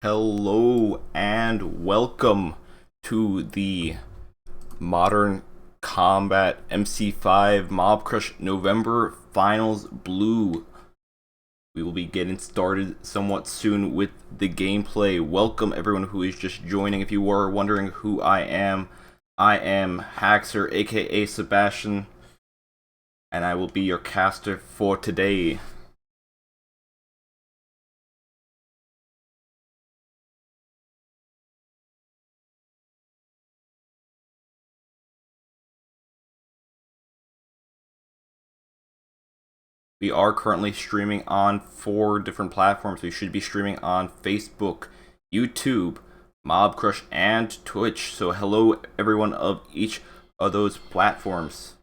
Hello and welcome to the Modern Combat MC5 Mobcrush November Finals Blue. We will be getting started somewhat soon with the gameplay. Welcome everyone who is just joining. If you were wondering who I am Haxer, aka Sebastian, and I will be your caster for today. We are currently streaming on 4 different platforms. We should be streaming on Facebook, YouTube, Mobcrush, and Twitch. So hello everyone of each of those platforms.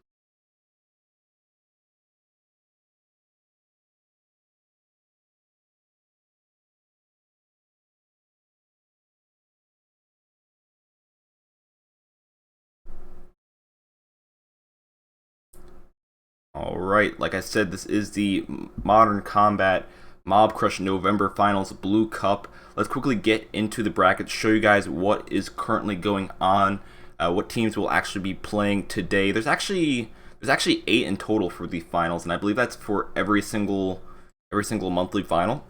Alright, like I said, this is the Modern Combat Mobcrush November Finals Blue Cup. Let's quickly get into the brackets, show you guys what is currently going on, what teams will actually be playing today. There's actually 8 in total for the finals, and I believe that's for every single monthly final.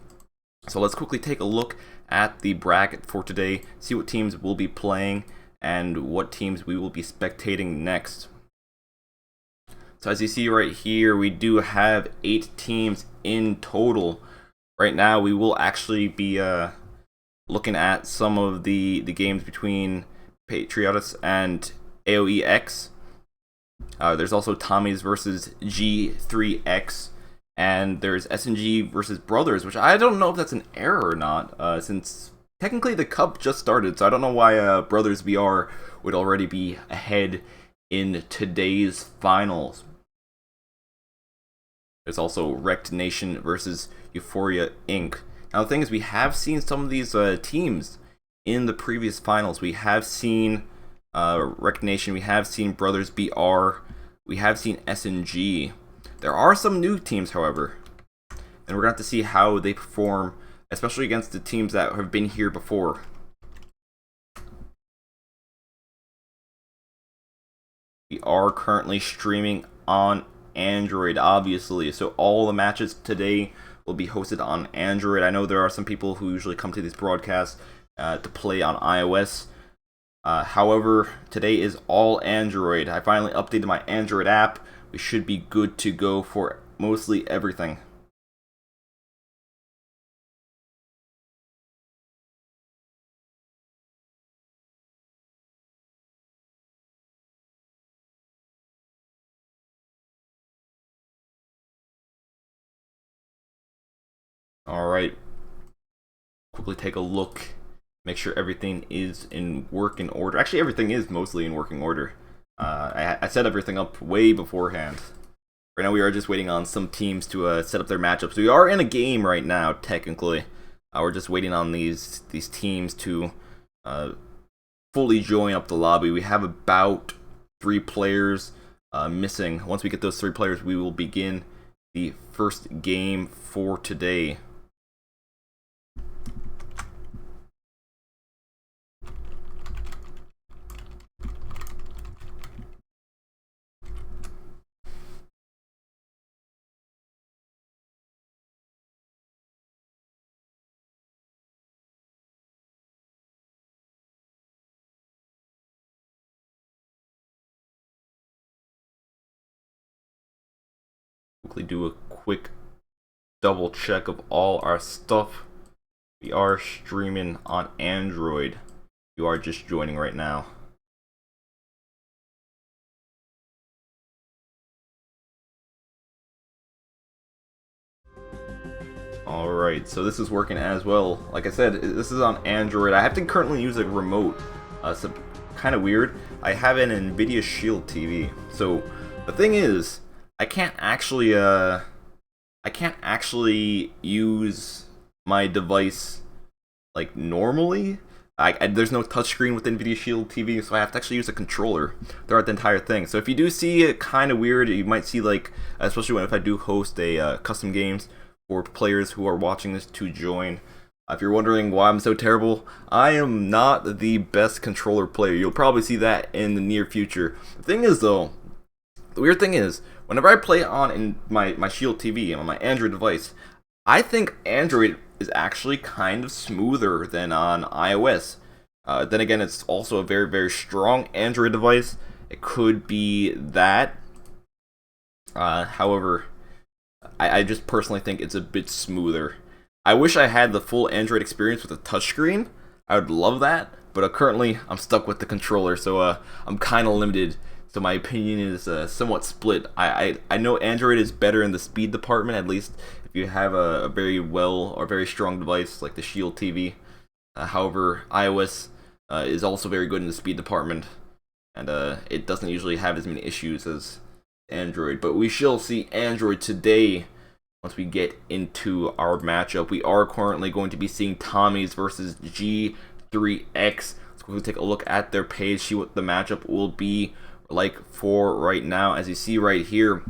So let's quickly take a look at the bracket for today, see what teams will be playing, and what teams we will be spectating next. So as you see right here, we do have 8 teams in total. Right now, we will actually be looking at some of the games between Patriots and AOEX. There's also Tommy's versus G3X, and there's SNG versus Brothers, which I don't know if that's an error or not, since technically the cup just started, so I don't know why Brothers VR would already be ahead in today's finals. There's also Wrecked Nation versus Euphoria Inc. Now the thing is, we have seen some of these teams in the previous finals. We have seen Wrecked Nation, we have seen Brothers BR, we have seen SNG. There are some new teams, however, and we're going to have to see how they perform, especially against the teams that have been here before. We are currently streaming on Android, obviously, so all the matches today will be hosted on Android. I know there are some people who usually come to these broadcasts to play on iOS. However, today is all Android. I finally updated my Android app. We should be good to go for mostly everything. Alright, quickly take a look, make sure everything is in working order. Actually, everything is mostly in working order. I set everything up way beforehand. Right now we are just waiting on some teams to set up their matchups. We are in a game right now, technically. We're just waiting on these teams to fully join up the lobby. We have about 3 players missing. Once we get those 3 players, we will begin the first game for today. Quickly do a quick double check of all our stuff. We are streaming on Android. You are just joining right now. Alright, so this is working as well. Like I said, this is on Android. I have to currently use a remote. So kind of weird. I have an NVIDIA Shield TV. So the thing is, I can't actually use my device like normally. There's no touchscreen with NVIDIA Shield TV, so I have to actually use a controller throughout the entire thing. So if you do see it kind of weird, you might see, like, especially if I do host a custom games for players who are watching this to join, If you're wondering why I'm so terrible, I am not the best controller player. You'll probably see that in the near future. The thing is, though, the weird thing is, whenever I play on in my Shield TV on my Android device, I think Android is actually kind of smoother than on iOS. Then again, it's also a very, very strong Android device. It could be that. However, I just personally think it's a bit smoother. I wish I had the full Android experience with a touchscreen. I would love that, but currently I'm stuck with the controller, so I'm kind of limited. So my opinion is somewhat split. I know Android is better in the speed department, at least if you have a very well or very strong device like the Shield TV. However, iOS is also very good in the speed department, and it doesn't usually have as many issues as Android. But we shall see Android today. Once we get into our matchup, we are currently going to be seeing Tommy's versus G3X. Let's quickly take a look at their page, see what the matchup will be like for right now. As you see right here,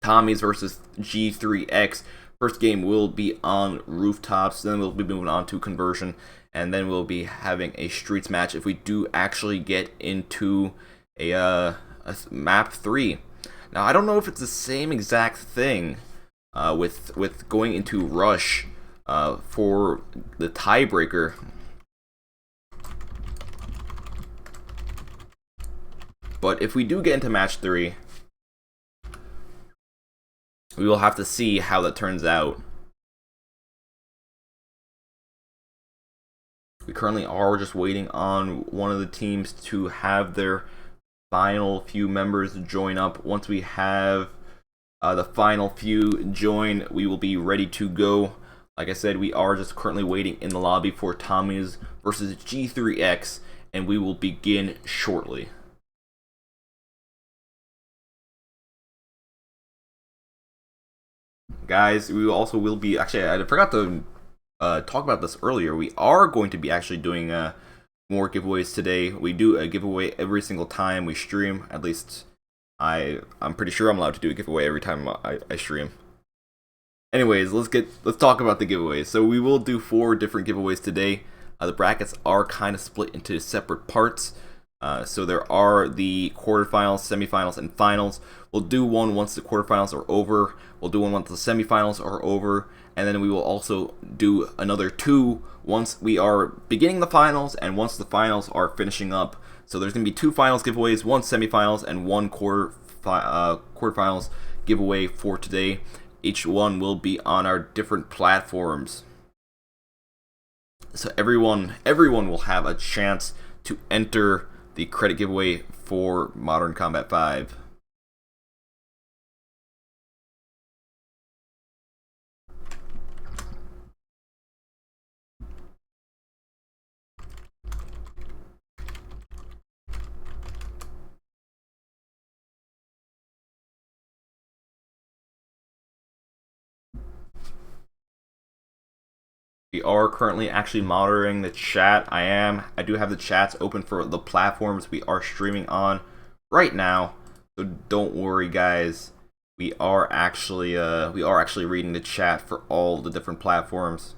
Tommy's versus G3X. First game will be on rooftops, then we'll be moving on to conversion, and then we'll be having a streets match if we do actually get into a map 3. Now, I don't know if it's the same exact thing with going into rush for the tiebreaker. But if we do get into match 3, we will have to see how that turns out. We currently are just waiting on one of the teams to have their final few members join up. Once we have the final few join, we will be ready to go. Like I said, we are just currently waiting in the lobby for Tommy's versus G3X, and we will begin shortly. Guys, we also will be, actually, I forgot to talk about this earlier. We are going to be actually doing more giveaways today. We do a giveaway every single time we stream. At least I'm pretty sure I'm allowed to do a giveaway every time I stream. Anyways, let's talk about the giveaways. So we will do 4 different giveaways today. The brackets are kind of split into separate parts. So there are the quarterfinals, semifinals, and finals. We'll do one once the quarterfinals are over. We'll do one once the semifinals are over. And then we will also do another 2 once we are beginning the finals and once the finals are finishing up. So there's going to be 2 finals giveaways, 1 semifinals, and 1 quarterfinals giveaway for today. Each one will be on our different platforms. So everyone will have a chance to enter the credit giveaway for Modern Combat 5. We are currently actually monitoring the chat. I do have the chats open for the platforms we are streaming on right now. So don't worry, guys. We are actually reading the chat for all the different platforms.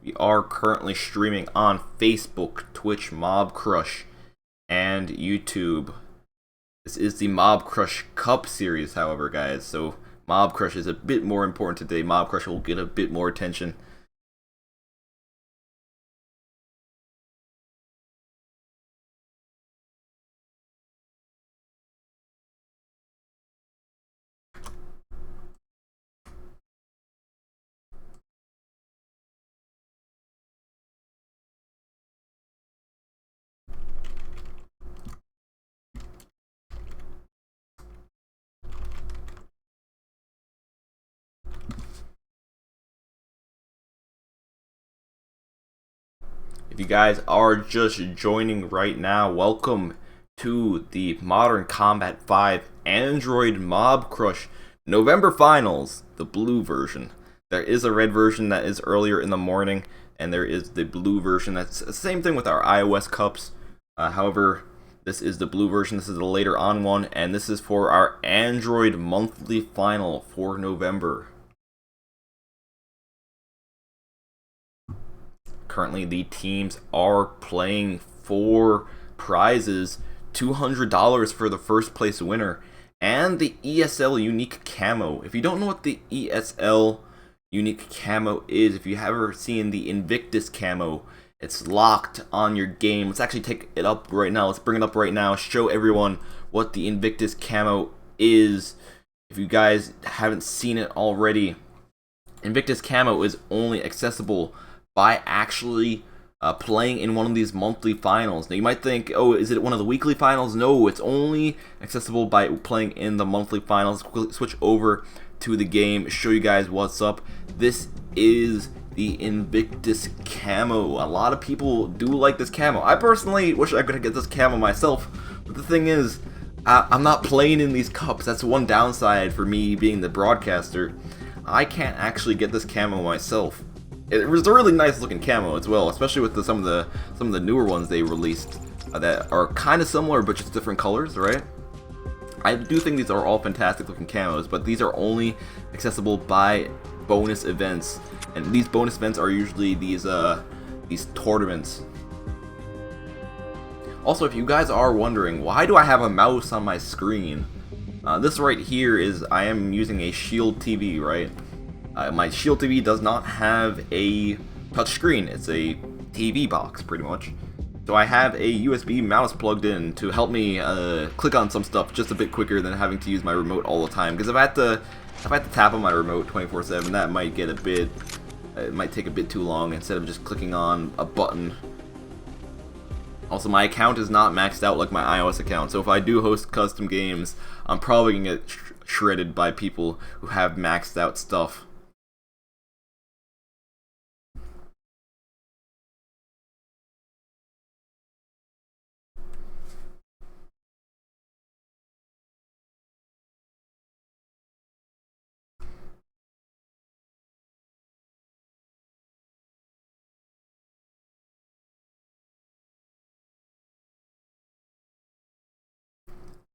We are currently streaming on Facebook, Twitch, Mobcrush, and YouTube. This is the Mobcrush Cup series, however, guys. So Mobcrush is a bit more important today. Mobcrush will get a bit more attention. If you guys are just joining right now, welcome to the Modern Combat 5 Android Mobcrush November Finals, the blue version. There is a red version that is earlier in the morning, and there is the blue version that's the same thing with our iOS cups. However, This is the blue version, this is the later on one, and this is for our Android monthly final for November. Currently, the teams are playing for prizes, $200 for the first place winner, and the ESL unique camo. If you don't know what the ESL unique camo is, if you have ever seen the Invictus camo, it's locked on your game. Let's actually take it up right now. Let's bring it up right now. Show everyone what the Invictus camo is. If you guys haven't seen it already, Invictus camo is only accessible by actually playing in one of these monthly finals. Now you might think, oh, is it one of the weekly finals? No, it's only accessible by playing in the monthly finals. Quickly switch over to the game, show you guys what's up. This is the Invictus camo. A lot of people do like this camo. I personally wish I could get this camo myself, but the thing is, I'm not playing in these cups. That's one downside for me being the broadcaster. I can't actually get this camo myself. It was a really nice looking camo as well, especially with some of the newer ones they released that are kind of similar but just different colors, right? I do think these are all fantastic looking camos, but these are only accessible by bonus events, and these bonus events are usually these tournaments. Also, if you guys are wondering, why do I have a mouse on my screen? This right here is, I am using a Shield TV, right? My Shield TV does not have a touchscreen. It's a TV box, pretty much. So I have a USB mouse plugged in to help me click on some stuff just a bit quicker than having to use my remote all the time. Because if I had to tap on my remote 24/7, that might get a bit, it might take a bit too long instead of just clicking on a button. Also, my account is not maxed out like my iOS account, so if I do host custom games, I'm probably gonna get shredded by people who have maxed out stuff.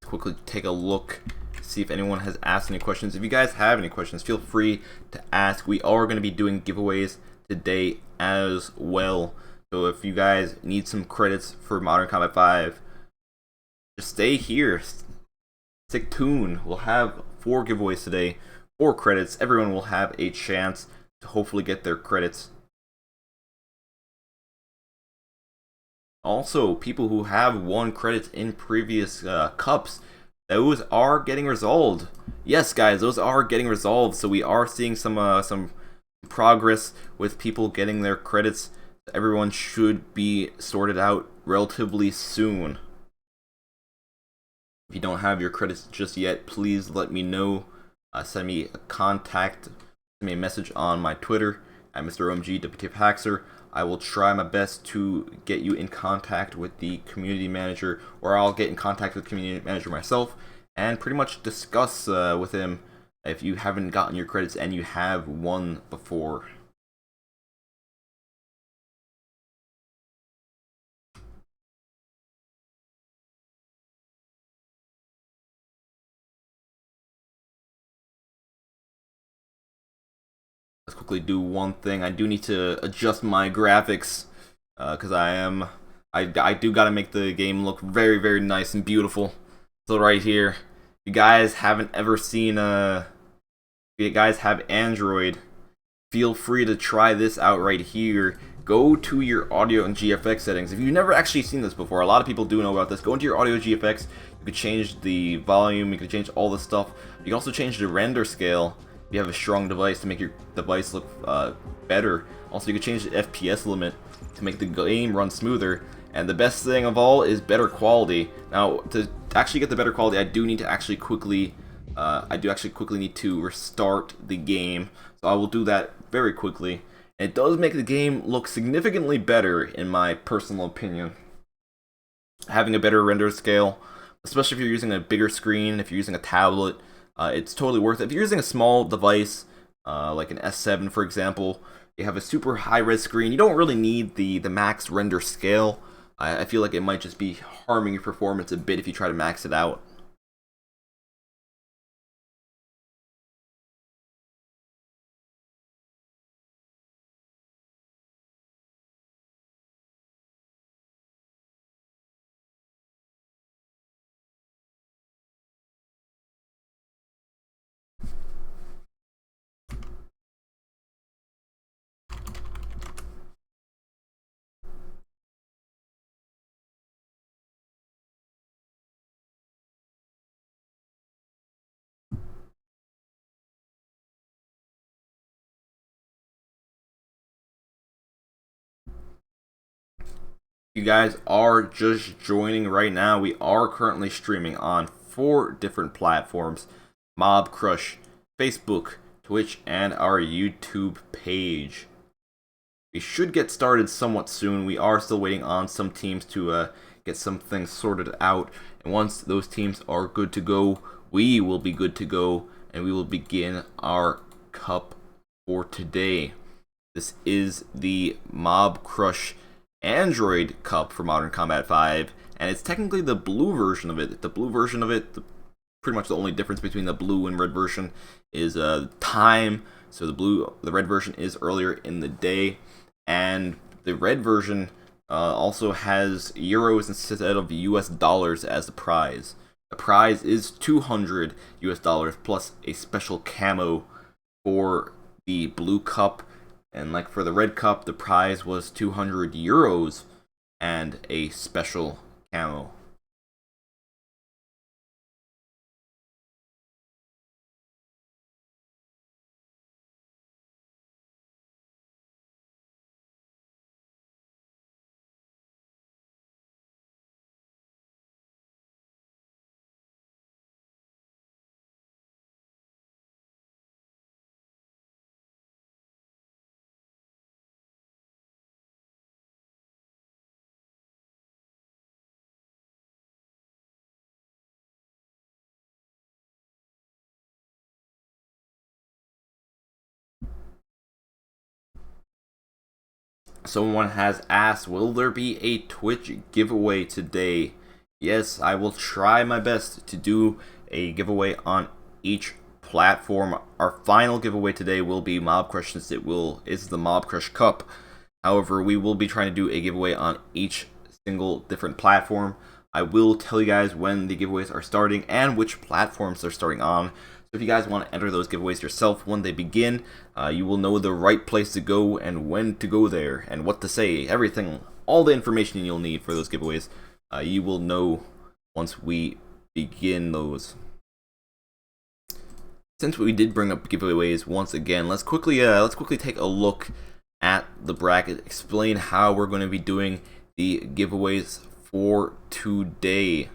Quickly take a look, see if anyone has asked any questions. If you guys have any questions, feel free to ask. We are going to be doing giveaways today as well, so if you guys need some credits for Modern Combat 5, just stay here, stick tuned. We'll have 4 giveaways today, 4 credits. Everyone will have a chance to hopefully get their credits. Also, people who have won credits in previous cups, those are getting resolved. Yes, guys, those are getting resolved. So we are seeing some progress with people getting their credits. Everyone should be sorted out relatively soon. If you don't have your credits just yet, please let me know. Send me a message on my Twitter at Mr. WTFHaxer. I will try my best to get you in contact with the community manager, or I'll get in contact with the community manager myself and pretty much discuss with him if you haven't gotten your credits and you have won before. Let's quickly do one thing. I do need to adjust my graphics because I do gotta make the game look very, very nice and beautiful. So right here, if you guys haven't ever seen if you guys have Android, feel free to try this out right here. Go to your audio and GFX settings. If you've never actually seen this before, a lot of people do know about this. Go into your audio GFX. You can change the volume. You can change all this stuff. You can also change the render scale if you have a strong device to make your device look better. Also, you can change the FPS limit to make the game run smoother. And the best thing of all is better quality. Now, to actually get the better quality, I do need to actually quickly need to restart the game. So I will do that very quickly. And it does make the game look significantly better, in my personal opinion. Having a better render scale, especially if you're using a bigger screen, if you're using a tablet, it's totally worth it. If you're using a small device, like an S7 for example, you have a super high-res screen, you don't really need the max render scale. I feel like it might just be harming your performance a bit if you try to max it out. You guys are just joining right now, we are currently streaming on 4 different platforms: Mobcrush, Facebook, Twitch, and our YouTube page. We should get started somewhat soon. We are still waiting on some teams to get some things sorted out, and once those teams are good to go, we will be good to go, and we will begin our cup for today. This is the Mobcrush Android Cup for Modern Combat 5, and it's technically the blue version of it. The blue version of it, pretty much the only difference between the blue and red version is time. So the red version is earlier in the day, and the red version also has euros instead of US dollars as the prize. The prize is 200 US dollars plus a special camo for the blue cup. And like for the red cup, the prize was 200 euros and a special camo. Someone has asked, will there be a Twitch giveaway today? Yes, I will try my best to do a giveaway on each platform. Our final giveaway today will be Mobcrush, since is the Mobcrush Cup. However, we will be trying to do a giveaway on each single different platform. I will tell you guys when the giveaways are starting and which platforms they're starting on. So if you guys want to enter those giveaways yourself when they begin, you will know the right place to go and when to go there and what to say. Everything, all the information you'll need for those giveaways, you will know once we begin those. Since we did bring up giveaways once again, let's quickly take a look at the bracket, explain how we're going to be doing the giveaways for today.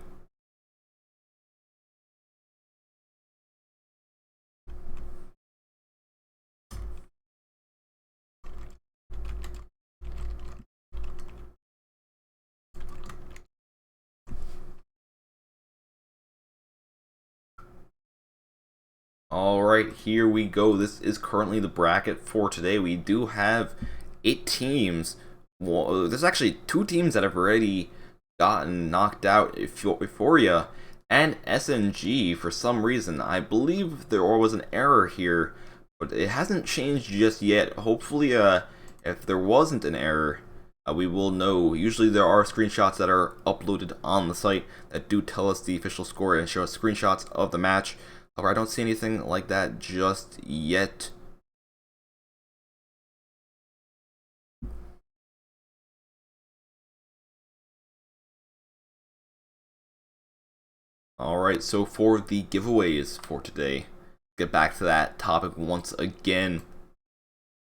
Alright, here we go. This is currently the bracket for today. We do have 8 teams. Well, there's actually 2 teams that have already gotten knocked out: Euphoria and SNG. For some reason, I believe there was an error here, but it hasn't changed just yet. Hopefully, if there wasn't an error, we will know. Usually there are screenshots that are uploaded on the site that do tell us the official score and show us screenshots of the match. However, I don't see anything like that just yet. Alright, so for the giveaways for today, get back to that topic once again.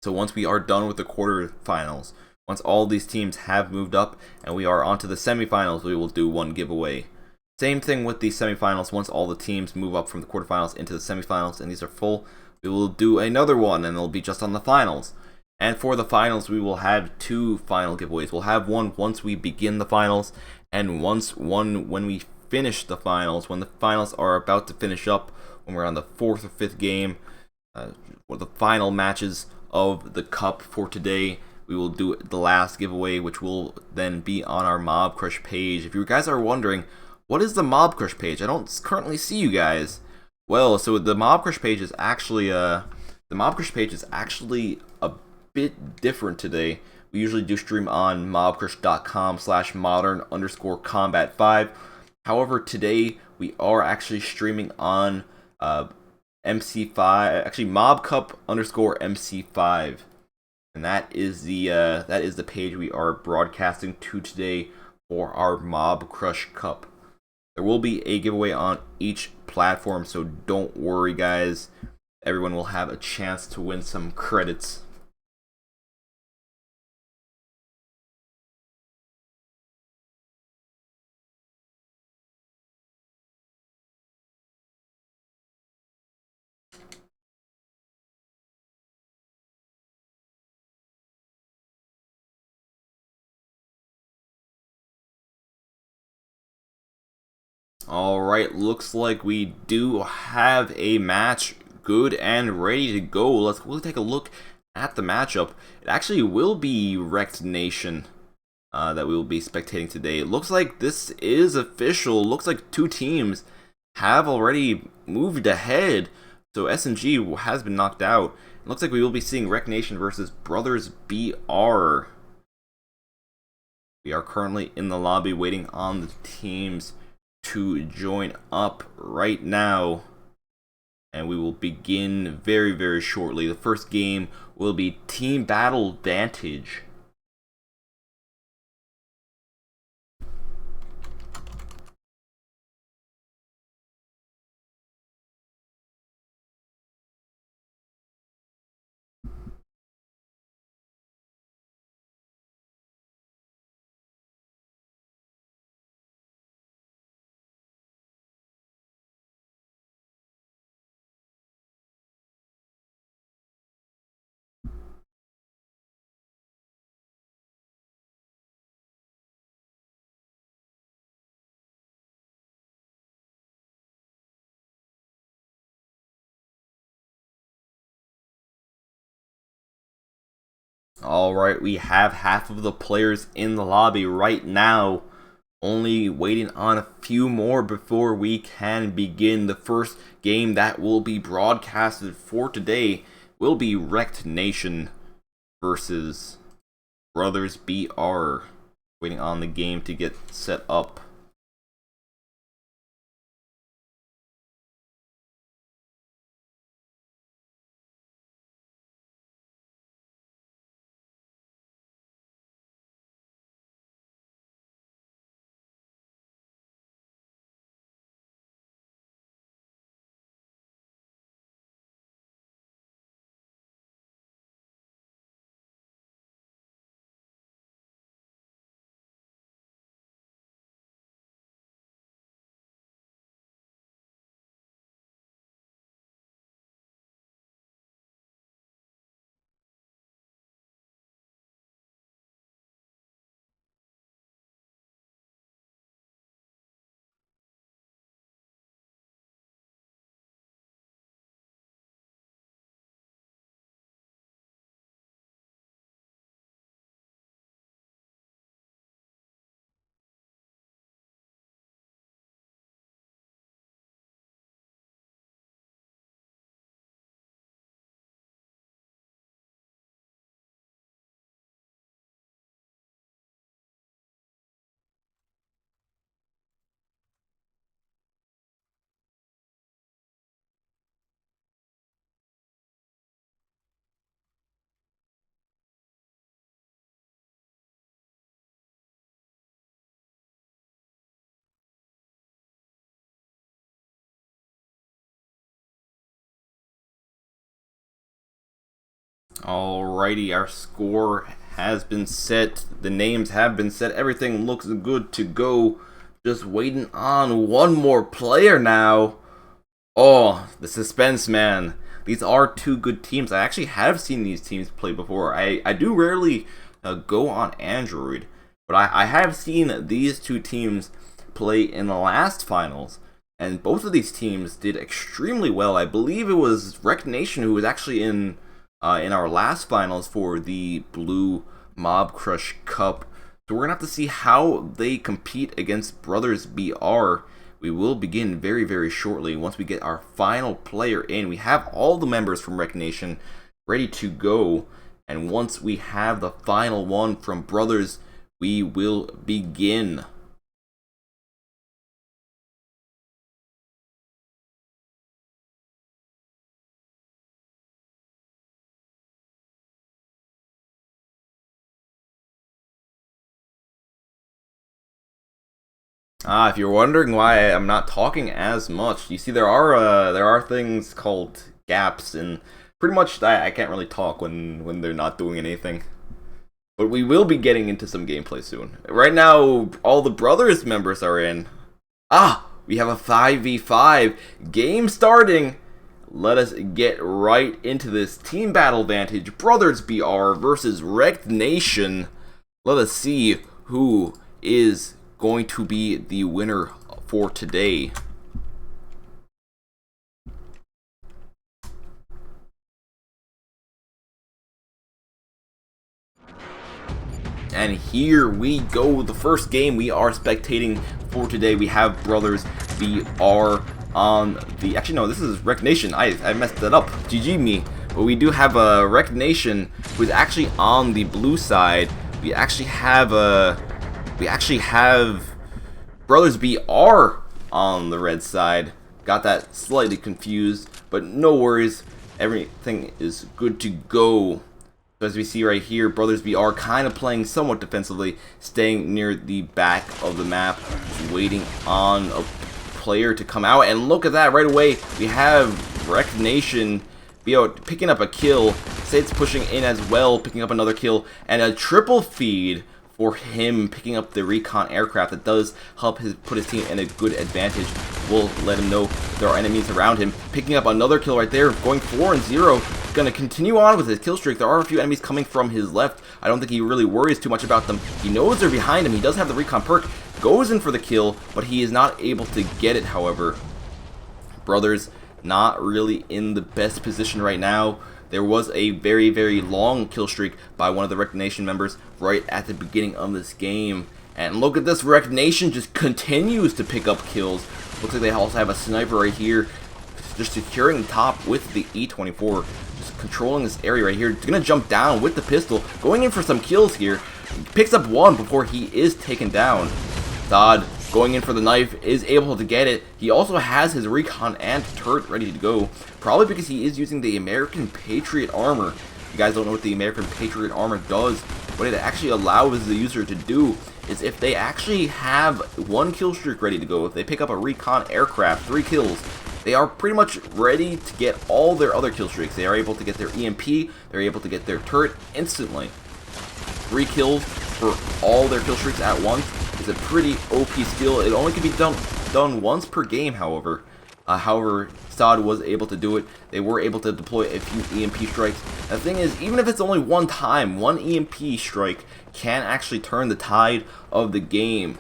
So once we are done with the quarterfinals, once all these teams have moved up and we are onto the semifinals, we will do one giveaway. Same thing with the semifinals. Once all the teams move up from the quarterfinals into the semifinals and these are full, we will do another one, and it'll be just on the finals. And for the finals, we will have 2 final giveaways. We'll have one once we begin the finals, and one when we finish the finals, when the finals are about to finish up, when we're on the 4th or 5th game, or the final matches of the cup for today. we will do the last giveaway, which will then be on our Mobcrush page. If you guys are wondering, what is the Mobcrush page? I don't currently see you guys. Well, so the Mobcrush page is actually a bit different today. We usually do stream on mobcrush.com/modern_combat5. However, today we are actually streaming on MC5, actually mobcup_MC5, and that is the page we are broadcasting to today for our Mobcrush Cup. There will be a giveaway on each platform, so don't worry, guys. Everyone will have a chance to win some credits. Alright, looks like we do have a match good and ready to go. Let's really take a look at the matchup. It actually will be Wrecked Nation that we will be spectating today. It looks like this is official. Looks like two teams have already moved ahead. So S&G has been knocked out. It looks like we will be seeing Wrecked Nation versus Brothers BR. We are currently in the lobby waiting on the teams to join up right now, and we will begin very, very shortly. The first game will be Team Battle Vantage. Alright, we have half of the players in the lobby right now. Only waiting on a few more before we can begin. The first game that will be broadcasted for today will be Wrecked Nation versus Brothers BR. Waiting on the game to get set up. Alrighty, our score has been set. The names have been set. Everything looks good to go. Just waiting on one more player now. Oh, the suspense, man. These are two good teams. I actually have seen these teams play before. I do rarely go on Android, but I have seen these two teams play in the last finals, and both of these teams did extremely well. I believe it was Wrecked Nation who was actually in our last finals for the blue Mobcrush Cup. So we're going to have to see how they compete against Brothers BR. We will begin very, very shortly once we get our final player in. We have all the members from Rec Nation ready to go. And once we have the final one from Brothers, we will begin. If you're wondering why I'm not talking as much, you see there are things called gaps, and pretty much I can't really talk when they're not doing anything. But we will be getting into some gameplay soon. Right now, all the Brothers members are in. We have a 5v5 game starting. Let us get right into this. Team battle advantage, Brothers BR versus Rec Nation. Let us see who is going to be the winner for today. And here we go. The first game we are spectating for today. We have Brothers BR on the... Actually, no, this is Rec Nation. I messed that up. GG me. But we do have a Rec Nation who is actually on the blue side. We actually have Brothers BR on the red side. Got that slightly confused, but no worries. Everything is good to go. So as we see right here, Brothers BR kind of playing somewhat defensively, staying near the back of the map, just waiting on a player to come out. And look at that, right away, we have Rec Nation picking up a kill. Sid's pushing in as well, picking up another kill, and a triple feed for him, picking up the recon aircraft. That does help put his team in a good advantage. We'll let him know there are enemies around him. Picking up another kill right there, going 4-0. Gonna continue on with his kill streak. There are a few enemies coming from his left. I don't think he really worries too much about them. He knows they're behind him. He does have the recon perk. Goes in for the kill, but he is not able to get it, however. Brothers not really in the best position right now. There was a very, very long kill streak by one of the Rec Nation members right at the beginning of this game. And look at this, Rec Nation just continues to pick up kills. Looks like they also have a sniper right here, just securing the top with the E24. Just controlling this area right here. Gonna jump down with the pistol, going in for some kills here. Picks up one before he is taken down. Dodd going in for the knife, is able to get it. He also has his recon and turret ready to go, probably because he is using the American Patriot armor. If you guys don't know what the American Patriot armor does, what it actually allows the user to do is if they actually have one kill streak ready to go, if they pick up a recon aircraft, 3 kills, they are pretty much ready to get all their other kill streaks. They are able to get their EMP, they're able to get their turret instantly. 3 kills for all their kill streaks at once is a pretty OP skill. It only can be done once per game, however. However, Saad was able to do it. They were able to deploy a few EMP strikes. The thing is, even if it's only one time, one EMP strike can actually turn the tide of the game.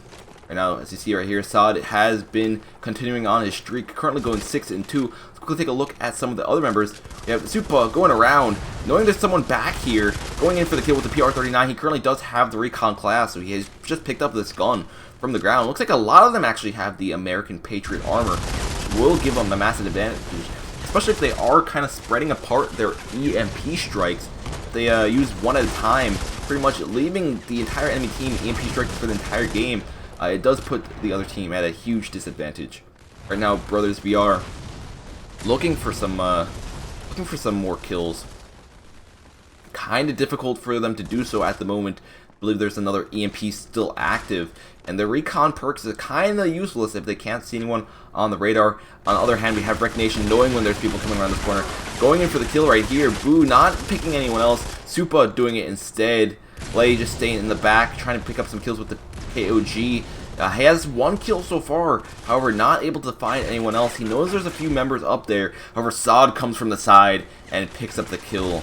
Right now, as you see right here, Saad has been continuing on his streak, currently going 6-2. Let's quickly take a look at some of the other members. We have Supa going around, knowing there's someone back here, going in for the kill with the PR-39. He currently does have the recon class, so he has just picked up this gun from the ground. Looks like a lot of them actually have the American Patriot armor, which will give them a massive advantage, especially if they are kind of spreading apart their EMP strikes. They use one at a time, pretty much leaving the entire enemy team EMP strikes for the entire game. It does put the other team at a huge disadvantage. Right now, Brothers BR looking for some more kills. Kind of difficult for them to do so at the moment. I believe there's another EMP still active, and the recon perks is kind of useless if they can't see anyone on the radar. On the other hand, we have Rec Nation knowing when there's people coming around this corner, going in for the kill right here. Boo not picking anyone else. Supa doing it instead. Lay just staying in the back, trying to pick up some kills with the KOG. He has 1 kill so far, however, not able to find anyone else. He knows there's a few members up there. However, Saad comes from the side and picks up the kill.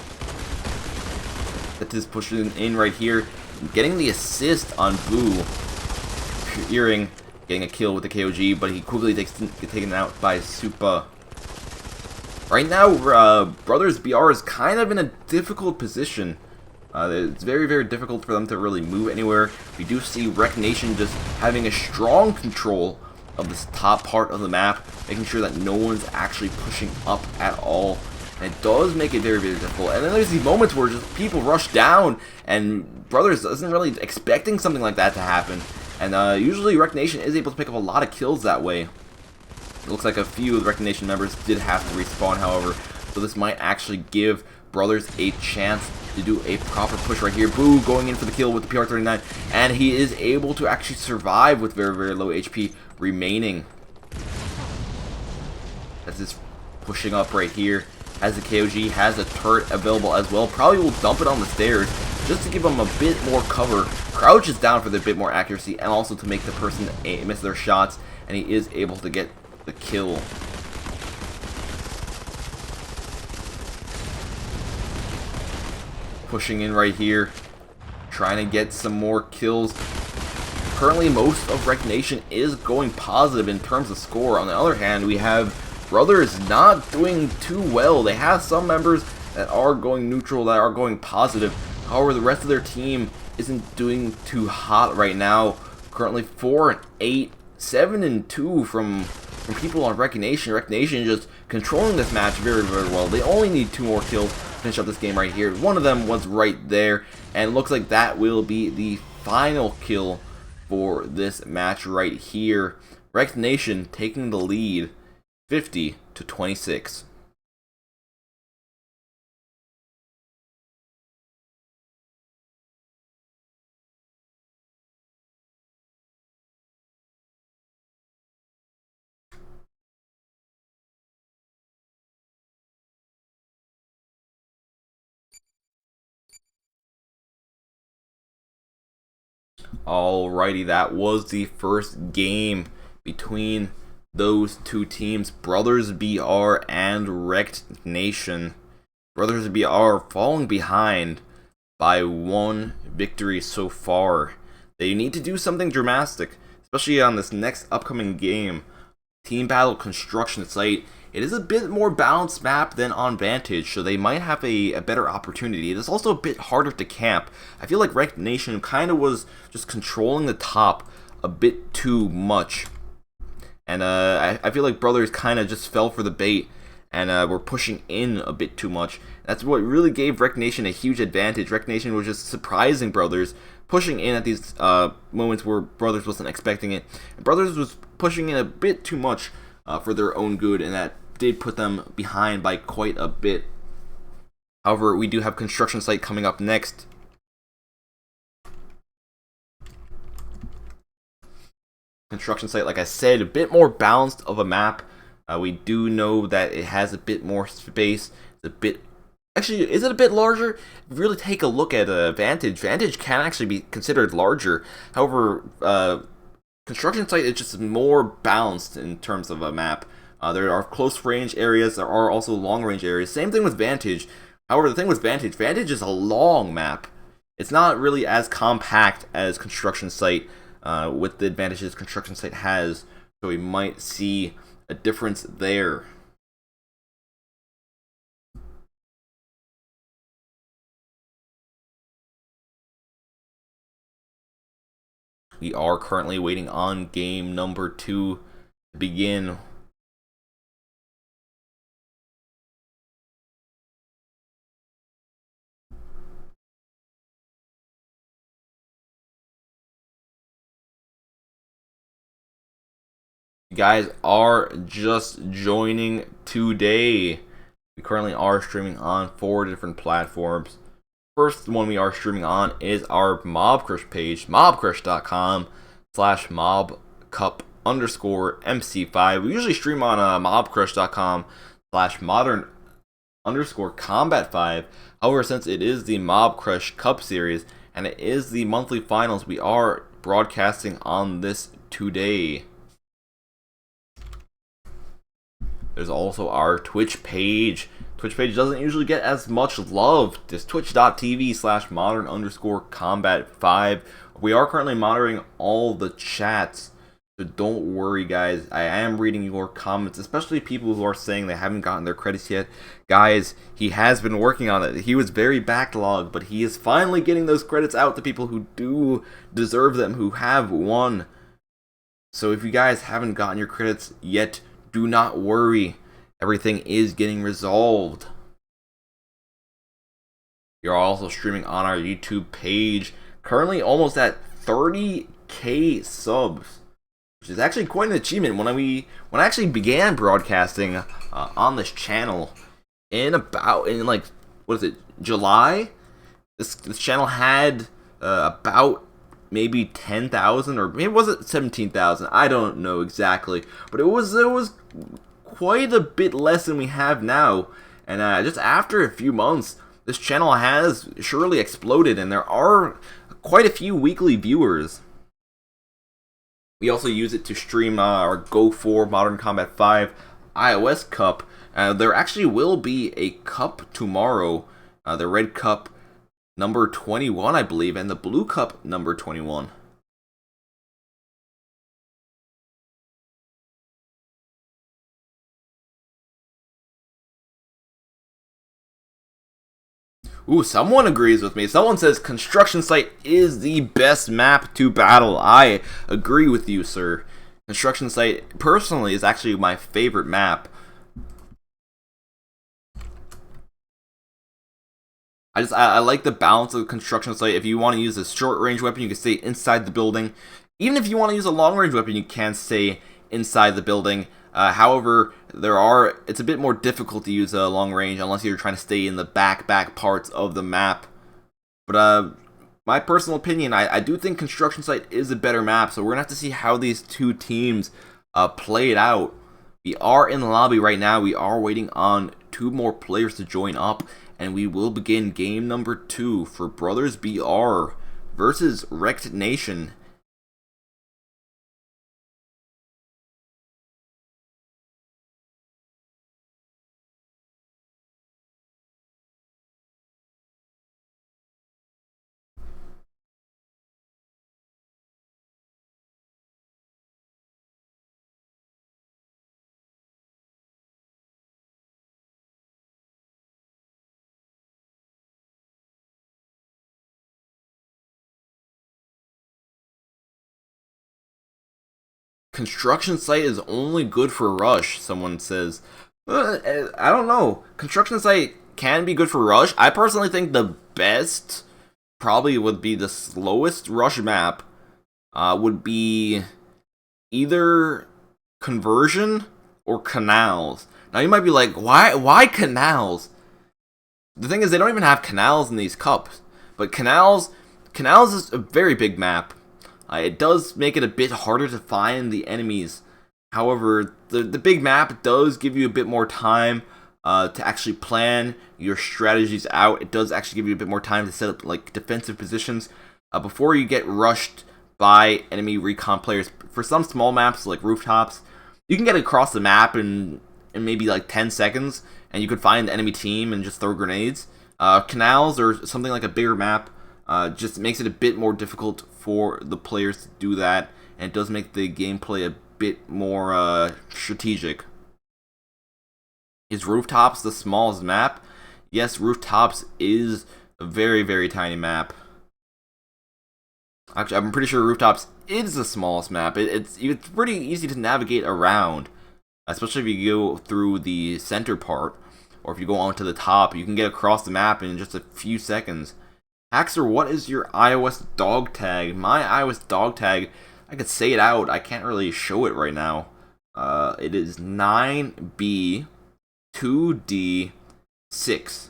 That is pushing in right here, getting the assist on Boo. Earring, getting a kill with the KOG, but he quickly gets taken out by Supa. Right now, Brothers BR is kind of in a difficult position. It's very, very difficult for them to really move anywhere. We do see Rec Nation just having a strong control of this top part of the map, making sure that no one's actually pushing up at all. And it does make it very, very difficult. And then there's these moments where just people rush down, and Brothers isn't really expecting something like that to happen. And usually Rec Nation is able to pick up a lot of kills that way. It looks like a few of the Rec Nation members did have to respawn, however, so this might actually give Brothers a chance to do a proper push right here. Boo going in for the kill with the PR-39, and he is able to actually survive with very, very low HP remaining. That's just pushing up right here. Has the KOG, has a turret available as well. Probably will dump it on the stairs just to give him a bit more cover. Crouches down for the bit more accuracy and also to make the person miss their shots, and he is able to get the kill. Pushing in right here, trying to get some more kills. Currently, most of Rec Nation is going positive in terms of score. On the other hand, we have Brothers not doing too well. They have some members that are going neutral, that are going positive. However, the rest of their team isn't doing too hot right now. Currently 4-8, 7-2 from people on Rec Nation. Rec Nation just controlling this match very, very well. They only need 2 more kills to finish up this game right here. One of them was right there, and it looks like that will be the final kill for this match right here. Rec Nation taking the lead 50-26. Alrighty, that was the first game between those two teams, Brothers BR and Rec Nation. Brothers BR falling behind by 1 victory so far. They need to do something dramatic, especially on this next upcoming game, Team Battle Construction Site. It is a bit more balanced map than on Vantage, so they might have a better opportunity. It is also a bit harder to camp. I feel like Rec Nation kind of was just controlling the top a bit too much. And I feel like Brothers kind of just fell for the bait and were pushing in a bit too much. That's what really gave Rec Nation a huge advantage. Rec Nation was just surprising Brothers, pushing in at these moments where Brothers wasn't expecting it. And Brothers was pushing in a bit too much for their own good, and that did put them behind by quite a bit. However, we do have Construction Site coming up next. Construction Site, like I said, a bit more balanced of a map. We do know that it has a bit more space. It's a bit, actually, is it a bit larger? If you really take a look at Vantage, Vantage can actually be considered larger. However, Construction Site is just more balanced in terms of a map. There are close range areas, there are also long range areas. Same thing with Vantage. However, the thing with Vantage, Vantage is a long map. It's not really as compact as Construction Site, with the advantages Construction Site has. So we might see a difference there. We are currently waiting on game number 2 to begin. You guys are just joining today. We currently are streaming on 4 different platforms. First one we are streaming on is our Mobcrush page, mobcrush.com/mobcup_MC5. We usually stream on mobcrush.com/modern_combat5. However, since it is the Mobcrush Cup series and it is the monthly finals, we are broadcasting on this today. There's also our Twitch page. Twitch page doesn't usually get as much love. It's twitch.tv/modern_combat5. We are currently monitoring all the chats. So don't worry, guys. I am reading your comments, especially people who are saying they haven't gotten their credits yet. Guys, he has been working on it. He was very backlogged, but he is finally getting those credits out to people who do deserve them, who have won. So if you guys haven't gotten your credits yet, do not worry. Everything is getting resolved. You're also streaming on our YouTube page. Currently almost at 30K subs, which is actually quite an achievement. When I actually began broadcasting on this channel in like, what is it, July? This channel had about maybe 10,000, or maybe was it 17,000? I don't know exactly, but it was quite a bit less than we have now. And just after a few months, this channel has surely exploded, and there are quite a few weekly viewers. We also use it to stream our Go 4 Modern Combat 5 iOS Cup. There actually will be a cup tomorrow, the Red Cup number 21, I believe, and the Blue Cup number 21. Ooh, someone agrees with me. Someone says Construction Site is the best map to battle. I agree with you, sir. Construction Site, personally, is actually my favorite map. I like the balance of the Construction Site. If you want to use a short range weapon, you can stay inside the building. Even if you want to use a long range weapon, you can stay inside the building. However, it's a bit more difficult to use a long range unless you're trying to stay in the back parts of the map. But my personal opinion, I do think Construction Site is a better map, so we're gonna have to see how these two teams play it out. We are in the lobby right now. We are waiting on 2 more players to join up, and we will begin game number 2 for Brothers BR versus Wrecked Nation. Construction Site is only good for Rush, someone says. I don't know. Construction Site can be good for Rush. I personally think the best probably would be the slowest Rush map would be either Conversion or Canals. Now you might be like, why Canals? The thing is, they don't even have canals in these cups. But canals is a very big map. It does make it a bit harder to find the enemies. However, the big map does give you a bit more time to actually plan your strategies out. It does actually give you a bit more time to set up like defensive positions before you get rushed by enemy recon players. For some small maps like rooftops, you can get across the map in maybe like 10 seconds, and you could find the enemy team and just throw grenades. Canals or something like a bigger map just makes it a bit more difficult for the players to do that, and it does make the gameplay a bit more strategic. Is Rooftops the smallest map? Yes, Rooftops is a very tiny map. Actually, I'm pretty sure Rooftops is the smallest map. It's pretty easy to navigate around, especially if you go through the center part, or if you go onto the top. You can get across the map in just a few seconds. Haxer, what is your iOS dog tag? My iOS dog tag, I could say it out. I can't really show it right now. It is 9B2D6.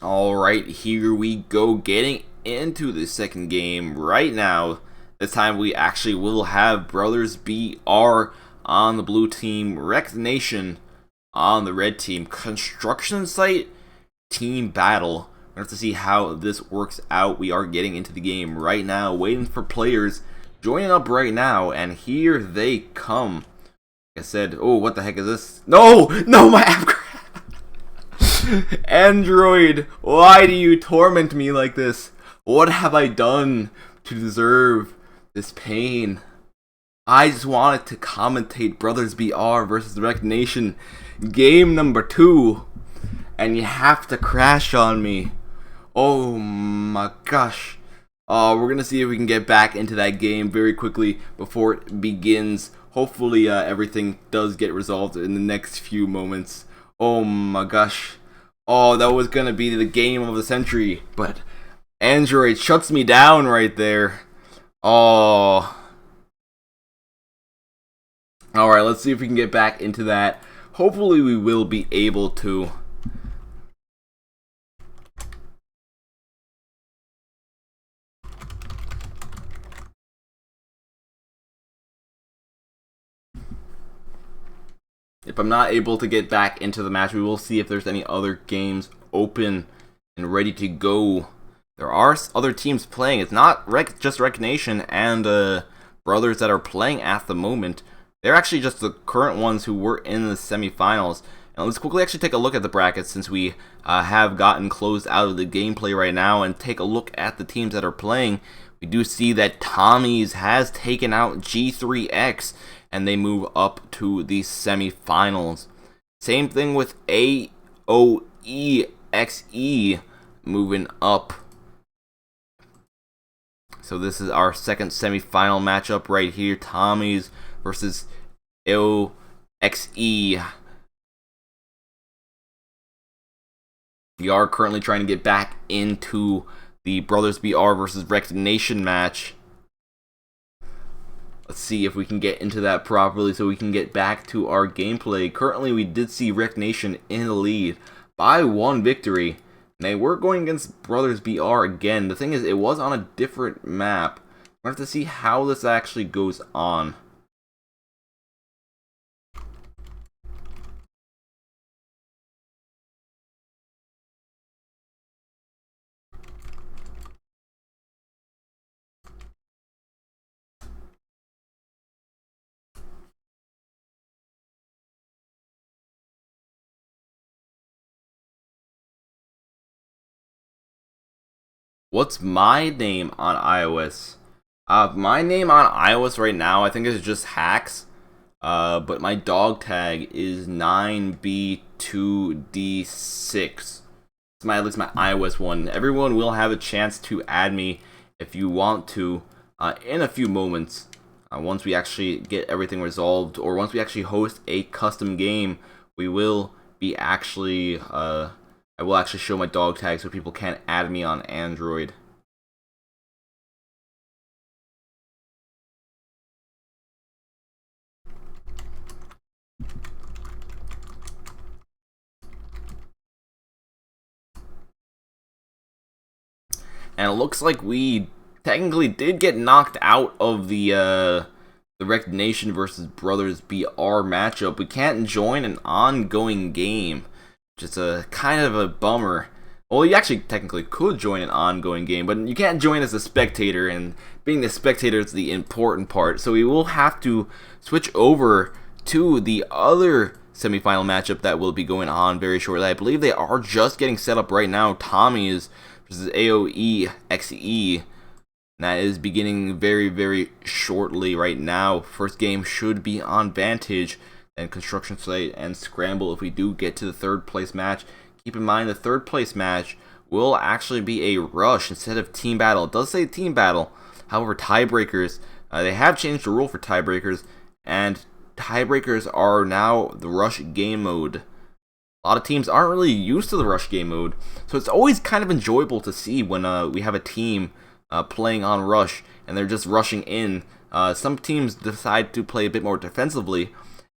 Alright, here we go, getting into the second game right now. This time we actually will have Brothers BR on the blue team, Wrecked Nation on the red team. Construction site team battle. We're going to have to see how this works out. We are getting into the game right now, waiting for players joining up right now, and here they come. Like I said, oh, what the heck is this? No, my app. Android, why do you torment me like this? What have I done to deserve this pain? I just wanted to commentate Brothers BR versus the Wrecked Nation game number 2, and you have to crash on me. Oh my gosh. We're gonna see if we can get back into that game very quickly before it begins. Hopefully everything does get resolved in the next few moments. Oh my gosh. Oh, that was gonna be the game of the century, but Android shuts me down right there. Oh. Alright, let's see if we can get back into that. Hopefully we will be able to. If I'm not able to get back into the match, we will see if there's any other games open and ready to go. There are other teams playing. It's not just Wrecked Nation and Brothers that are playing at the moment. They're actually just the current ones who were in the semifinals. And let's quickly actually take a look at the brackets since we have gotten closed out of the gameplay right now and take a look at the teams that are playing. We do see that Tommy's has taken out G3X and they move up to the semifinals. Same thing with AOEXE moving up. So this is our second semifinal matchup right here. Tommy's versus AOEXE. We are currently trying to get back into the Brothers BR versus Wrecked Nation match. Let's see if we can get into that properly so we can get back to our gameplay. Currently, we did see Wrecked Nation in the lead by 1 victory. They were going against Brothers BR again. The thing is, it was on a different map. We're going to have to see how this actually goes on. What's my name on iOS? My name on iOS right now, I think is just Hacks. But my dog tag is 9B2D6. It's at least my iOS one. Everyone will have a chance to add me if you want to in a few moments. Once we actually get everything resolved, or once we actually host a custom game, we will be actually I will actually show my dog tag so people can add me on Android. And it looks like we technically did get knocked out of the Wrecked Nation versus Brothers BR matchup. We can't join an ongoing game. Just a kind of a bummer. Well, you actually technically could join an ongoing game, but you can't join as a spectator, and being the spectator is the important part. So we will have to switch over to the other semifinal matchup that will be going on very shortly. I believe they are just getting set up right now. Tommy's versus AOEXE. That is beginning very, very shortly right now. First game should be on Vantage and Construction Site and Scramble if we do get to the third place match. Keep in mind the third place match will actually be a rush instead of team battle. It does say team battle. However, tiebreakers, they have changed the rule for tiebreakers, and tiebreakers are now the rush game mode. A lot of teams aren't really used to the rush game mode, so it's always kind of enjoyable to see when we have a team playing on rush and they're just rushing in. Some teams decide to play a bit more defensively,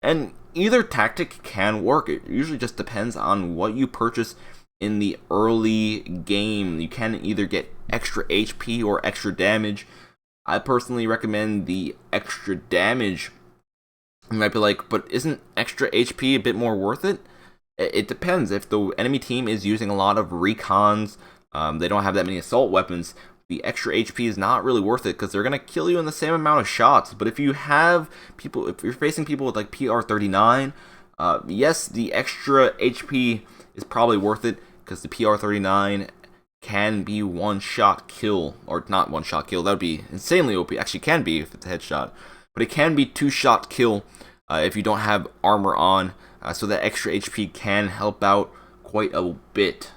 and either tactic can work. It usually just depends on what you purchase in the early game. You can either get extra HP or extra damage. I personally recommend the extra damage. You might be like, but isn't extra HP a bit more worth it? It depends. If the enemy team is using a lot of recons, they don't have that many assault weapons, the extra HP is not really worth it because they're going to kill you in the same amount of shots. But if you have people, if you're facing people with like PR39, yes, the extra HP is probably worth it because the PR39 can be one-shot kill, or not one-shot kill, that would be insanely OP, actually can be if it's a headshot, but it can be two-shot kill if you don't have armor on, so that extra HP can help out quite a bit.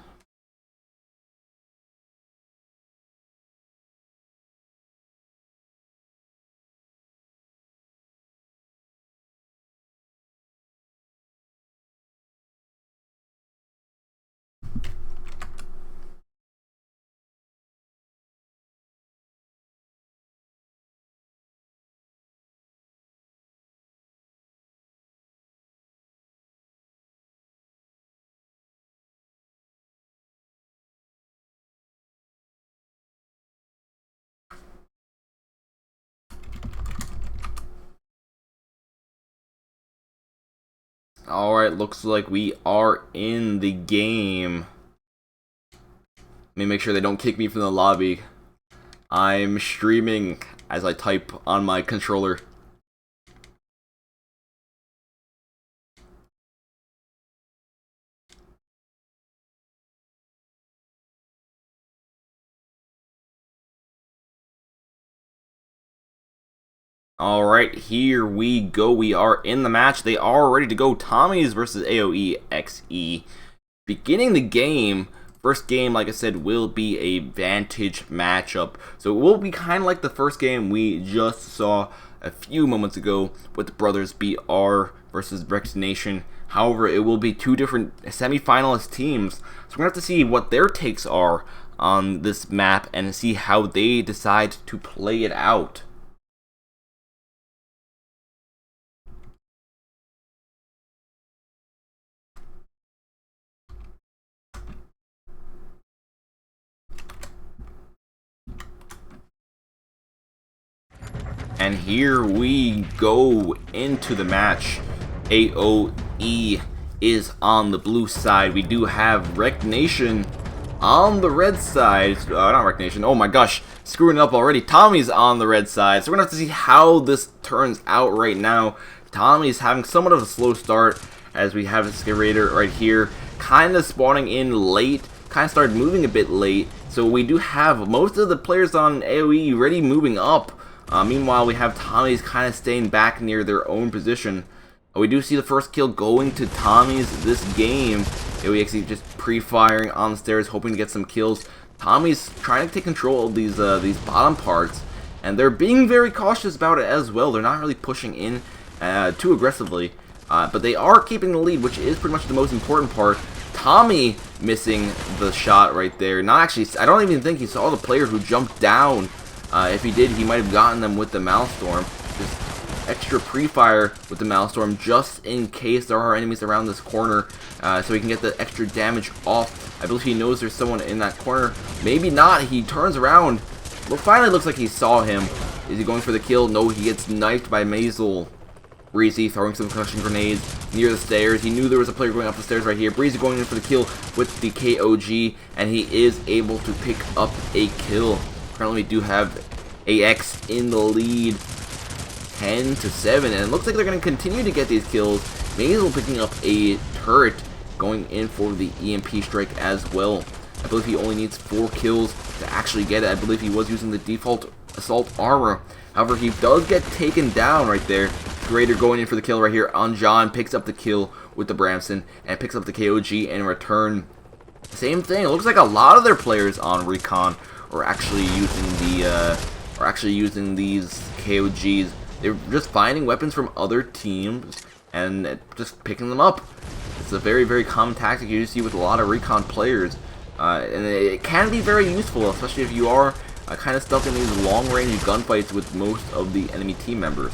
Alright, looks like we are in the game. Let me make sure they don't kick me from the lobby. I'm streaming as I type on my controller. Alright, here we go. We are in the match. They are ready to go. Tommy's versus AOE XE. Beginning the game, first game, like I said, will be a Vantage matchup. So it will be kind of like the first game we just saw a few moments ago with the Brothers BR versus Rex Nation. However, it will be two different semi-finalist teams. So we're going to have to see what their takes are on this map and see how they decide to play it out. And here we go into the match. AOE is on the blue side. We do have Rec Nation on the red side. Not Rec Nation. Oh my gosh, screwing it up already. Tommy's on the red side. So we're going to have to see how this turns out right now. Tommy's having somewhat of a slow start as we have Excavator right here. Kind of spawning in late. Kind of started moving a bit late. So we do have most of the players on AOE already moving up. Meanwhile, we have Tommy's kind of staying back near their own position. We do see the first kill going to Tommy's this game. AOE just pre-firing on the stairs, hoping to get some kills. Tommy's trying to take control of these bottom parts, and they're being very cautious about it as well. They're not really pushing in too aggressively, but they are keeping the lead, which is pretty much the most important part. Tommy missing the shot right there. Not actually, I don't even think he saw the player who jumped down. If he did, he might have gotten them with the Maelstrom. Just extra pre-fire with the Maelstrom just in case there are enemies around this corner, so he can get the extra damage off. I believe he knows there's someone in that corner. Maybe not. He turns around. Well, finally looks like he saw him. Is he going for the kill? No, he gets knifed by Maisel. Breezy throwing some concussion grenades near the stairs. He knew there was a player going up the stairs right here. Breezy going in for the kill with the KOG, and he is able to pick up a kill. Currently, we do have AX in the lead, 10-7, and it looks like they're going to continue to get these kills. Maisel picking up a turret, going in for the EMP strike as well. I believe he only needs 4 kills to actually get it. I believe he was using the default assault armor. However, he does get taken down right there. Greater going in for the kill right here on John, picks up the kill with the Bramson, and picks up the KOG in return. Same thing. It looks like a lot of their players on Recon are actually using these KOGs. They're just finding weapons from other teams and just picking them up. It's a very, very common tactic you see with a lot of Recon players, and it can be very useful, especially if you are kind of stuck in these long-range gunfights with most of the enemy team members.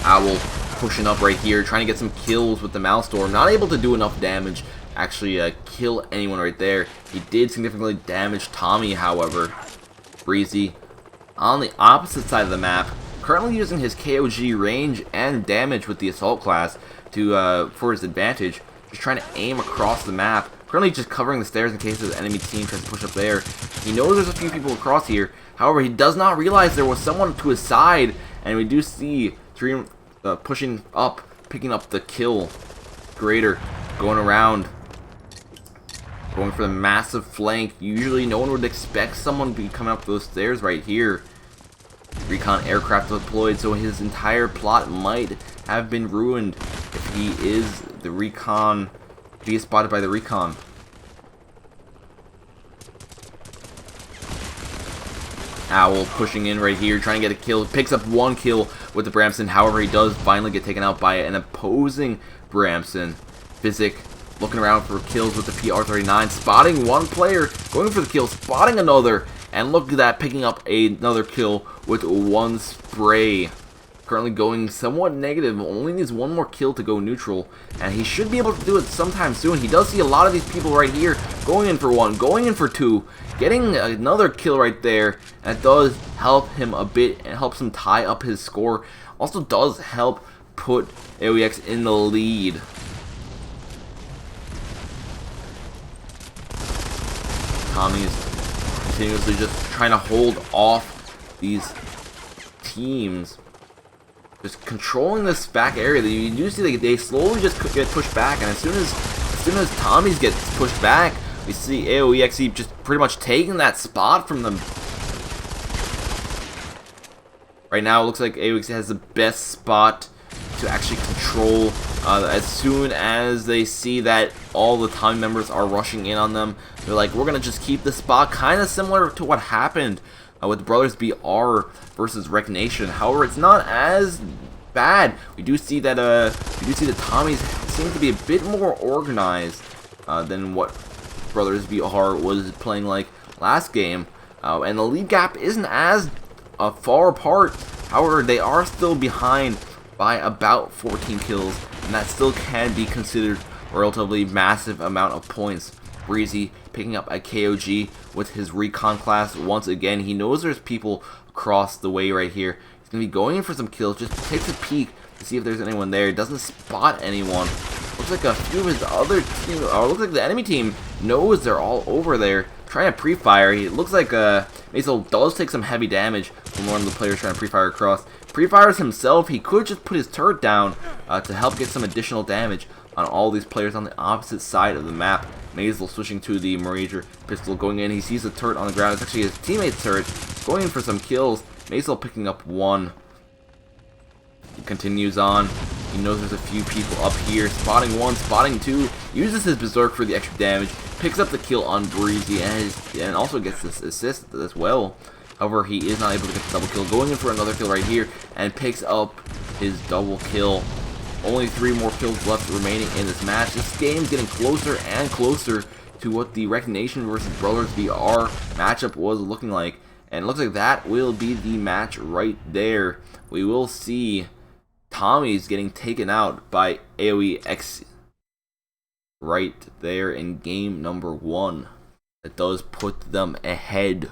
Owl pushing up right here, trying to get some kills with the Maelstrom. Not able to do enough damage, actually kill anyone right there. He did significantly damage Tommy, however. Breezy On the opposite side of the map, currently using his KOG range and damage with the assault class to for his advantage, just trying to aim across the map. Currently just covering the stairs in case the enemy team tries to push up there. He knows there's a few people across here. However, he does not realize there was someone to his side, and we do see Dream pushing up, picking up the kill. Greater going around, going for the massive flank. Usually no one would expect someone to be coming up those stairs right here. Recon aircraft deployed, so his entire plot might have been ruined if he is the recon, if he is spotted by the recon. Owl pushing in right here, trying to get a kill. Picks up one kill with the Bramson. However, he does finally get taken out by an opposing Bramson. Physic looking around for kills with the PR-39. Spotting one player, going for the kill, spotting another. And look at that, picking up another kill with one spray. Currently going somewhat negative, only needs one more kill to go neutral, and he should be able to do it sometime soon. He does see a lot of these people right here going in for one, going in for two, getting another kill right there, and it does help him a bit and helps him tie up his score. Also does help put AOEX in the lead. Tommy's continuously just trying to hold off these teams. Just controlling this back area. You do see they slowly just get pushed back, and as soon as Tommy's gets pushed back, we see AOEXE just pretty much taking that spot from them. Right now, it looks like AOEXE has the best spot to actually control. As soon as they see that all the Tommy members are rushing in on them, they're like, we're gonna just keep the spot, kind of similar to what happened with Brothers BR versus Rec Nation. However, it's not as bad. We do see that Tommies seem to be a bit more organized than what Brothers BR was playing like last game, and the lead gap isn't as far apart. However, they are still behind by about 14 kills, and that still can be considered a relatively massive amount of points. Breezy picking up a KOG with his recon class once again. He knows there's people across the way right here. He's going to be going in for some kills, just takes a peek to see if there's anyone there. Doesn't spot anyone. Looks like a few of his other team, or looks like the enemy team knows they're all over there trying to pre-fire. It looks like Maisel does take some heavy damage from one of the players trying to pre-fire across. Pre-fires himself. He could just put his turret down to help get some additional damage on all these players on the opposite side of the map. Maisel switching to the Marager pistol, going in. He sees the turret on the ground. It's actually his teammate's turret, going in for some kills. Maisel picking up one. He continues on. He knows there's a few people up here. Spotting one, spotting two. Uses his Berserk for the extra damage. Picks up the kill on Breezy, and also gets this assist as well. However, he is not able to get the double kill. Going in for another kill right here, and picks up his double kill. Only 3 more kills left remaining in this match. This game's getting closer and closer to what the Rec Nation versus Brothers BR matchup was looking like. And it looks like that will be the match right there. We will see Tommy's getting taken out by AOEX right there in game number 1. That does put them ahead.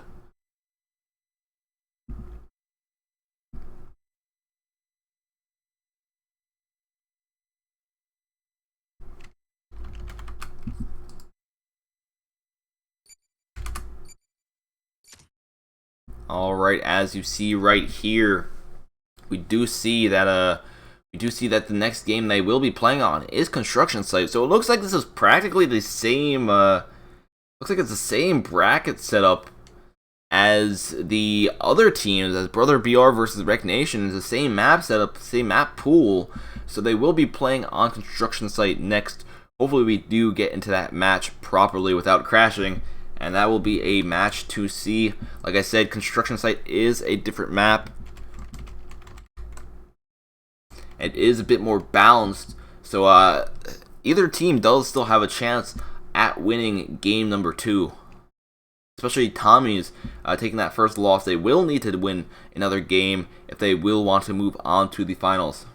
Alright, as you see right here, we do see that the next game they will be playing on is Construction Site. So it looks like this is practically the same looks like it's the same bracket setup as the other teams, as Brother BR versus Rec Nation. Is the same map setup, same map pool. So they will be playing on Construction Site next. Hopefully we do get into that match properly without crashing. And that will be a match to see. Like I said, Construction Site is a different map. It is a bit more balanced. So either team does still have a chance at winning game number 2. Especially Tommy's taking that first loss. They will need to win another game if they will want to move on to the finals.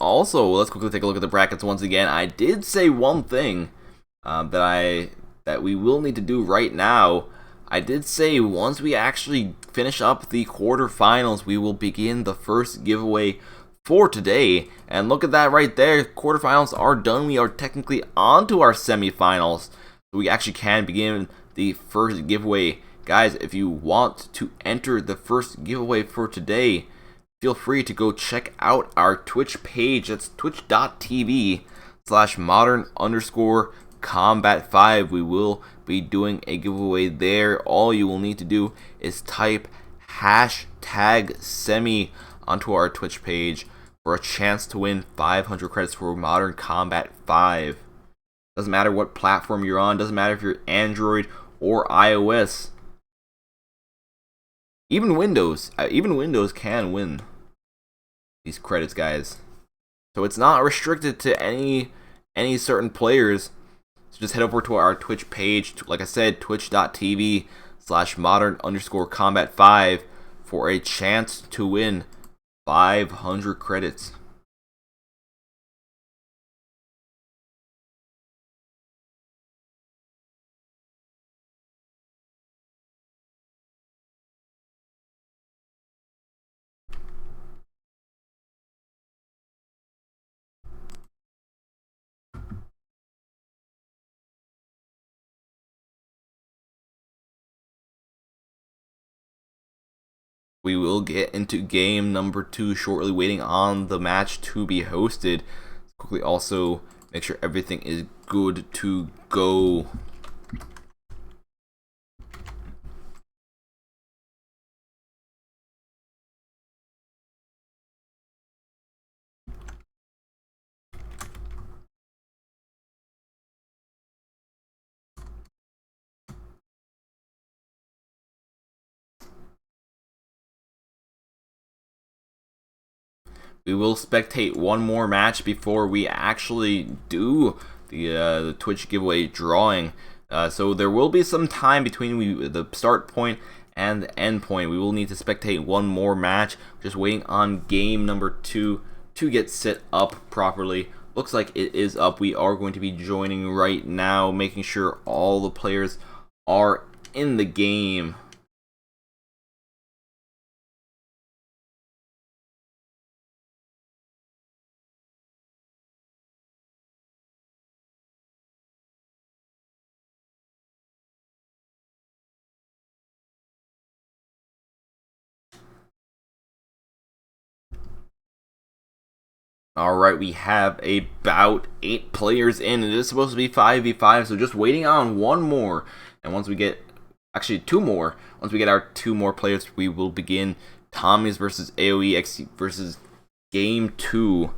Also, let's quickly take a look at the brackets once again. I did say one thing that we will need to do right now. I did say once we actually finish up the quarterfinals, we will begin the first giveaway for today. And look at that right there. Quarterfinals are done. We are technically on to our semifinals. So we actually can begin the first giveaway. Guys, if you want to enter the first giveaway for today, feel free to go check out our Twitch page. That's twitch.tv/modern_combat5. We will be doing a giveaway there. All you will need to do is type #semi onto our Twitch page for a chance to win 500 credits for Modern Combat 5. Doesn't matter what platform you're on. Doesn't matter if you're Android or iOS. Even Windows can win these credits, guys. So it's not restricted to any certain players. So just head over to our Twitch page, like I said, twitch.tv/modern_combat5 for a chance to win 500 credits. We will get into game number 2 shortly, waiting on the match to be hosted. Quickly also make sure everything is good to go. We will spectate one more match before we actually do the Twitch giveaway drawing. So there will be some time between the start point and the end point. We will need to spectate one more match. Just waiting on game number 2 to get set up properly. Looks like it is up. We are going to be joining right now, making sure all the players are in the game. Alright, we have about 8 players in. It is supposed to be 5v5, so just waiting on one more. And once we get, actually 2 more, once we get our 2 more players, we will begin Tommy's versus AOE versus game 2.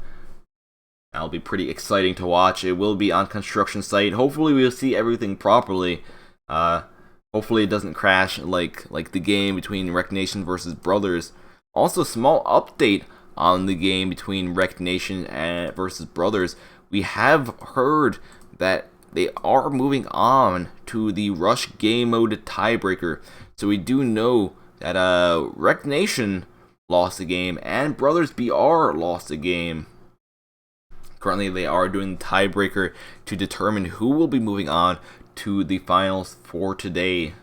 That'll be pretty exciting to watch. It will be on construction site. Hopefully we'll see everything properly. Hopefully it doesn't crash like the game between Rec Nation versus Brothers. Also, small update on the game between Rec Nation versus Brothers. We have heard that they are moving on to the Rush game mode tiebreaker. So we do know that Rec Nation lost the game and Brothers BR lost the game. Currently, they are doing the tiebreaker to determine who will be moving on to the finals for today.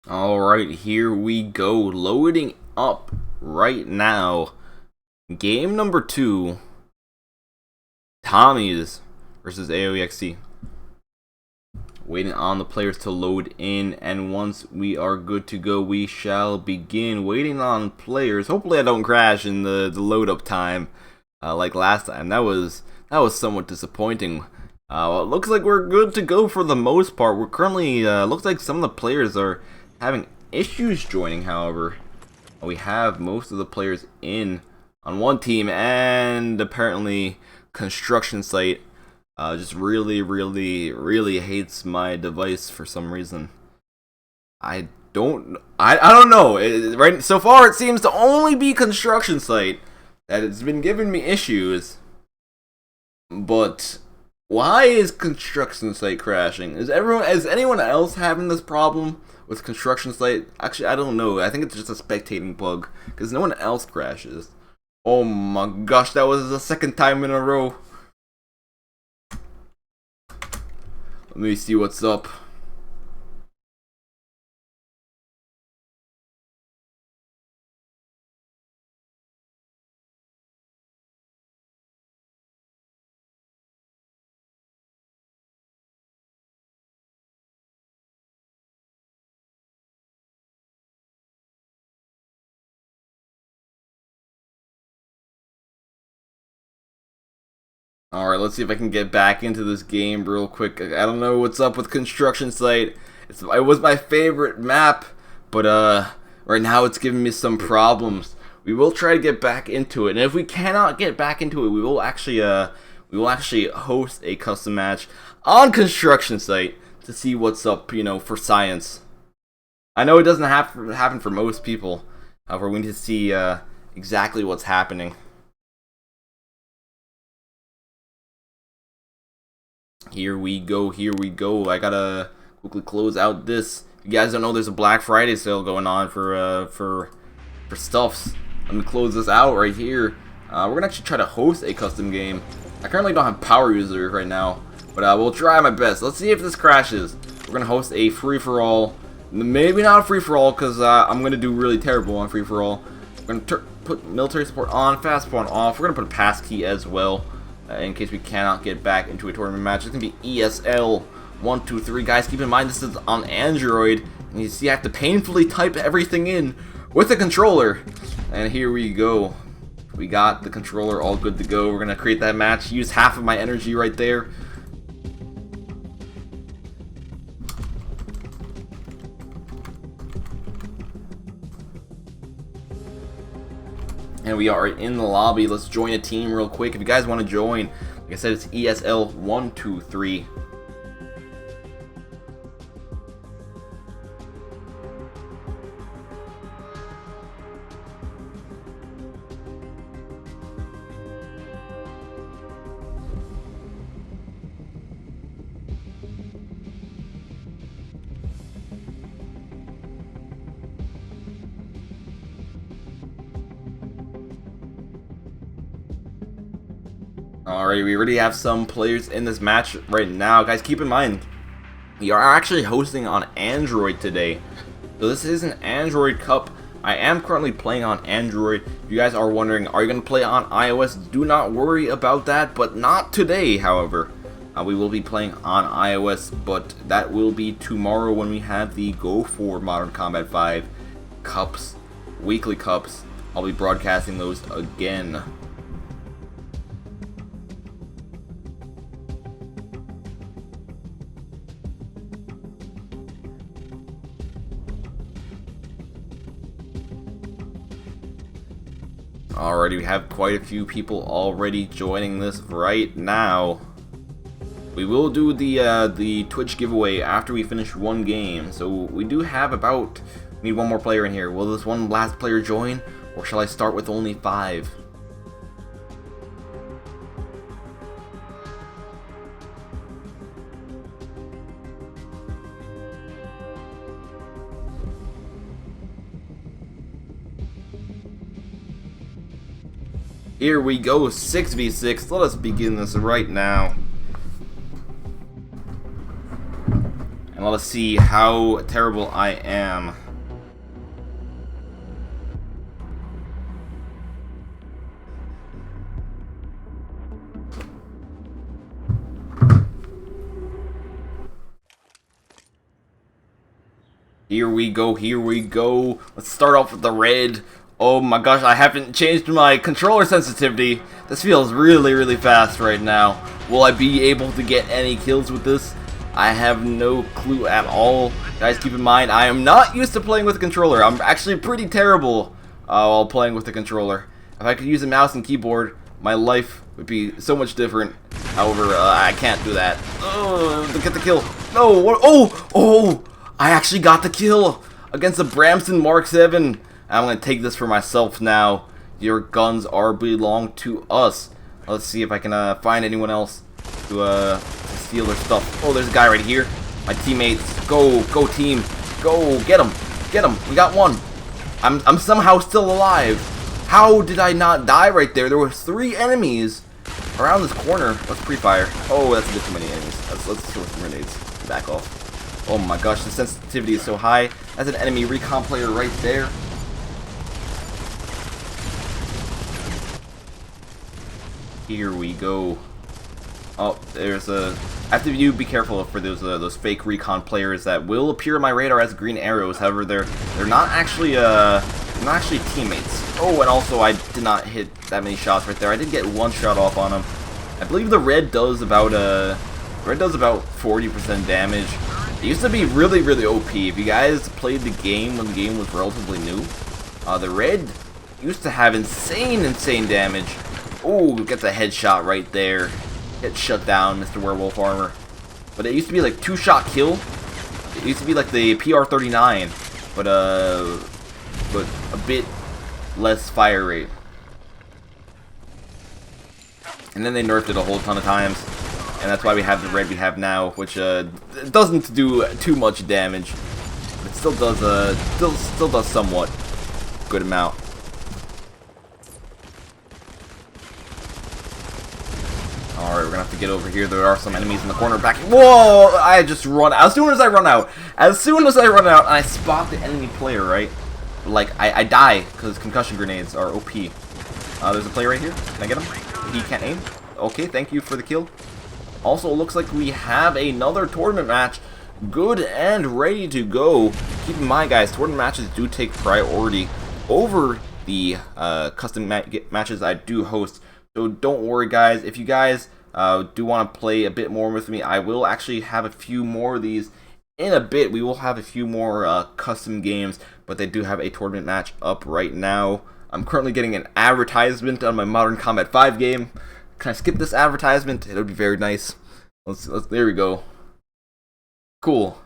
Alright, here we go. Loading up right now. Game number 2. Tommy's versus AOEXT. Waiting on the players to load in, and once we are good to go, we shall begin. Waiting on players. Hopefully I don't crash in the load up time like last time. That was somewhat disappointing. Well, it looks like we're good to go for the most part. We're currently looks like some of the players are having issues joining. However, we have most of the players in on one team, and apparently construction site just really hates my device for some reason. I don't know. Right so far, it seems to only be construction site that has been giving me issues. But why is construction site crashing? Is anyone else having this problem with construction site? Actually, I don't know. I think it's just a spectating bug because no one else crashes. Oh my gosh, that was the second time in a row. Let me see what's up. Alright, let's see if I can get back into this game real quick. I don't know what's up with construction site. It was my favorite map, but right now it's giving me some problems. We will try to get back into it, and if we cannot get back into it, we will actually host a custom match on construction site to see what's up, for science. I know it doesn't happen for most people. However, we need to see exactly what's happening. Here we go. I gotta quickly close out this. If you guys don't know, there's a Black Friday sale going on for stuffs. Let me close this out right here. We're gonna actually try to host a custom game. I currently don't have power user right now, but we'll try my best. Let's see if this crashes. We're gonna host a free-for-all. Maybe not a free-for-all because I'm gonna do really terrible on free-for-all. We're gonna put military support on, fast spawn off. We're gonna put a passkey as well. In case we cannot get back into a tournament match. It's going to be ESL 123. Guys, keep in mind this is on Android, and you see I have to painfully type everything in with the controller. And here we go. We got the controller all good to go. We're going to create that match. Use half of my energy right there. And we are in the lobby. Let's join a team real quick. If you guys want to join, like I said, it's ESL 123. Alright, we already have some players in this match right now. Guys, keep in mind, we are actually hosting on Android today. So this is an Android Cup. I am currently playing on Android. If you guys are wondering, are you going to play on iOS? Do not worry about that, but not today, however. We will be playing on iOS, but that will be tomorrow when we have the Go for Modern Combat 5 Cups, weekly Cups. I'll be broadcasting those again. Alrighty, we have quite a few people already joining this right now. We will do the Twitch giveaway after we finish one game. So we do have need one more player in here. Will this one last player join, or shall I start with only 5? Here we go, 6v6. Let us begin this right now. And let us see how terrible I am. Here we go, here we go. Let's start off with the red. Oh my gosh, I haven't changed my controller sensitivity. This feels really, really fast right now. Will I be able to get any kills with this? I have no clue at all. Guys, keep in mind, I am not used to playing with a controller. I'm actually pretty terrible while playing with the controller. If I could use a mouse and keyboard, my life would be so much different. However, I can't do that. Oh, to get the kill. No, what? Oh! I actually got the kill against the Bramson Mark 7. I'm going to take this for myself now. Your guns are belong to us. Let's see if I can find anyone else to steal their stuff. Oh, there's a guy right here. My teammates, go team, go, get him, we got one. I'm somehow still alive. How did I not die right there? There were 3 enemies around this corner. Let's pre-fire. Oh, that's a bit too many enemies. Let's throw some grenades. Back off. Oh my gosh, the sensitivity is so high. That's an enemy recon player right there. Here we go. Oh, there's a. I have to be careful for those fake recon players that will appear on my radar as green arrows. However, they're not actually teammates. Oh, and also I did not hit that many shots right there. I did get 1 shot off on him. I believe the red does about 40% damage. It used to be really, really OP. If you guys played the game when the game was relatively new, the red used to have insane damage. Oh, gets a headshot right there. Get shut down, Mr. Werewolf Armor. But it used to be like 2-shot kill. It used to be like the PR-39, but a bit less fire rate. And then they nerfed it a whole ton of times, and that's why we have the red we have now, which doesn't do too much damage. It still does still does somewhat good amount. Alright, we're gonna have to get over here. There are some enemies in the corner back. Whoa! I just run. As soon as I run out, and I spot the enemy player, right? Like, I die because concussion grenades are OP. There's a player right here. Can I get him? He can't aim. Okay, thank you for the kill. Also, it looks like we have another tournament match good and ready to go. Keep in mind, guys, tournament matches do take priority over the custom matches I do host. So don't worry, guys. If you guys do want to play a bit more with me, I will actually have a few more of these in a bit. We will have a few more custom games, but they do have a tournament match up right now. I'm currently getting an advertisement on my Modern Combat 5 game. Can I skip this advertisement? It would be very nice. Let's there we go. Cool.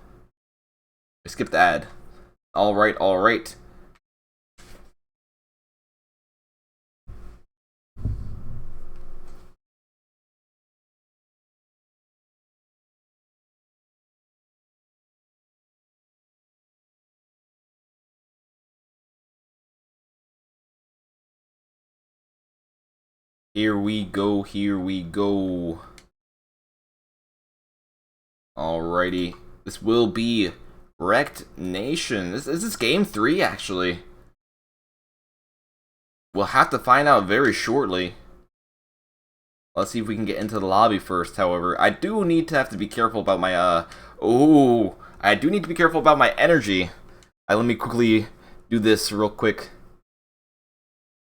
I skipped the ad. Alright. Here we go. Alrighty. This will be Wrecked Nation. This is game 3, actually. We'll have to find out very shortly. Let's see if we can get into the lobby first, however. I do need to have to be careful about my, I do need to be careful about my energy. Let me quickly do this real quick.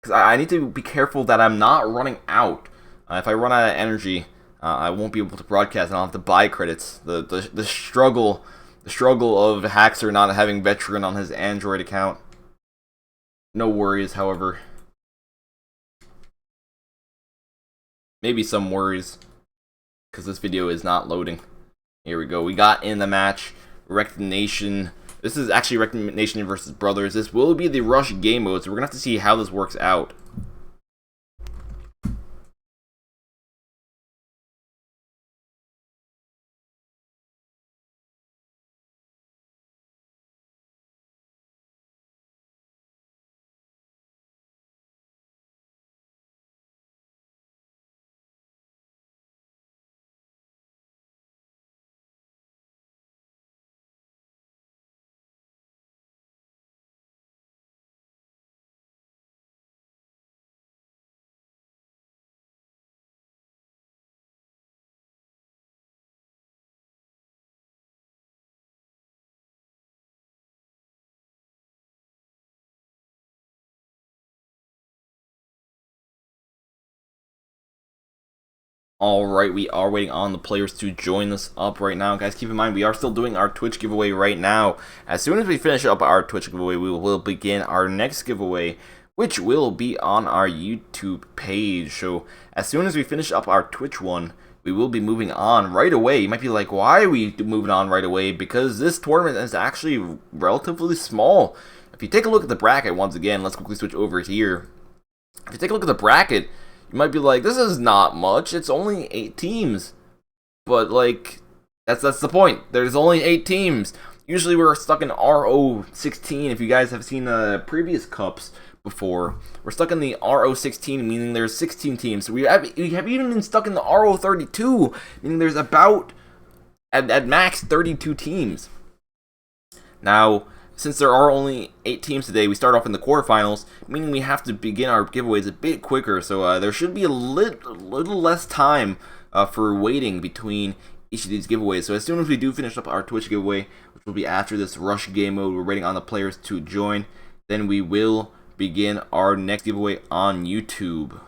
Because I need to be careful that I'm not running out. If I run out of energy, I won't be able to broadcast and I'll have to buy credits. The struggle of Haxer not having Veteran on his Android account. No worries, however. Maybe some worries, because this video is not loading. Here we go. We got in the match. Wrecked Nation. This is actually Wrecked Nation versus Brothers. This will be the Rush game mode, so we're going to have to see how this works out. Alright, we are waiting on the players to join us up right now. Guys, keep in mind, we are still doing our Twitch giveaway right now. As soon as we finish up our Twitch giveaway, we will begin our next giveaway, which will be on our YouTube page. So, as soon as we finish up our Twitch one, we will be moving on right away. You might be like, why are we moving on right away? Because this tournament is actually relatively small. If you take a look at the bracket once again, let's quickly switch over here. If you take a look at the bracket, you might be like, this is not much. It's only 8 teams. But, like, that's the point. There's only 8 teams. Usually we're stuck in RO16. If you guys have seen previous cups before, we're stuck in the RO16, meaning there's 16 teams. So we have even been stuck in the RO32, meaning there's about, at max, 32 teams. Now, since there are only 8 teams today, we start off in the quarterfinals, meaning we have to begin our giveaways a bit quicker, so there should be a little less time for waiting between each of these giveaways. So as soon as we do finish up our Twitch giveaway, which will be after this rush game mode, we're waiting on the players to join, then we will begin our next giveaway on YouTube.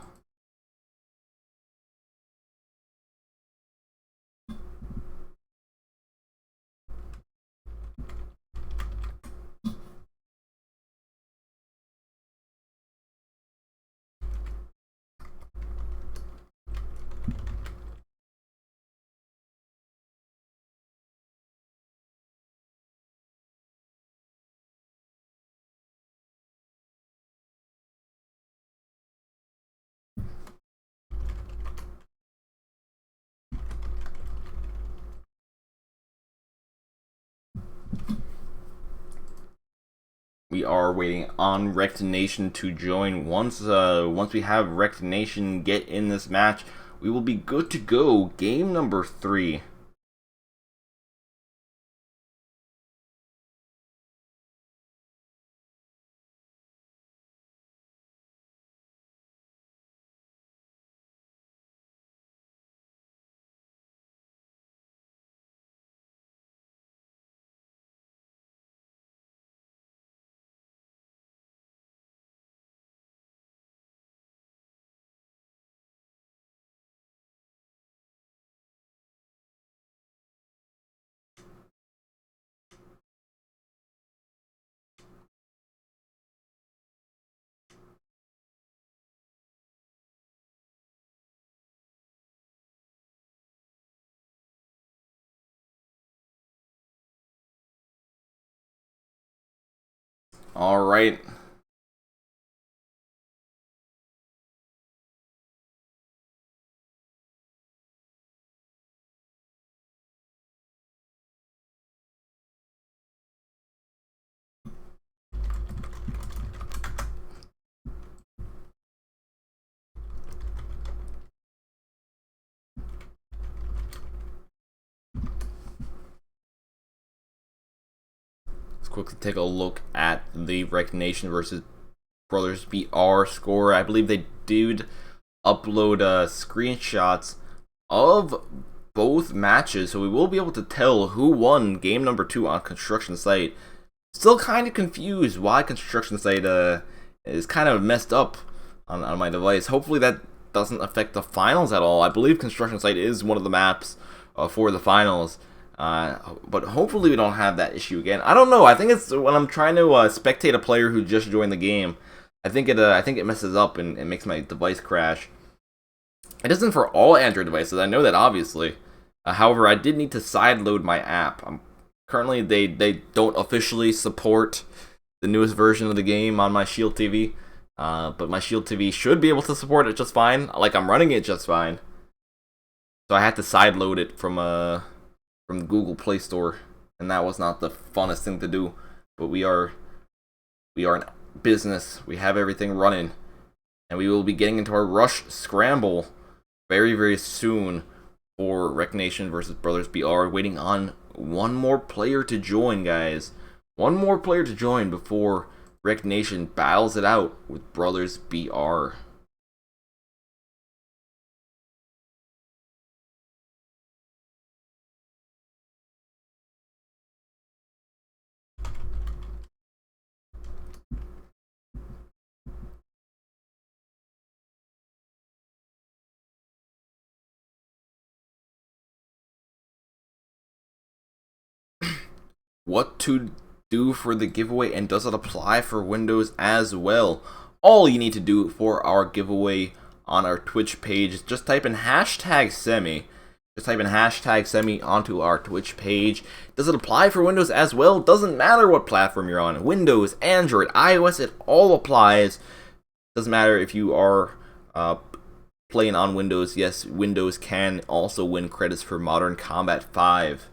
We are waiting on Wrecked Nation to join. Once we have Wrecked Nation get in this match, we will be good to go. Game number 3. All right. Let's quickly take a look at the Wrecked Nation versus Brothers BR score. I believe they did upload screenshots of both matches, so we will be able to tell who won game number 2 on Construction Site. Still kind of confused why Construction Site is kind of messed up on my device. Hopefully that doesn't affect the finals at all. I believe Construction Site is one of the maps for the finals. But hopefully we don't have that issue again. I don't know. I think it's when I'm trying to spectate a player who just joined the game. I think it messes up and it makes my device crash. It isn't for all Android devices. I know that obviously. However, I did need to sideload my app. Currently, they don't officially support the newest version of the game on my Shield TV. But my Shield TV should be able to support it just fine. Like, I'm running it just fine. So I had to sideload it from the Google Play Store, and that was not the funnest thing to do. But we are in business. We have everything running, and we will be getting into our rush scramble very, very soon for Wrecked Nation versus Brothers BR. Waiting on one more player to join, guys. One more player to join before Wrecked Nation battles it out with Brothers BR. what to do for the giveaway, and does it apply for Windows as well? All you need to do for our giveaway on our Twitch page is just type in hashtag Semi. Just type in hashtag Semi onto our Twitch page. Does it apply for Windows as well? Doesn't matter what platform you're on. Windows, Android, iOS, it all applies. Doesn't matter if you are playing on Windows. Yes, Windows can also win credits for Modern Combat 5.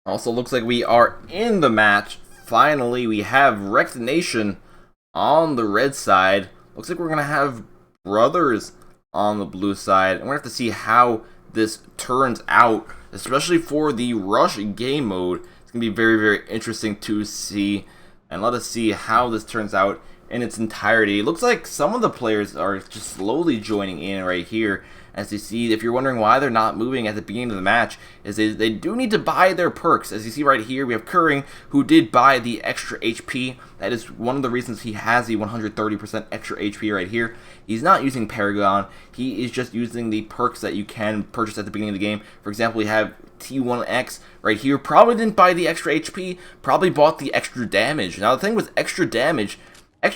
Also looks like we are in the match. Finally, we have Wrecked Nation on the red side. Looks like we're going to have Brothers on the blue side. And we're going to have to see how this turns out, especially for the Rush game mode. It's going to be very, very interesting to see. And let us see how this turns out in its entirety. It looks like some of the players are just slowly joining in right here. As you see, if you're wondering why they're not moving at the beginning of the match, is they do need to buy their perks. As you see right here, we have Curring, who did buy the extra HP. That is one of the reasons he has the 130% extra HP right here. He's not using Paragon. He is just using the perks that you can purchase at the beginning of the game. For example, we have T1X right here. Probably didn't buy the extra HP, probably bought the extra damage. Now, the thing with extra damage and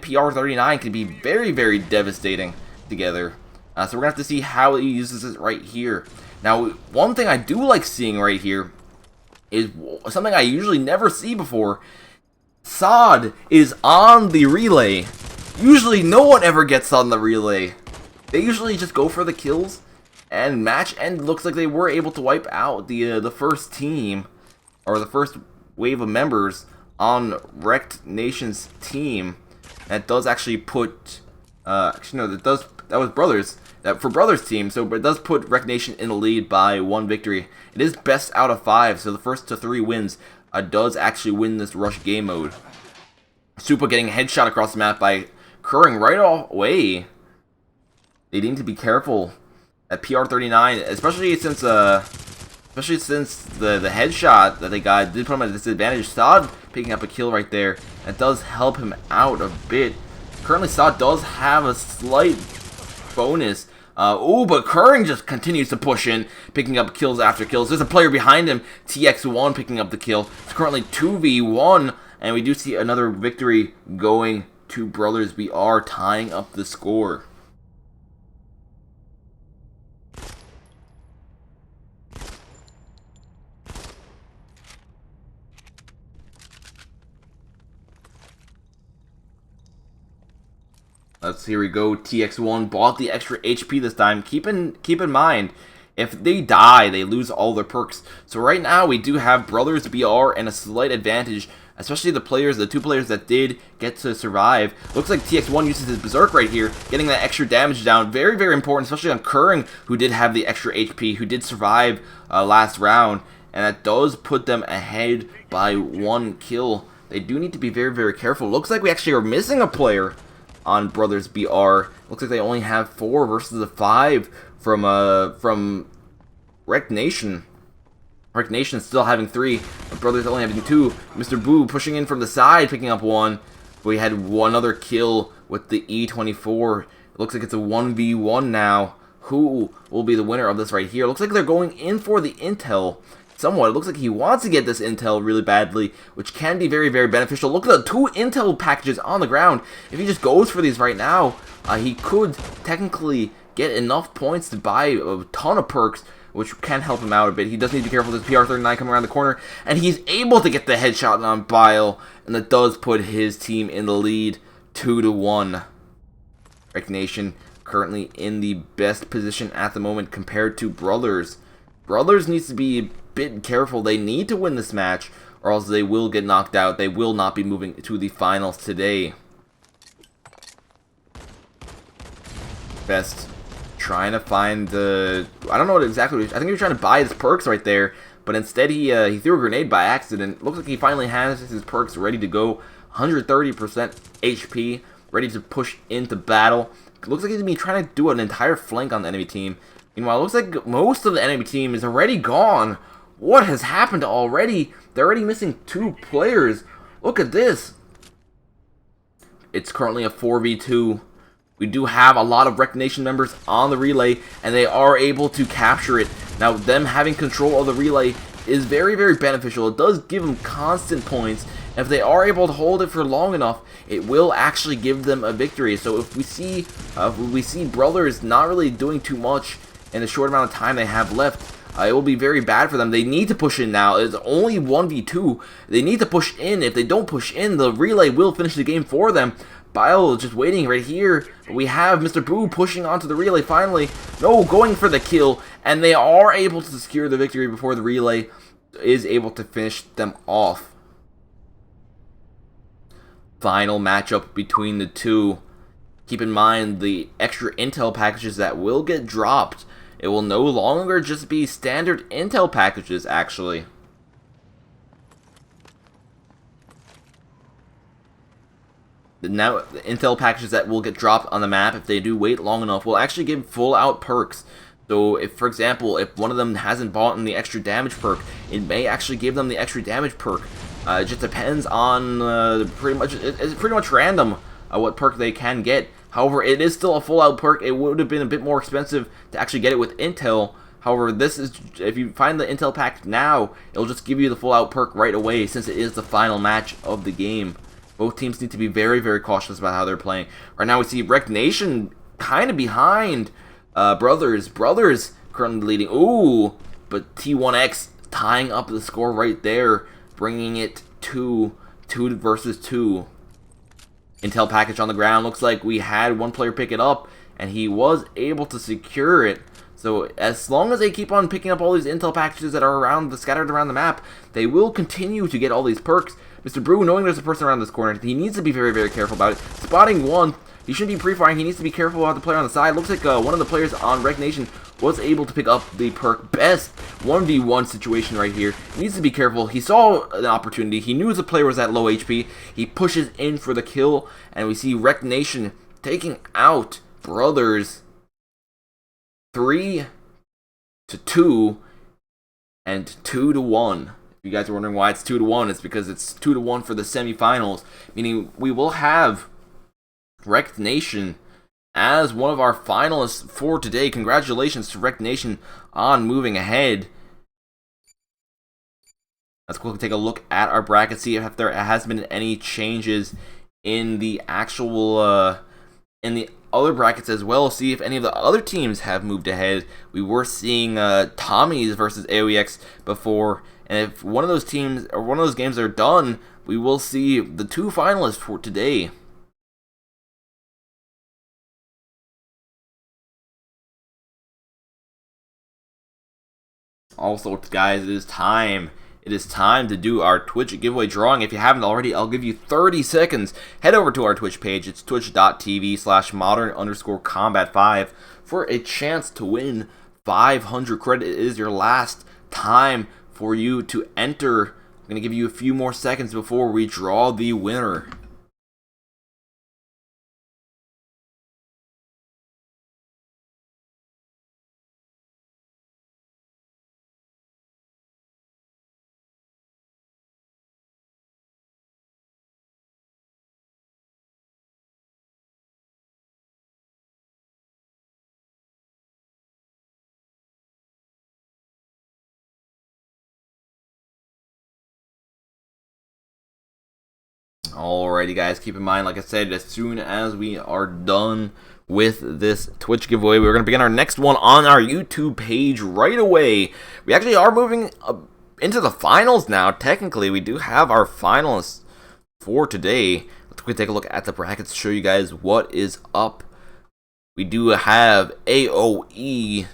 PR39 can be very, very devastating together. So we're going to have to see how he uses it right here. Now, one thing I do like seeing right here is something I usually never see before. Sod is on the relay. Usually no one ever gets on the relay. They usually just go for the kills and match, and looks like they were able to wipe out the first team, or the first wave of members on Wrecked Nation's team. That does actually put, actually no, that was Brothers. For Brothers team, so it does put Wrecked Nation in the lead by 1 victory. It is best out of 5, so the first to 3 wins does actually win this Rush game mode. Supa getting a headshot across the map by Curring right away. They need to be careful at PR39, especially since the headshot that they got did put them at a disadvantage. Sod picking up a kill right there. That does help him out a bit. Currently, Sod does have a slight bonus. But Curring just continues to push in, picking up kills after kills. There's a player behind him, TX1, picking up the kill. It's currently 2v1, and we do see another victory going to Brothers. We are tying up the score. Here we go. TX1 bought the extra HP this time. Keep in mind, if they die, they lose all their perks. So right now, we do have Brothers BR and a slight advantage, especially the 2 players that did get to survive. Looks like TX1 uses his Berserk right here, getting that extra damage down. Very, very important, especially on Curring, who did have the extra HP, who did survive last round. And that does put them ahead by 1 kill. They do need to be very, very careful. Looks like we actually are missing a player on Brothers BR. Looks like they only have 4 versus the 5 from Wrecked Nation. Wrecked Nation still having 3, but Brothers only having 2. Mr. Boo pushing in from the side, picking up 1. We had one other kill with the E24. It looks like it's a 1v1 now. Who will be the winner of this right here? Looks like they're going in for the intel. Somewhat. It looks like he wants to get this intel really badly, which can be very, very beneficial. Look at the 2 intel packages on the ground. If he just goes for these right now, he could technically get enough points to buy a ton of perks, which can help him out a bit. He does need to be careful with his PR39 coming around the corner, and he's able to get the headshot on Bile, and that does put his team in the lead 2-1. Wrecked Nation currently in the best position at the moment compared to Brothers. Brothers needs to be bit careful. They need to win this match, or else they will get knocked out. They will not be moving to the finals today. Best trying to find the... I don't know what exactly... I think he was trying to buy his perks right there, but instead he threw a grenade by accident. Looks like he finally has his perks ready to go. 130% HP, ready to push into battle. Looks like he's going to be trying to do an entire flank on the enemy team. Meanwhile, it looks like most of the enemy team is already gone. What has happened already? They're already missing 2 players. Look at this. It's currently a 4v2. We do have a lot of Recognition members on the relay, and they are able to capture it. Now, them having control of the relay is very, very beneficial. It does give them constant points. And if they are able to hold it for long enough, it will actually give them a victory. So if we see Brothers not really doing too much in the short amount of time they have left, it will be very bad for them. They need to push in now. It's only 1v2. They need to push in. If they don't push in, the relay will finish the game for them. Bile just waiting right here. We have Mr. Boo pushing onto the relay finally. No, going for the kill. And they are able to secure the victory before the relay is able to finish them off. Final matchup between the two. Keep in mind the extra intel packages that will get dropped. It will no longer just be standard intel packages, actually. Now, the intel packages that will get dropped on the map, if they do wait long enough, will actually give full-out perks. So, if, for example, if one of them hasn't bought in the extra damage perk, it may actually give them the extra damage perk. It just depends on it's pretty much random what perk they can get. However, it is still a full-out perk. It would have been a bit more expensive to actually get it with intel. However, this is, if you find the intel pack now, it'll just give you the full-out perk right away, since it is the final match of the game. Both teams need to be very, very cautious about how they're playing. Right now, we see Recognition kind of behind Brothers. Brothers currently leading. Ooh, but T1X tying up the score right there, bringing it to 2 versus 2. Intel package on the ground. Looks like we had one player pick it up, and he was able to secure it. So as long as they keep on picking up all these intel packages that are scattered around the map, they will continue to get all these perks. Mr. Brew, knowing there's a person around this corner, he needs to be very, very careful about it. Spotting one, he shouldn't be pre-firing. He needs to be careful about the player on the side. Looks like one of the players on Recognition was able to pick up the perk. Best 1v1 situation right here. He needs to be careful. He saw an opportunity. He knew the player was at low HP. He pushes in for the kill, and we see Recognition taking out Brothers 3-2 and 2-1. If you guys are wondering why it's 2-1, it's because it's 2-1 for the semifinals, meaning we will have Recognition as one of our finalists for today. Congratulations to Recognition on moving ahead. Let's quickly take a look at our bracket, see if there has been any changes in the actual in the other brackets as well. See if any of the other teams have moved ahead. We were seeing Tommy's versus AOEX before, and if one of those teams or one of those games are done, we will see the 2 finalists for today. Also, guys, it is time. It is time to do our Twitch giveaway drawing. If you haven't already, I'll give you 30 seconds. Head over to our Twitch page. It's twitch.tv/modern_combat5 for a chance to win 500 credit. It is your last time for you to enter. I'm going to give you a few more seconds before we draw the winner. Alrighty, guys, keep in mind, like I said, as soon as we are done with this Twitch giveaway, we're going to begin our next one on our YouTube page right away. We actually are moving into the finals now. Technically, we do have our finalists for today. Let's quickly take a look at the brackets to show you guys what is up. We do have AOE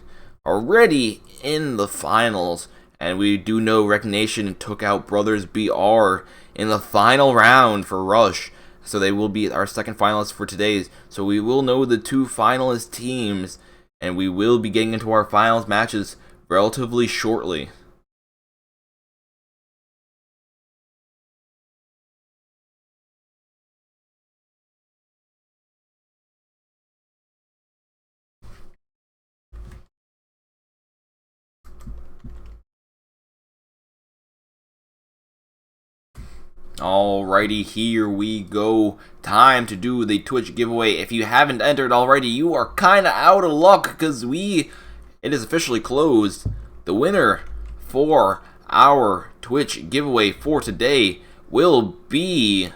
already in the finals, And we do know Rec Nation took out Brothers BR in the final round for Rush. So they will be our second finalists for today. So we will know the 2 finalist teams. And we will be getting into our finals matches relatively shortly. Alrighty, here we go. Time to do the Twitch giveaway. If you haven't entered already, you are kind of out of luck because it is officially closed. The winner for our Twitch giveaway for today will be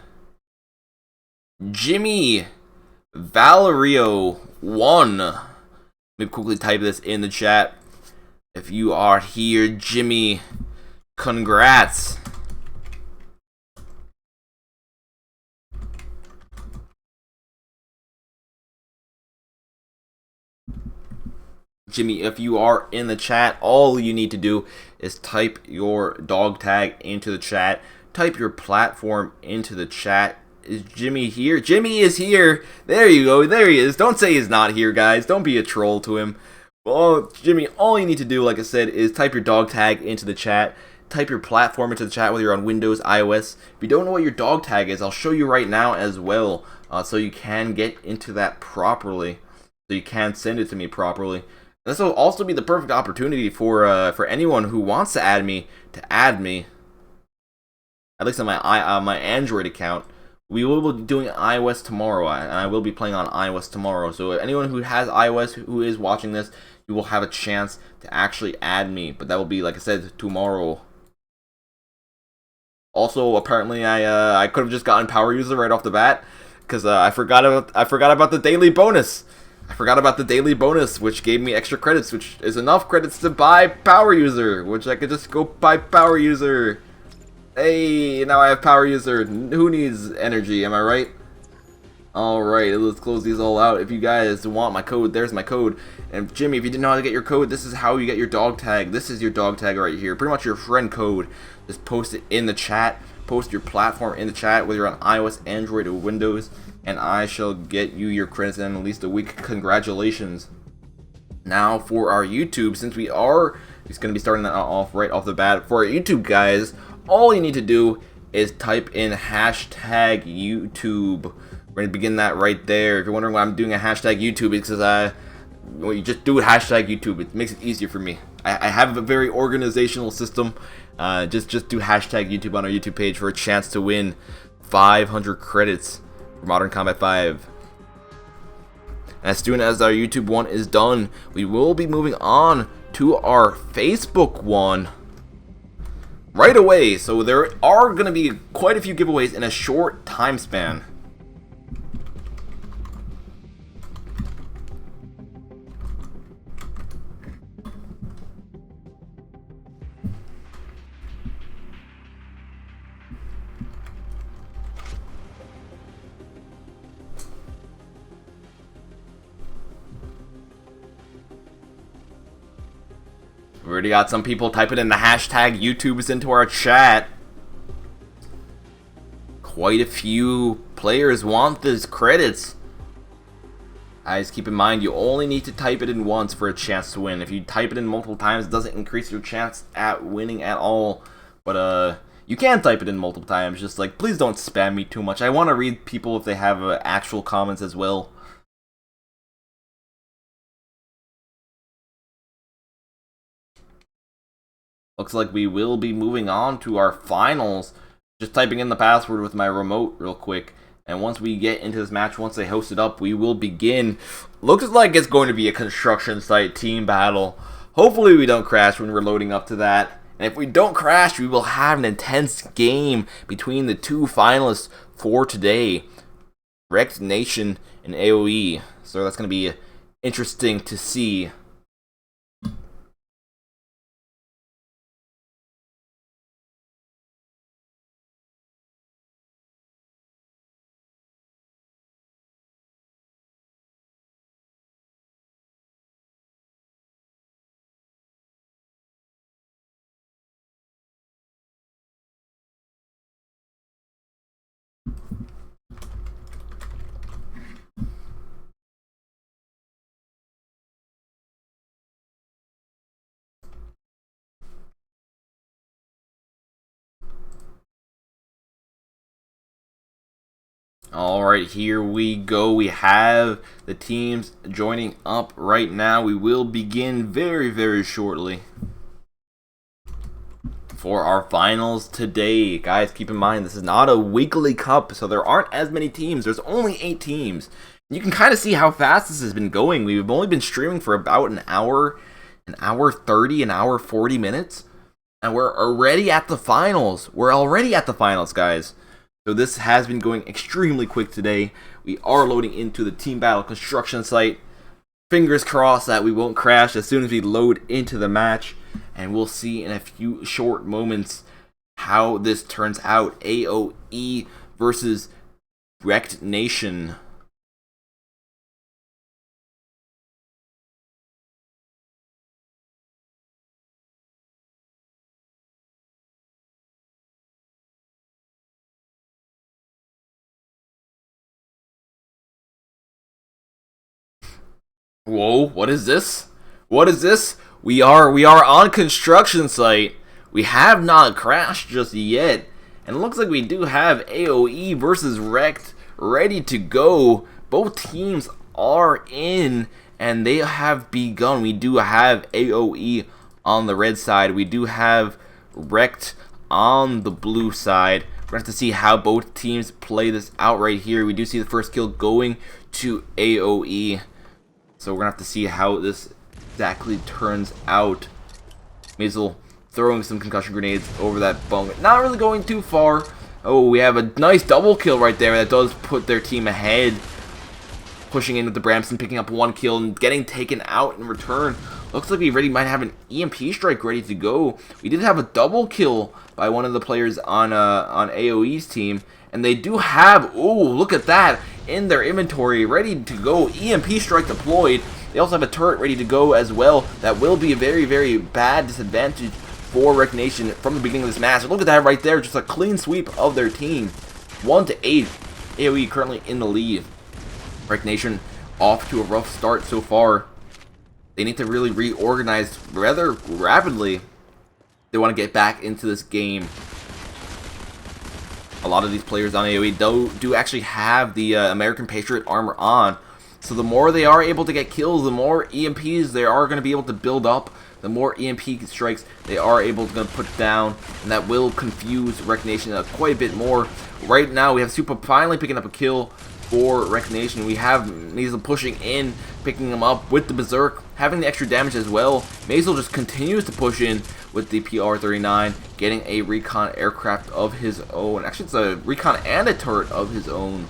Jimmy Valerio 1. Let me quickly type this in the chat. If you are here, Jimmy, congrats. Jimmy, if you are in the chat, all you need to do is type your dog tag into the chat. Type your platform into the chat. Is Jimmy here? Jimmy is here. There you go. There he is. Don't say he's not here, guys. Don't be a troll to him. Well, Jimmy, all you need to do, like I said, is type your dog tag into the chat. Type your platform into the chat, whether you're on Windows, iOS. If you don't know what your dog tag is, I'll show you right now as well, so you can get into that properly. So you can send it to me properly. This will also be the perfect opportunity for anyone who wants to add me at least on my Android account. We will be doing iOS tomorrow, and I will be playing on iOS tomorrow. So anyone who has iOS who is watching this, you will have a chance to actually add me. But that will be, like I said, tomorrow. Also, apparently, I could have just gotten Power User right off the bat because I forgot about the daily bonus. I forgot about the daily bonus, which gave me extra credits, which is enough credits to buy Power User, which I could just go buy Power User. Hey, now I have Power User. Who needs energy, am I right? Alright, let's close these all out. If you guys want my code, there's my code. And Jimmy, if you didn't know how to get your code, this is how you get your dog tag. This is your dog tag right here. Pretty much your friend code. Just post it in the chat. Post your platform in the chat, whether you're on iOS, Android, or Windows. And I shall get you your credits in at least a week. Congratulations. Now for our YouTube, since we are just going to be starting that off right off the bat. For our YouTube guys, all you need to do is type in hashtag YouTube. We're going to begin that right there. If you're wondering why I'm doing a hashtag YouTube, it's because you just do a hashtag YouTube. It makes it easier for me. I have a very organizational system. Just do hashtag YouTube on our YouTube page for a chance to win 500 credits for Modern Combat 5. As soon as our YouTube one is done, we will be moving on to our Facebook one right away. So there are going to be quite a few giveaways in a short time span. We already got some people typing in the hashtag YouTubes into our chat. Quite a few players want these credits. Guys, keep in mind, you only need to type it in once for a chance to win. If you type it in multiple times, it doesn't increase your chance at winning at all. But, you can type it in multiple times. Just, like, please don't spam me too much. I want to read people if they have actual comments as well. Looks like we will be moving on to our finals. Just typing in the password with my remote real quick. And once we get into this match, once they host it up, we will begin. Looks like it's going to be a construction site team battle. Hopefully we don't crash when we're loading up to that. And if we don't crash, we will have an intense game between the 2 finalists for today. Rec Nation and AoE. So that's going to be interesting to see. Alright, here we go. We have the teams joining up right now. We will begin very shortly for our finals today. Guys, keep in mind, this is not a weekly cup, so there aren't as many teams. There's only 8 teams. You can kind of see how fast this has been going. We've only been streaming for about an hour 30, an hour 40 minutes, and we're already at the finals. We're already at the finals, guys. So this has been going extremely quick today. We are loading into the team battle construction site. Fingers crossed that we won't crash as soon as we load into the match. And we'll see in a few short moments how this turns out. AOE versus Wrecked Nation. Whoa, what is this? What is this? We are on construction site. We have not crashed just yet. And it looks like we do have AOE versus Wrecked ready to go. Both teams are in and they have begun. We do have AOE on the red side. We do have Wrecked on the blue side. We're going to have to see how both teams play this out right here. We do see the first kill going to AOE. So we're going to have to see how this exactly turns out. Maisel throwing some concussion grenades over that bunk. Not really going too far. Oh, we have a nice double kill right there. That does put their team ahead. Pushing in with the Bramson, picking up 1 kill and getting taken out in return. Looks like we already might have an EMP strike ready to go. We did have a double kill by one of the players on AOE's team. And they do have, ooh, look at that, in their inventory, ready to go. EMP strike deployed. They also have a turret ready to go as well. That will be a very bad disadvantage for Wrecked Nation from the beginning of this match. Look at that right there, just a clean sweep of their team. 1-8. AOE currently in the lead. Wrecked Nation off to a rough start so far. They need to really reorganize rather rapidly. They want to get back into this game. A lot of these players on AOE do actually have the American Patriot armor on. So the more they are able to get kills, the more EMPs they are going to be able to build up. The more EMP strikes they are able to put down. And that will confuse Wrecked Nation quite a bit more. Right now we have Super finally picking up a kill for Wrecked Nation. We have Maisel pushing in, picking him up with the Berserk, having the extra damage as well. Maisel just continues to push in with the PR-39, getting a recon aircraft of his own. Actually, it's a recon and a turret of his own.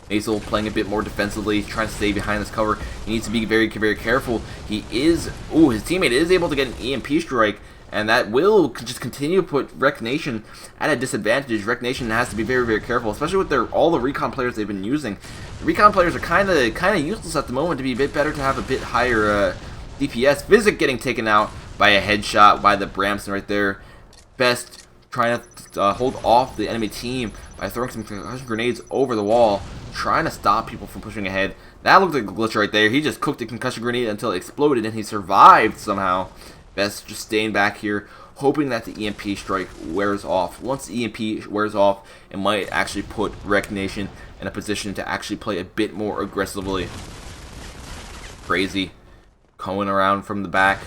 Maisel playing a bit more defensively, trying to stay behind this cover. He needs to be very careful. He is, ooh, his teammate is able to get an EMP strike, and that will just continue to put Wrecked Nation at a disadvantage. Wrecked Nation has to be very careful, especially with all the recon players they've been using. The recon players are kind of useless at the moment. To be a bit better to have a bit higher DPS. Physic getting taken out by a headshot by the Bramson right there. Best trying to hold off the enemy team by throwing some concussion grenades over the wall, trying to stop people from pushing ahead. That looked like a glitch right there. He just cooked a concussion grenade until it exploded, and he survived somehow. Best just staying back here, hoping that the EMP strike wears off. Once the EMP wears off, it might actually put Wrecked Nation in a position to actually play a bit more aggressively. Crazy. Coming around from the back.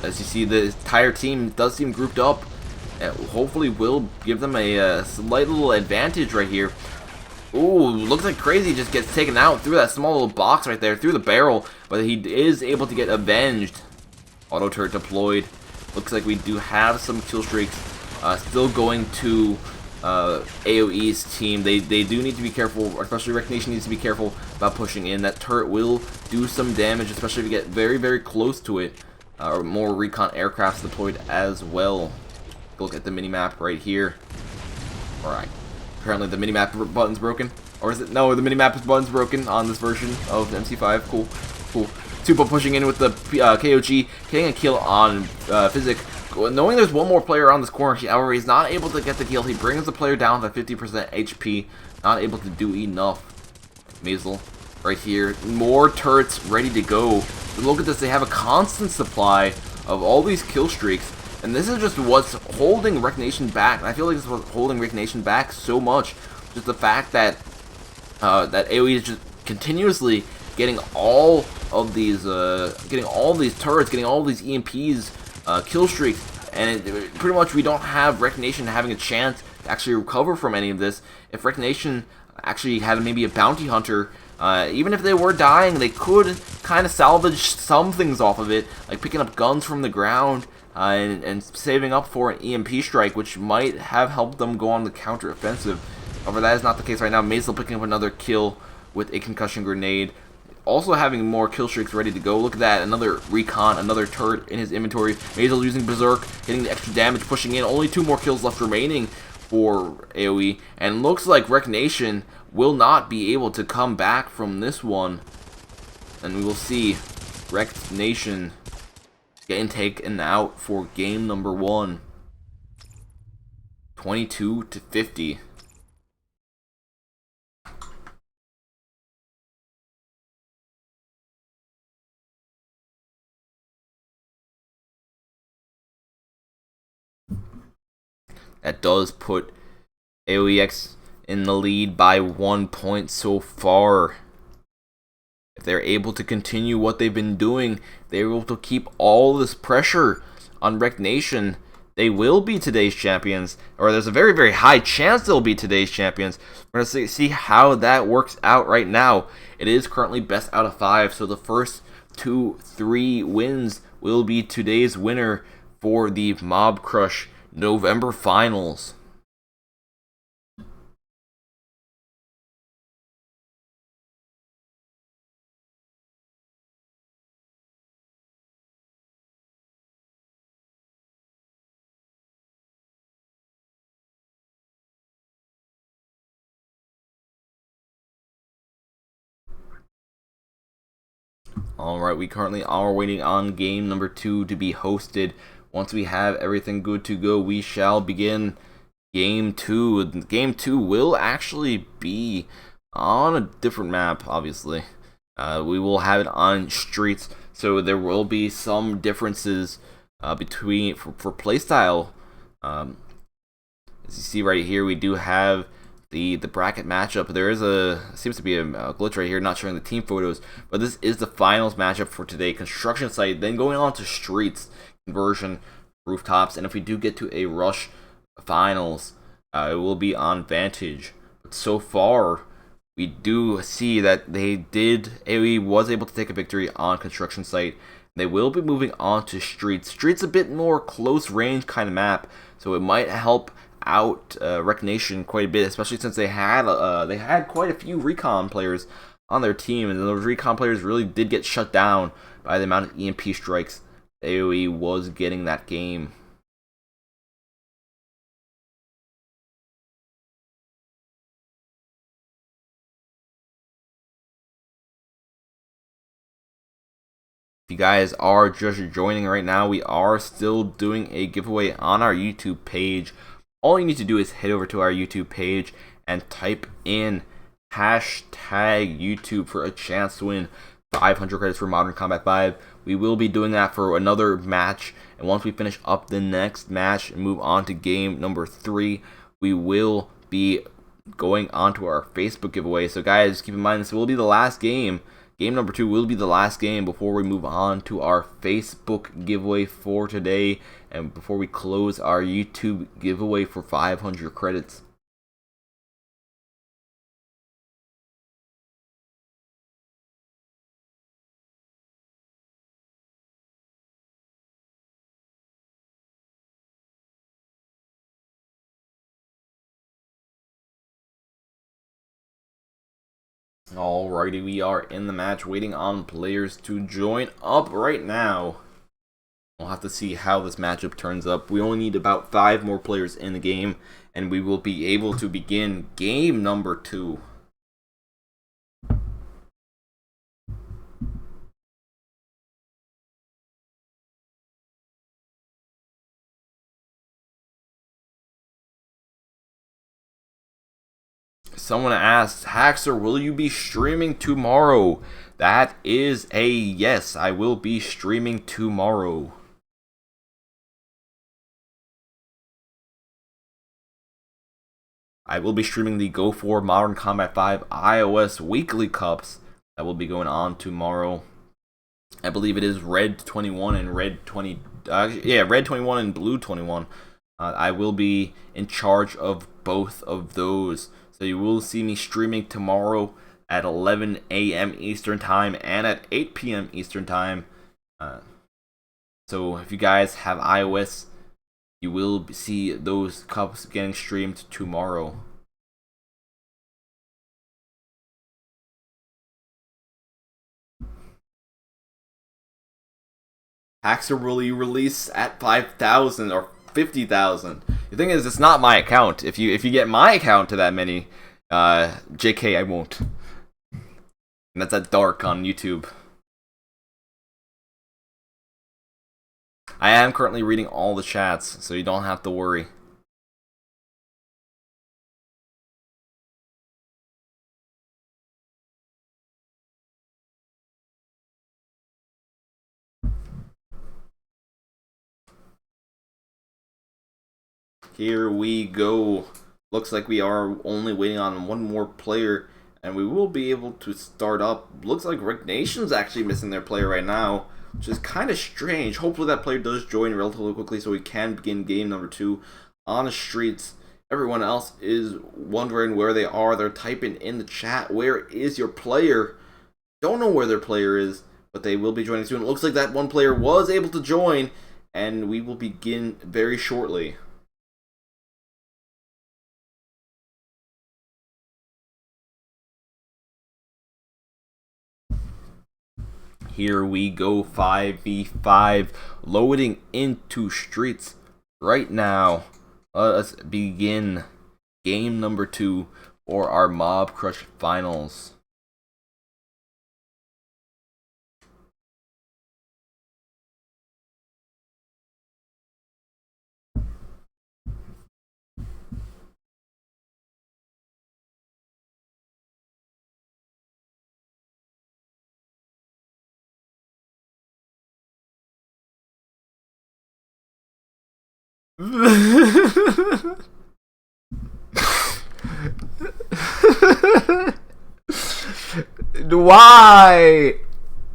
As you see, the entire team does seem grouped up. And hopefully will give them a slight little advantage right here. Ooh, looks like Crazy just gets taken out through that small little box right there, through the barrel. But he is able to get avenged. Auto turret deployed. Looks like we do have some kill streaks still going to AOE's team. They do need to be careful, especially Wrecked Nation needs to be careful about pushing in. That turret will do some damage, especially if you get very close to it. More recon aircrafts deployed as well. Look at the minimap right here. Alright. Apparently the minimap button's broken. Or is it? No, the minimap button's broken on this version of MC5. Cool. Tupa pushing in with the KOG, getting a kill on Physic. Knowing there's one more player on this corner, however, he's not able to get the kill. He brings the player down to 50% HP. Not able to do enough. Maisel right here. More turrets ready to go. But look at this. They have a constant supply of all these kill streaks. And this is just what's holding Wrecked Nation back. And I feel like this is what's holding Wrecked Nation back so much. just the fact that that AoE is just continuously getting all of these turrets, getting all of these EMPs, kill streaks, and pretty much we don't have Recognition having a chance to actually recover from any of this. If Recognition actually had maybe a bounty hunter, even if they were dying, they could kind of salvage some things off of it, like picking up guns from the ground and saving up for an EMP strike, which might have helped them go on the counter offensive. However, that is not the case right now. Mazel picking up another kill with a concussion grenade. Also having more kill streaks ready to go. Look at that, another recon, another turret in his inventory. Mazel using Berserk, getting the extra damage, pushing in. Only 2 more kills left remaining for AoE. And looks like Recognition will not be able to come back from this one. And we will see Recognition getting taken out for game number 1. 22-50. That does put AoEX in the lead by 1 point so far. If they're able to continue what they've been doing, they're able to keep all this pressure on Recognition, they will be today's champions, or there's a very, very high chance they'll be today's champions. We're going to see how that works out right now. It is currently best out of 5, so the first 2-3 wins will be today's winner for the Mobcrush November Finals. Alright, we currently are waiting on game number 2 to be hosted. Once we have everything good to go, we shall begin game 2. Game 2 will actually be on a different map, obviously. We will have it on streets, so there will be some differences between for playstyle. As you see right here, we do have the bracket matchup. There is seems to be a glitch right here, not showing the team photos, but this is the finals matchup for today. Construction site, then going on to streets, conversion, rooftops, and if we do get to a rush finals, it will be on Vantage. But so far, we do see that AoE was able to take a victory on construction site. They will be moving on to streets. Streets a bit more close range kind of map, so it might help out Recognition quite a bit, especially since they had quite a few recon players on their team, and those recon players really did get shut down by the amount of EMP strikes AoE was getting that game. If you guys are just joining right now, we are still doing a giveaway on our YouTube page. All you need to do is head over to our YouTube page and type in hashtag YouTube for a chance to win 500 credits for Modern Combat 5. We will be doing that for another match, and once we finish up the next match and move on to game number 3, we will be going on to our Facebook giveaway. So guys, keep in mind this will be the last game. Game number 2 will be the last game before we move on to our Facebook giveaway for today, and before we close our YouTube giveaway for 500 credits. Alrighty, we are in the match, waiting on players to join up right now. We'll have to see how this matchup turns up. We only need about 5 more players in the game, and we will be able to begin game number 2. Someone asked, Haxer, will you be streaming tomorrow? That is a yes, I will be streaming tomorrow. I will be streaming the Go For Modern Combat 5 iOS Weekly Cups that will be going on tomorrow. I believe it is Red 21 and Red 20. Red 21 and Blue 21. I will be in charge of both of those. So you will see me streaming tomorrow at 11 a.m. Eastern Time and at 8 p.m. Eastern Time. So if you guys have iOS, you will see those cups getting streamed tomorrow. Packs are really released at 5,000 or 50,000. The thing is, it's not my account. If you get my account to that many, JK, I won't. And that's at dark on YouTube. I am currently reading all the chats, so you don't have to worry. Here we go. Looks like we are only waiting on one more player, and we will be able to start up. Looks like Rick Nation's actually missing their player right now, which is kind of strange. Hopefully that player does join relatively quickly so we can begin game number 2 on the streets. Everyone else is wondering where they are. They're typing in the chat, where is your player? Don't know where their player is, but they will be joining soon. It looks like that one player was able to join, and we will begin very shortly. Here we go, 5v5, loading into streets right now. Let us begin game number 2 for our Mobcrush finals. Why?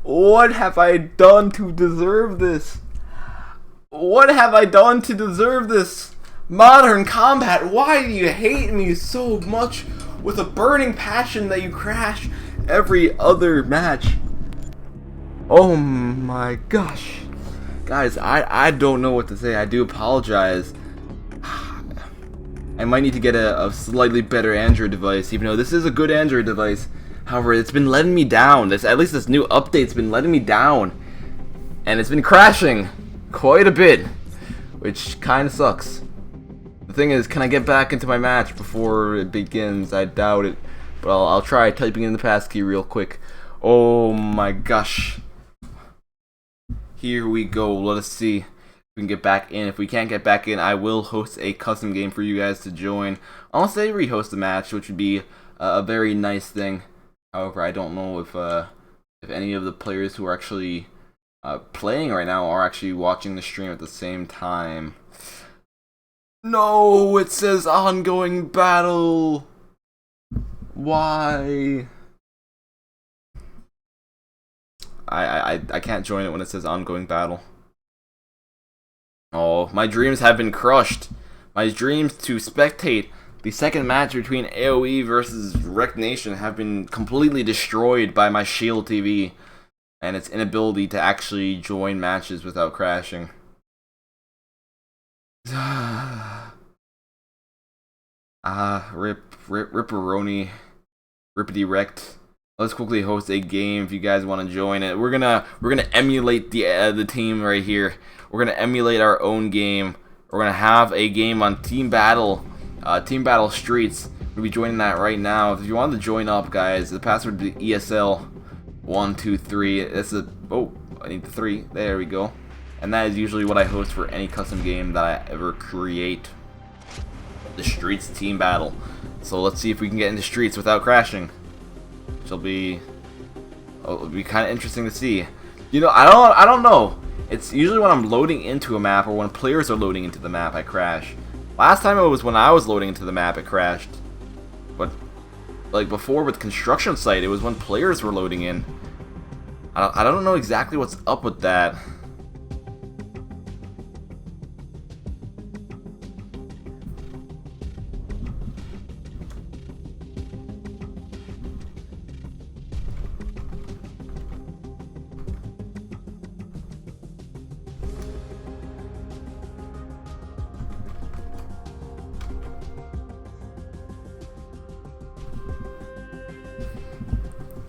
What have I done to deserve this? What have I done to deserve this? Modern Combat, why do you hate me so much with a burning passion that you crash every other match? Oh my gosh. Guys, I don't know what to say. I do apologize. I might need to get a slightly better Android device, even though this is a good Android device. However, it's been letting me down. At least this new update's been letting me down. And it's been crashing quite a bit, which kind of sucks. The thing is, can I get back into my match before it begins? I doubt it. But I'll try typing in the passkey real quick. Oh my gosh. Here we go. Let us see if we can get back in. If we can't get back in, I will host a custom game for you guys to join. Unless they rehost the match, which would be a very nice thing. However, I don't know if any of the players who are actually playing right now are actually watching the stream at the same time. No, it says ongoing battle. Why? I can't join it when it says ongoing battle. Oh, my dreams have been crushed. My dreams to spectate the second match between AoE versus Wreck Nation have been completely destroyed by my Shield TV and its inability to actually join matches without crashing. Ripperoni, Rippity Wrecked. Let's quickly host a game if you guys want to join it. We're gonna emulate the team right here. We're gonna emulate our own game. We're gonna have a game on Team Battle Streets. We'll be joining that right now. If you want to join up, guys, the password is ESL123. This is I need the 3. There we go. And that is usually what I host for any custom game that I ever create. The Streets Team Battle. So let's see if we can get into Streets without crashing. It'll be kind of interesting to see. You know, I don't know. It's usually when I'm loading into a map or when players are loading into the map, I crash. Last time it was when I was loading into the map, it crashed. But like before with construction site, it was when players were loading in. I don't know exactly what's up with that.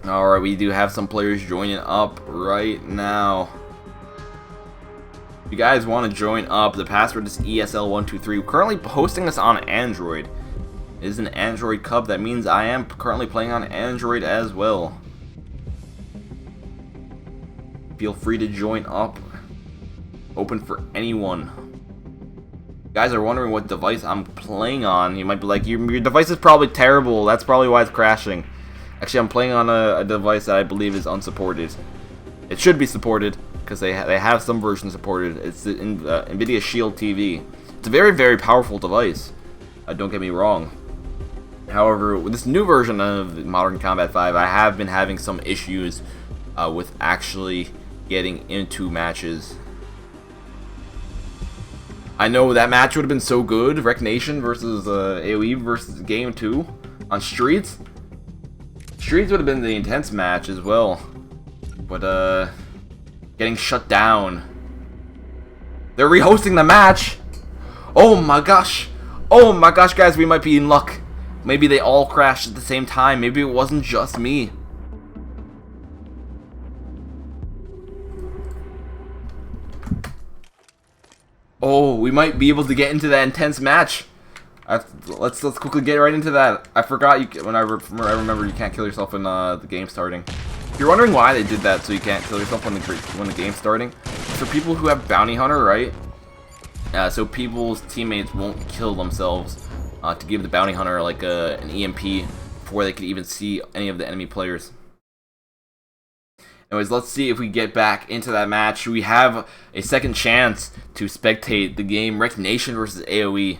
Alright, we do have some players joining up right now. If you guys want to join up, the password is ESL123. We're currently hosting this on Android. It is an Android Cup. That means I am currently playing on Android as well. Feel free to join up. Open for anyone. You guys are wondering what device I'm playing on. You might be like, your device is probably terrible. That's probably why it's crashing. Actually, I'm playing on a device that I believe is unsupported. It should be supported because they have some versions supported. It's the NVIDIA Shield TV. It's a very, very powerful device. Don't get me wrong. However, with this new version of Modern Combat 5, I have been having some issues with actually getting into matches. I know that match would have been so good. Rec Nation versus AoE versus Game 2 on Streets. Streets would have been the intense match as well. But, getting shut down. They're rehosting the match! Oh my gosh! Oh my gosh, guys, we might be in luck. Maybe they all crashed at the same time. Maybe it wasn't just me. Oh, we might be able to get into that intense match. Let's quickly get right into that. I forgot I remember you can't kill yourself when the game's starting. If you're wondering why they did that, so you can't kill yourself when the game's starting, it's for people who have Bounty Hunter, right? So people's teammates won't kill themselves to give the Bounty Hunter like an EMP before they could even see any of the enemy players. Anyways, let's see if we get back into that match. We have a second chance to spectate the game Rec Nation versus AoE.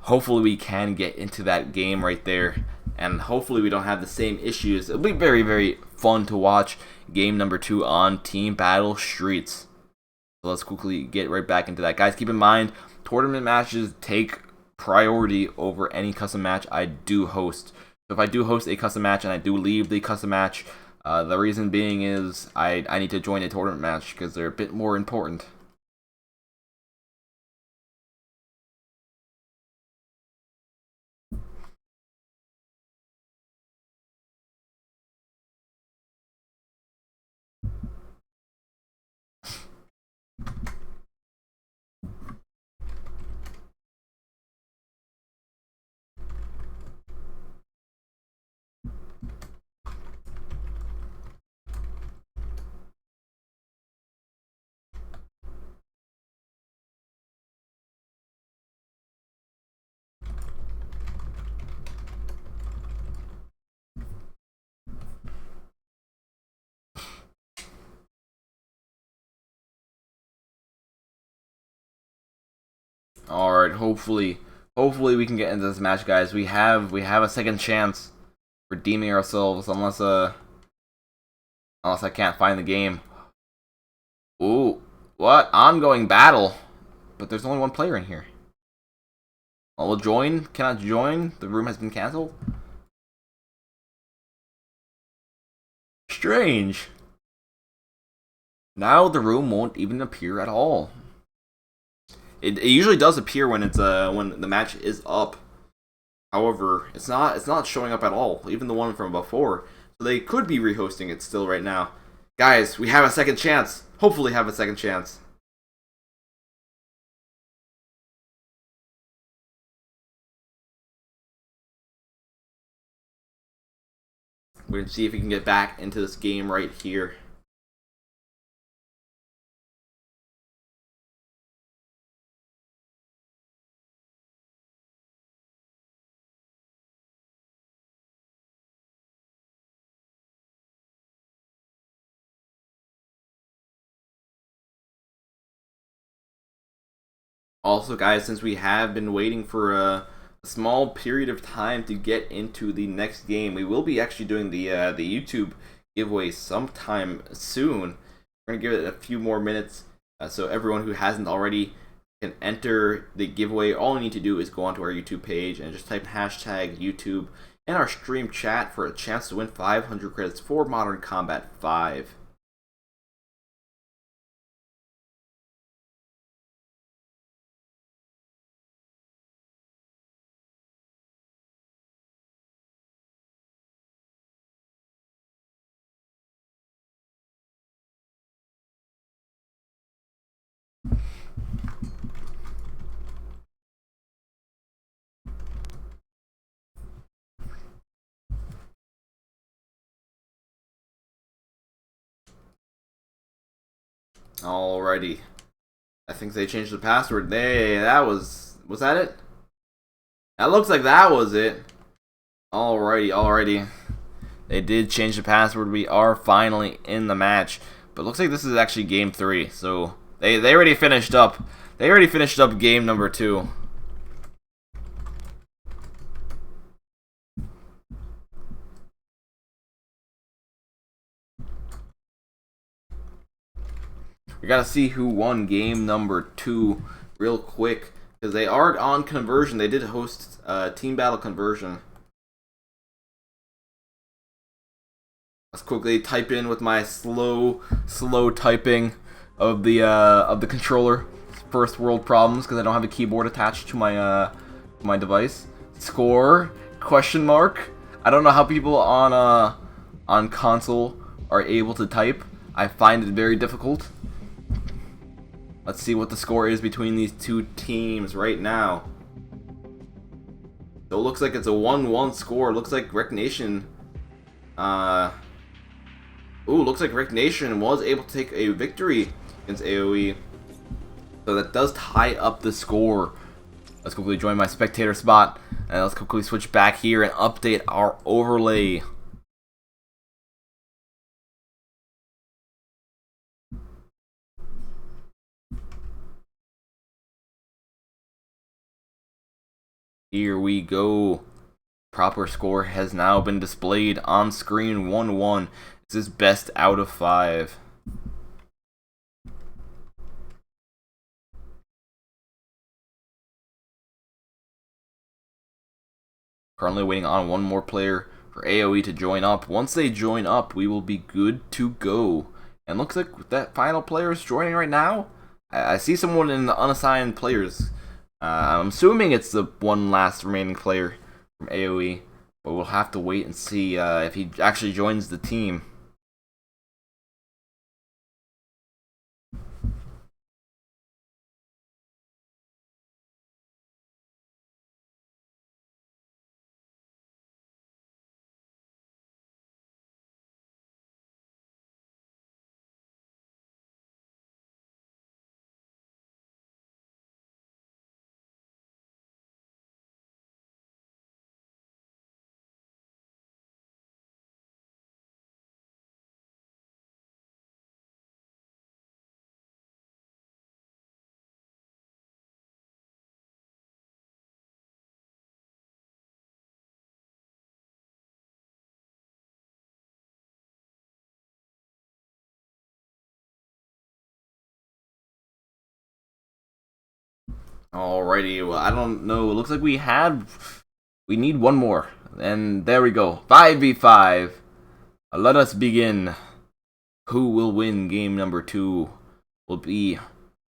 Hopefully we can get into that game right there, and hopefully we don't have the same issues. It'll be very, very fun to watch game number 2 on Team Battle Streets. So let's quickly get right back into that. Guys, keep in mind, tournament matches take priority over any custom match I do host. So if I do host a custom match and I do leave the custom match, the reason being is I need to join a tournament match because they're a bit more important. All right, hopefully we can get into this match, guys. We have a second chance redeeming ourselves, unless I can't find the game. Ooh, what? Ongoing battle, but there's only one player in here. Well, we'll join. Cannot join. The room has been canceled. Strange. Now the room won't even appear at all. It usually does appear when it's when the match is up. However, it's not showing up at all, even the one from before. So they could be rehosting it still right now. Guys, we have a second chance. Hopefully have a second chance. We're gonna see if we can get back into this game right here. Also, guys, since we have been waiting for a small period of time to get into the next game. We will be actually doing the YouTube giveaway sometime soon. We're gonna give it a few more minutes, so everyone who hasn't already can enter the giveaway. All you need to do is go onto our YouTube page and just type hashtag YouTube in our stream chat for a chance to win 500 credits for Modern Combat 5. Alrighty. I think they changed the password. Was that it? That looks like that was it. Alrighty. They did change the password. We are finally in the match. But looks like this is actually game 3. So they already finished up. They already finished up game number 2. We gotta see who won game number 2 real quick, because they are on conversion. They did host team battle conversion. Let's quickly type in with my slow typing of the controller. First world problems because I don't have a keyboard attached to my device. Score ? I don't know how people on console are able to type. I find it very difficult. Let's see what the score is between these two teams right now. So it looks like it's a 1-1 score. It looks like Rec Nation looks like Rec Nation was able to take a victory against AoE. So that does tie up the score. Let's quickly join my spectator spot. And let's quickly switch back here and update our overlay. Here we go. Proper score has now been displayed on screen. 1-1. This is best out of 5. Currently waiting on one more player for AoE to join up. Once they join up, we will be good to go. And looks like that final player is joining right now. I see someone in the unassigned players. I'm assuming it's the one last remaining player from AoE, but we'll have to wait and see if he actually joins the team. Alrighty, well, I don't know. It looks like we need one more. And there we go. 5v5. Let us begin. Who will win game number 2 will be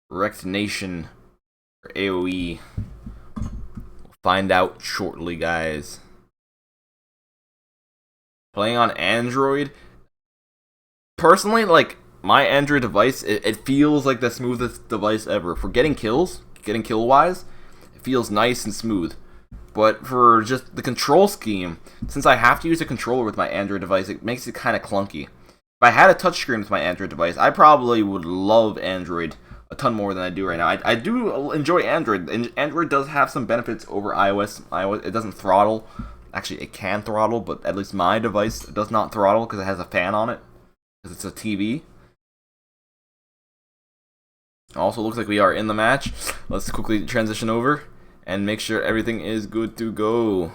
Rec Nation or AoE. We'll find out shortly, guys. Playing on Android. Personally, like, my Android device, it feels like the smoothest device ever. For getting kill-wise, it feels nice and smooth. But for just the control scheme, since I have to use a controller with my Android device, it makes it kind of clunky. If I had a touchscreen with my Android device, I probably would love Android a ton more than I do right now. I do enjoy Android, and Android does have some benefits over iOS. It doesn't throttle. Actually, it can throttle, but at least my device does not throttle because it has a fan on it, because it's a TV. Also, looks like we are in the match. Let's quickly transition over and make sure everything is good to go.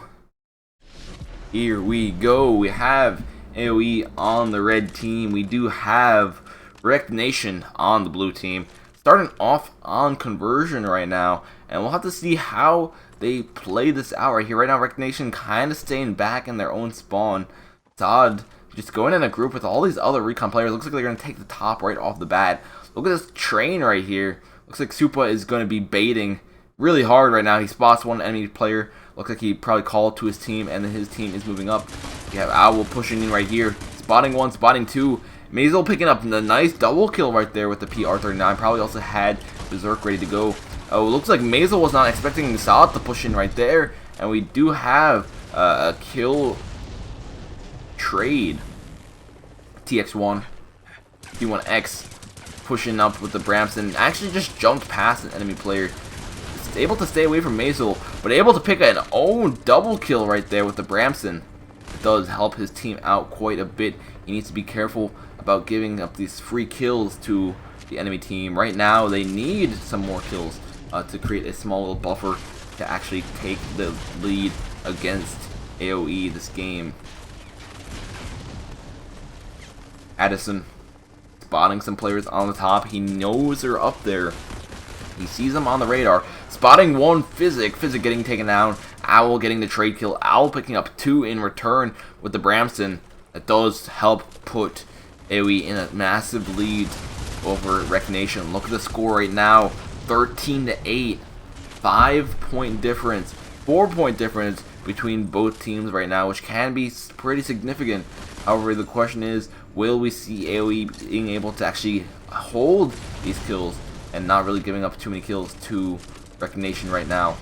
Here we go. We have AoE on the red team. We do have Wreck Nation on the blue team. Starting off on conversion right now, and we'll have to see how they play this out right here. Right now, Wreck Nation kind of staying back in their own spawn. Todd just going in a group with all these other recon players. Looks like they're going to take the top right off the bat. Look at this train right here. Looks like Supa is going to be baiting really hard right now. He spots one enemy player. Looks like he probably called to his team, and then his team is moving up. You have Owl pushing in right here. Spotting one, spotting two. Maisel picking up a nice double kill right there with the PR39. Probably also had Berserk ready to go. Oh, looks like Maisel was not expecting Saad to push in right there. And we do have a kill trade. TX1, T1X pushing up with the Bramson. Actually just jumped past an enemy player. Able to stay away from Maisel, but able to pick an own double kill right there with the Bramson. It does help his team out quite a bit. He needs to be careful about giving up these free kills to the enemy team. Right now, they need some more kills to create a small little buffer to actually take the lead against AoE this game. Addison spotting some players on the top. He knows they're up there. He sees them on the radar. Spotting one, Physic getting taken down. Owl getting the trade kill. Owl picking up two in return with the Bramson. That does help put AoE in a massive lead over Wreck Nation. Look at the score right now. 13-8. 5-point difference. 4-point difference between both teams right now, which can be pretty significant. However, the question is, will we see AoE being able to actually hold these kills and not really giving up too many kills to Wreck Nation right now?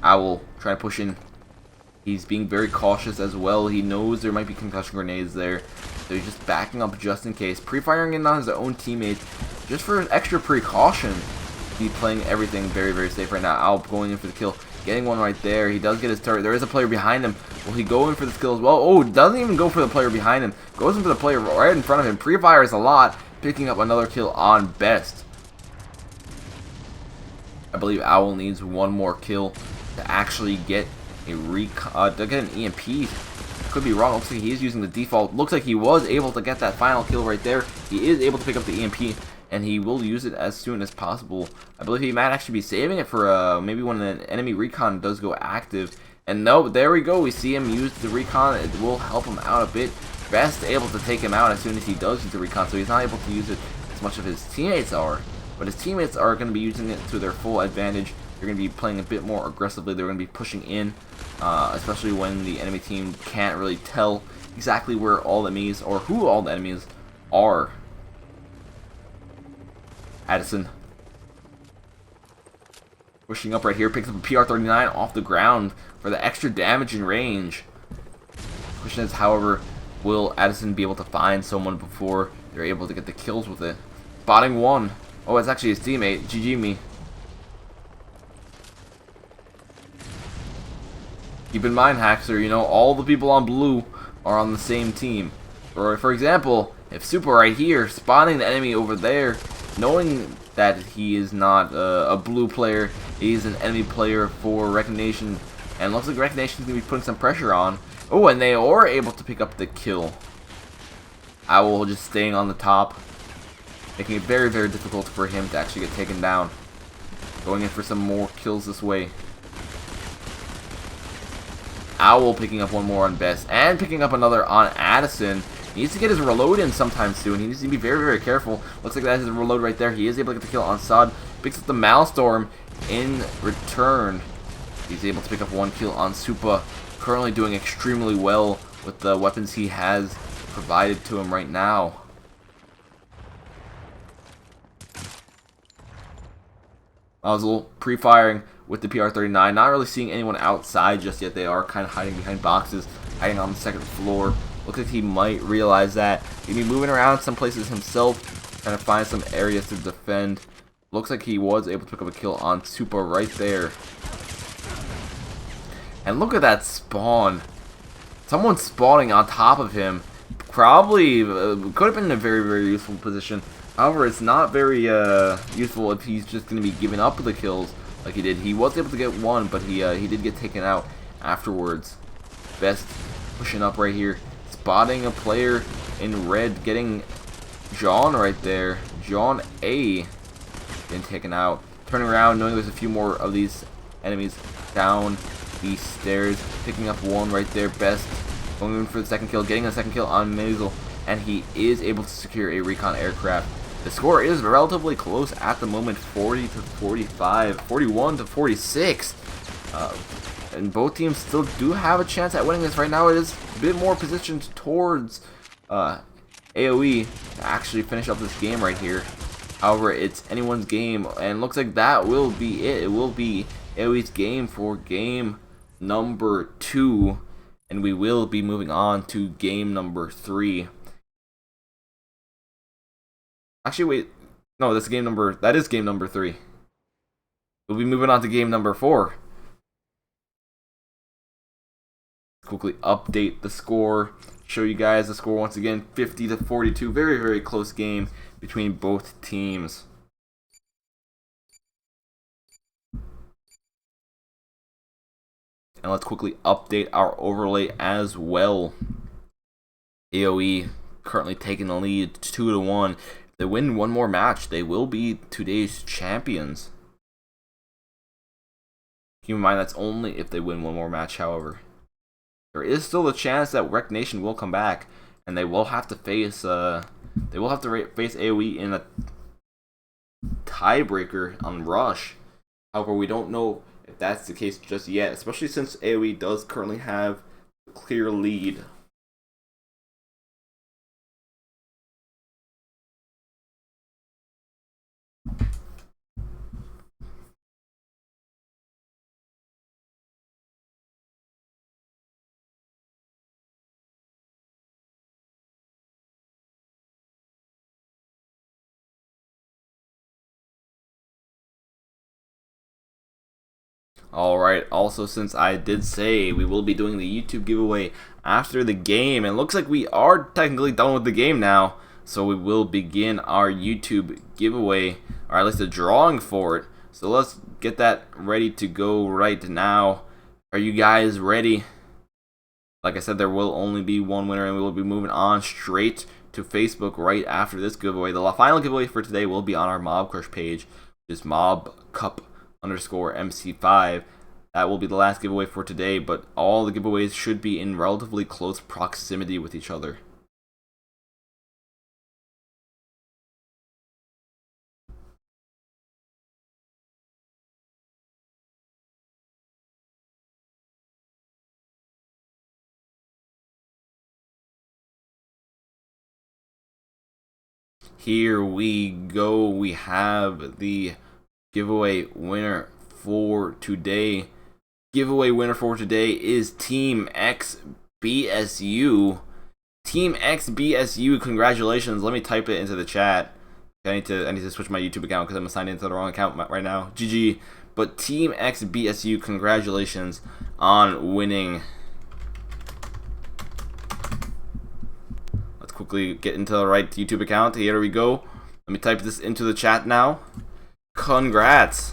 Owl trying to push in. He's being very cautious as well. He knows there might be concussion grenades there. So he's just backing up just in case. Pre-firing in on his own teammates just for extra precaution. He's playing everything very, very safe right now. Owl going in for the kill. Getting one right there. He does get his turret. There is a player behind him. Will he go in for this kill as well? Oh, doesn't even go for the player behind him. Goes in for the player right in front of him. Pre-fires a lot. Picking up another kill on Best. I believe Owl needs one more kill to actually get a to get an EMP. Could be wrong. Looks like he is using the default. Looks like he was able to get that final kill right there. He is able to pick up the EMP, and he will use it as soon as possible. I believe he might actually be saving it for maybe when an enemy recon does go active. And no, there we go. We see him use the recon. It will help him out a bit. Best able to take him out as soon as he does use the recon, so he's not able to use it as much as his teammates are. But his teammates are going to be using it to their full advantage. They're going to be playing a bit more aggressively. They're going to be pushing in, especially when the enemy team can't really tell exactly where all the enemies or who all the enemies are. Addison pushing up right here, picks up a PR39 off the ground for the extra damage in range. Question is, however, will Addison be able to find someone before they're able to get the kills with it? Spotting one. Oh, it's actually his teammate. GG me. Keep in mind, Haxer, you know, all the people on blue are on the same team. Or, for example, if Super right here, spotting the enemy over there, knowing that he is not a blue player, he's an enemy player for Wreck Nation, and looks like Wreck Nation is going to be putting some pressure on. Oh, and they are able to pick up the kill. Owl just staying on the top, making it very, very difficult for him to actually get taken down. Going in for some more kills this way. Owl picking up one more on Best, and picking up another on Addison. He needs to get his reload in sometime soon. He needs to be very, very careful. Looks like that's his reload right there. He is able to get the kill on Saad. Picks up the Maelstrom in return. He's able to pick up one kill on Supa. Currently doing extremely well with the weapons he has provided to him right now. Muzzle pre-firing with the PR39. Not really seeing anyone outside just yet. They are kind of hiding behind boxes, hiding on the second floor. Looks like he might realize that. He'll be moving around some places himself, trying to find some areas to defend. Looks like he was able to pick up a kill on Supa right there. And look at that spawn. Someone spawning on top of him. Probably could have been in a very, very useful position. However, it's not very useful if he's just going to be giving up the kills. like he did. He was able to get one, but he did get taken out afterwards. Best pushing up right here, spotting a player in red, getting John right there. John A getting taken out. Turning around, knowing there's a few more of these enemies down these stairs. Picking up one right there. Best going in for the second kill, getting a second kill on Mazel, and he is able to secure a recon aircraft. The score is relatively close at the moment, 40 to 45, 41 to 46. And both teams still do have a chance at winning this. Right now it is a bit more positioned towards AoE to actually finish up this game right here. However, it's anyone's game, and looks like that will be it. It will be AoE's game for game number 2, and we will be moving on to game number 3. Actually, wait. No, that is game number 3. We'll be moving on to game number 4. Quickly update the score. Show you guys the score once again. 50 to 42. Very, very close game between both teams. And let's quickly update our overlay as well. AoE currently taking the lead 2 to 1. If they win one more match, they will be today's champions. Keep in mind that's only if they win one more match, however. There is still a chance that Wreck Nation will come back, and they will have to face face AoE in a tiebreaker on Rush. However, we don't know if that's the case just yet, especially since AoE does currently have a clear lead. Alright, also since I did say we will be doing the YouTube giveaway after the game, and it looks like we are technically done with the game now, so we will begin our YouTube giveaway, or at least a drawing for it. So let's get that ready to go right now. Are you guys ready? Like I said, there will only be one winner, and we will be moving on straight to Facebook right after this giveaway. The final giveaway for today will be on our Mobcrush page, which is mobcup_MC5. That will be the last giveaway for today, but all the giveaways should be in relatively close proximity with each other. Here we go. We have the giveaway winner for today. Giveaway winner for today is Team XBSU. Team XBSU, congratulations. Let me type it into the chat. I need to switch my YouTube account because I'm signed into the wrong account right now. GG. But Team XBSU, congratulations on winning. Let's quickly get into the right YouTube account. Here we go. Let me type this into the chat now. Congrats.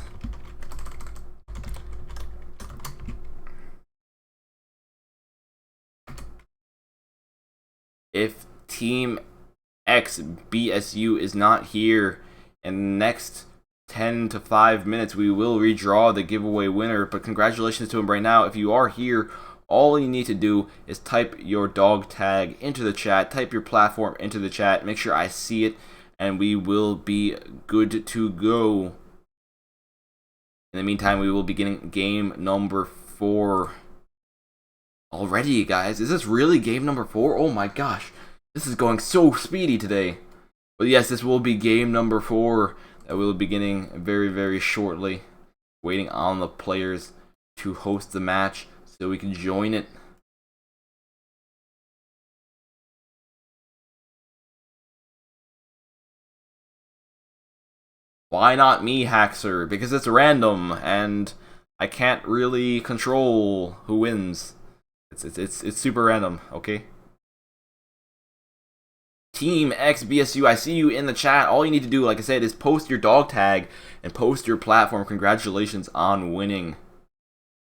If Team XBSU is not here in the next 10 to 5 minutes, we will redraw the giveaway winner. But congratulations to him right now. If you are here, all you need to do is type your dog tag into the chat, type your platform into the chat, make sure I see it, and we will be good to go. In the meantime, we will be getting game number 4. Already, guys, is this really game number 4? Oh my gosh, this is going so speedy today. But yes, this will be game number 4 that we will be beginning very, very shortly. Waiting on the players to host the match so we can join it. Why not me, Haxer? Because it's random and I can't really control who wins. It's super random, okay? Team XBSU, I see you in the chat. All you need to do, like I said, is post your dog tag and post your platform. Congratulations on winning.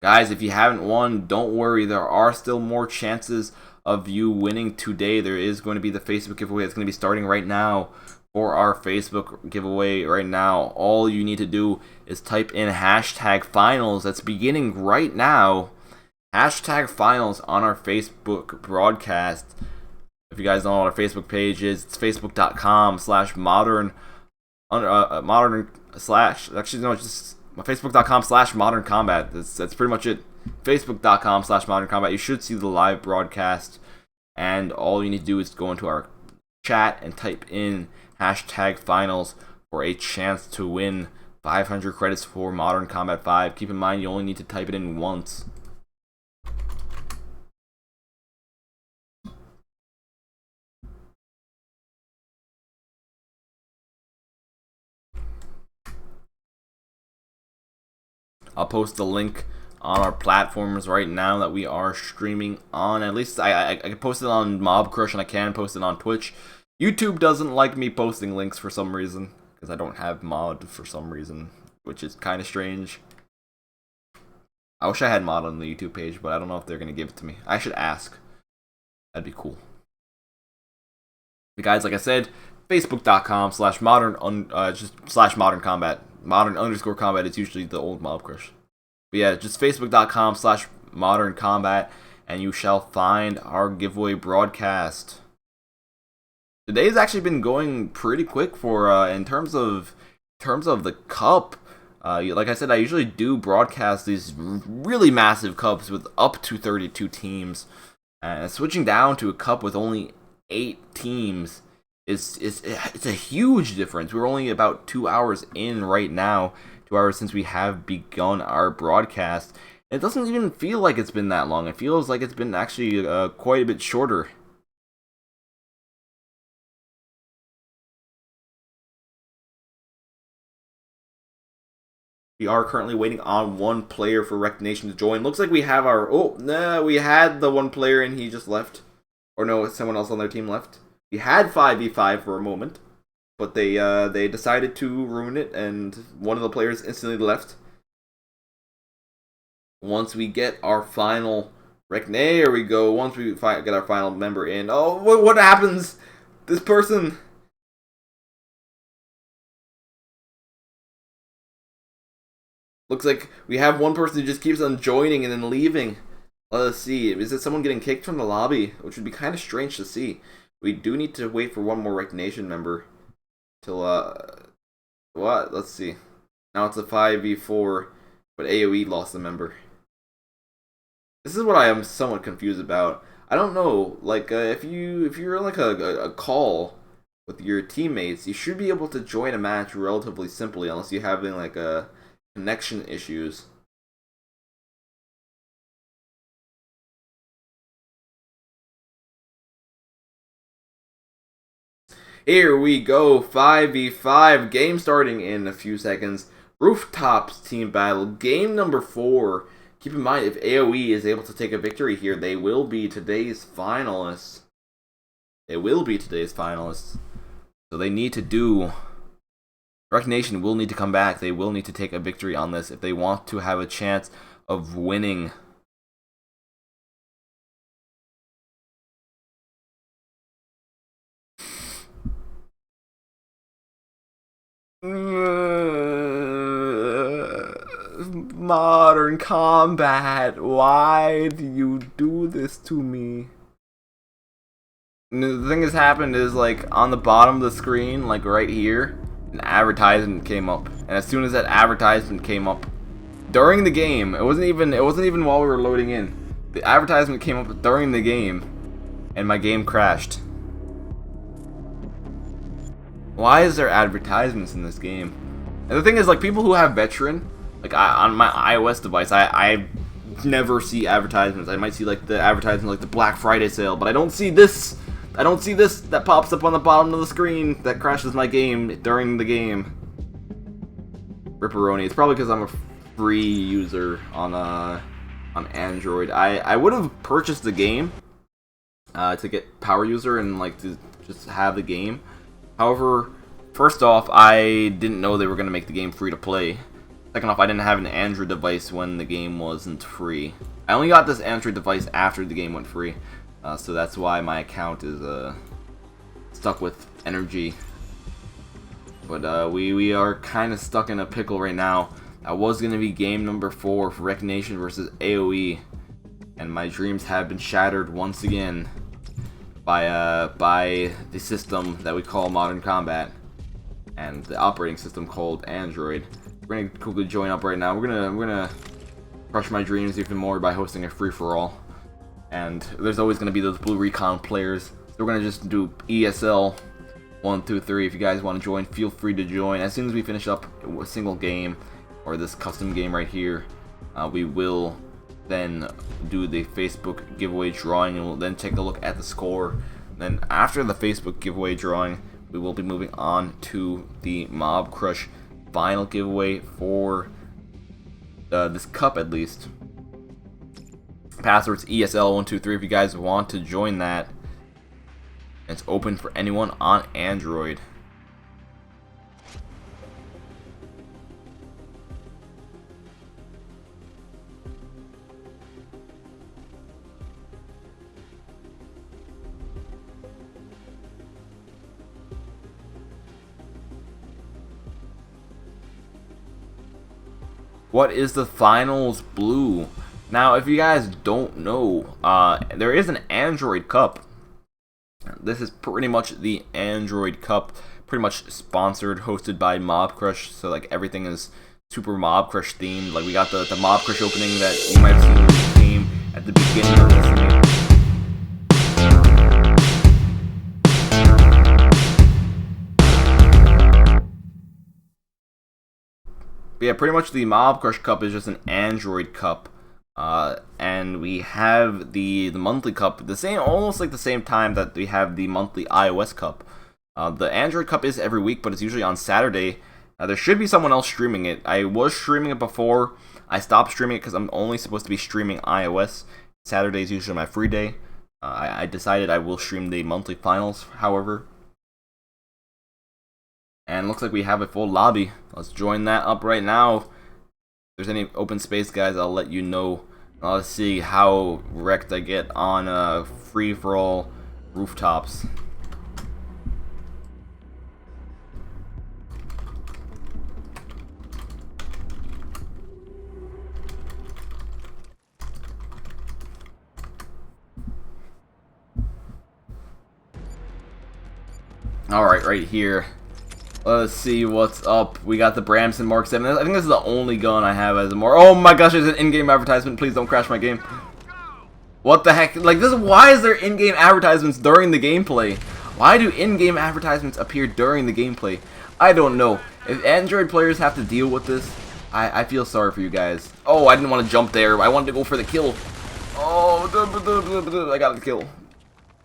Guys, if you haven't won, don't worry. There are still more chances of you winning today. There is going to be the Facebook giveaway. It's going to be starting right now for our Facebook giveaway right now. All you need to do is type in hashtag finals. That's beginning right now. Hashtag finals on our Facebook broadcast. If you guys don't know what our Facebook page is, it's facebook.com/modern slash, actually no, it's just facebook.com/modern combat. That's pretty much it. facebook.com/modern combat. You should see the live broadcast, and all you need to do is go into our chat and type in hashtag finals for a chance to win 500 credits for Modern Combat 5. Keep in mind, you only need to type it in once. I'll post the link on our platforms right now that we are streaming on. At least I can post it on Mobcrush, and I can post it on Twitch. YouTube doesn't like me posting links for some reason, because I don't have mod for some reason, which is kind of strange. I wish I had mod on the YouTube page, but I don't know if they're going to give it to me. I should ask. That'd be cool. But guys, like I said, facebook.com/modern just /modern combat. Modern_combat is usually the old Mobcrush. But yeah, just facebook.com/modern combat, and you shall find our giveaway broadcast. Today's actually been going pretty quick for in terms of the cup. Like I said, I usually do broadcast these really massive cups with up to 32 teams. Switching down to a cup with only 8 teams it's a huge difference. We're only about 2 hours in right now, 2 hours since we have begun our broadcast. It doesn't even feel like it's been that long. It feels like it's been actually quite a bit shorter. We are currently waiting on one player for Rec Nation to join. Looks like we have our... Oh, no, we had the one player and he just left. Or no, someone else on their team left. We had 5v5 for a moment, but they decided to ruin it, and one of the players instantly left. Once we get our final... There we go. Once we get our final member in... Oh, what happens? This person... Looks like we have one person who just keeps on joining and then leaving. Let's see. Is it someone getting kicked from the lobby? Which would be kind of strange to see. We do need to wait for one more Rec Nation member. Till, what? Let's see. Now it's a 5v4, but AoE lost a member. This is what I am somewhat confused about. I don't know, like, if you're in, like, a call with your teammates, you should be able to join a match relatively simply, unless you're having, like, connection issues. Here we go, 5v5, game starting in a few seconds. Rooftops team battle, game number 4. Keep in mind, if AoE is able to take a victory here, they will be today's finalists. So they need to do... Rec Nation will need to come back. They will need to take a victory on this if they want to have a chance of winning. Modern Combat, why do you do this to me? And the thing that's happened is, like, on the bottom of the screen, like right here, an advertisement came up, and as soon as that advertisement came up during the game, it wasn't even while we were loading in. The advertisement came up during the game, and my game crashed. Why is there advertisements in this game? And the thing is, like, people who have veteran, like on my iOS device, I never see advertisements. I might see like the advertisement, like the Black Friday sale, but I don't see this. I don't see this that pops up on the bottom of the screen that crashes my game during the game. Ripperoni. It's probably because I'm a free user on Android. I would have purchased the game to get power user and like to just have the game. However, first off, I didn't know they were going to make the game free to play. Second off, I didn't have an Android device when the game wasn't free. I only got this Android device after the game went free, so that's why my account is stuck with energy. But we are kind of stuck in a pickle right now. That was going to be game number 4 for Rec Nation versus AoE, and my dreams have been shattered once again by the system that we call Modern Combat and the operating system called Android. We're gonna quickly join up right now. We're gonna crush my dreams even more by hosting a free-for-all, and there's always gonna be those blue recon players. So we're gonna just do ESL 1, 2, 3. If you guys want to join, feel free to join. As soon as we finish up a single game or this custom game right here, we will then do the Facebook giveaway drawing, and we'll then take a look at the score. Then after the Facebook giveaway drawing, we will be moving on to the Mobcrush final giveaway for this cup, at least. Password's ESL123 if you guys want to join that. It's open for anyone on Android. What is the finals blue? Now, if you guys don't know, there is an Android Cup. This is pretty much the Android Cup, pretty much sponsored, hosted by Mobcrush. So like everything is super Mobcrush themed. Like we got the Mobcrush opening that you might have seen in the game at the beginning of this game. But yeah, pretty much the Mobcrush Cup is just an Android Cup, and we have the monthly Cup the same, almost like the same time that we have the monthly iOS Cup. The Android Cup is every week, but it's usually on Saturday. There should be someone else streaming it. I was streaming it before. I stopped streaming it because I'm only supposed to be streaming iOS. Saturday is usually my free day. I decided I will stream the monthly finals, however. And looks like we have a full lobby. Let's join that up right now. If there's any open space, guys, I'll let you know. Let's see how wrecked I get on free-for-all rooftops. Alright, right here. Let's see what's up. We got the Bramson Mark 7. I think this is the only gun I have as a more. Oh my gosh, there's an in-game advertisement. Please don't crash my game. What the heck? Like this, why is there in-game advertisements during the gameplay? Why do in-game advertisements appear during the gameplay? I don't know. If Android players have to deal with this, I feel sorry for you guys. Oh, I didn't want to jump there. I wanted to go for the kill. Oh, I got the kill.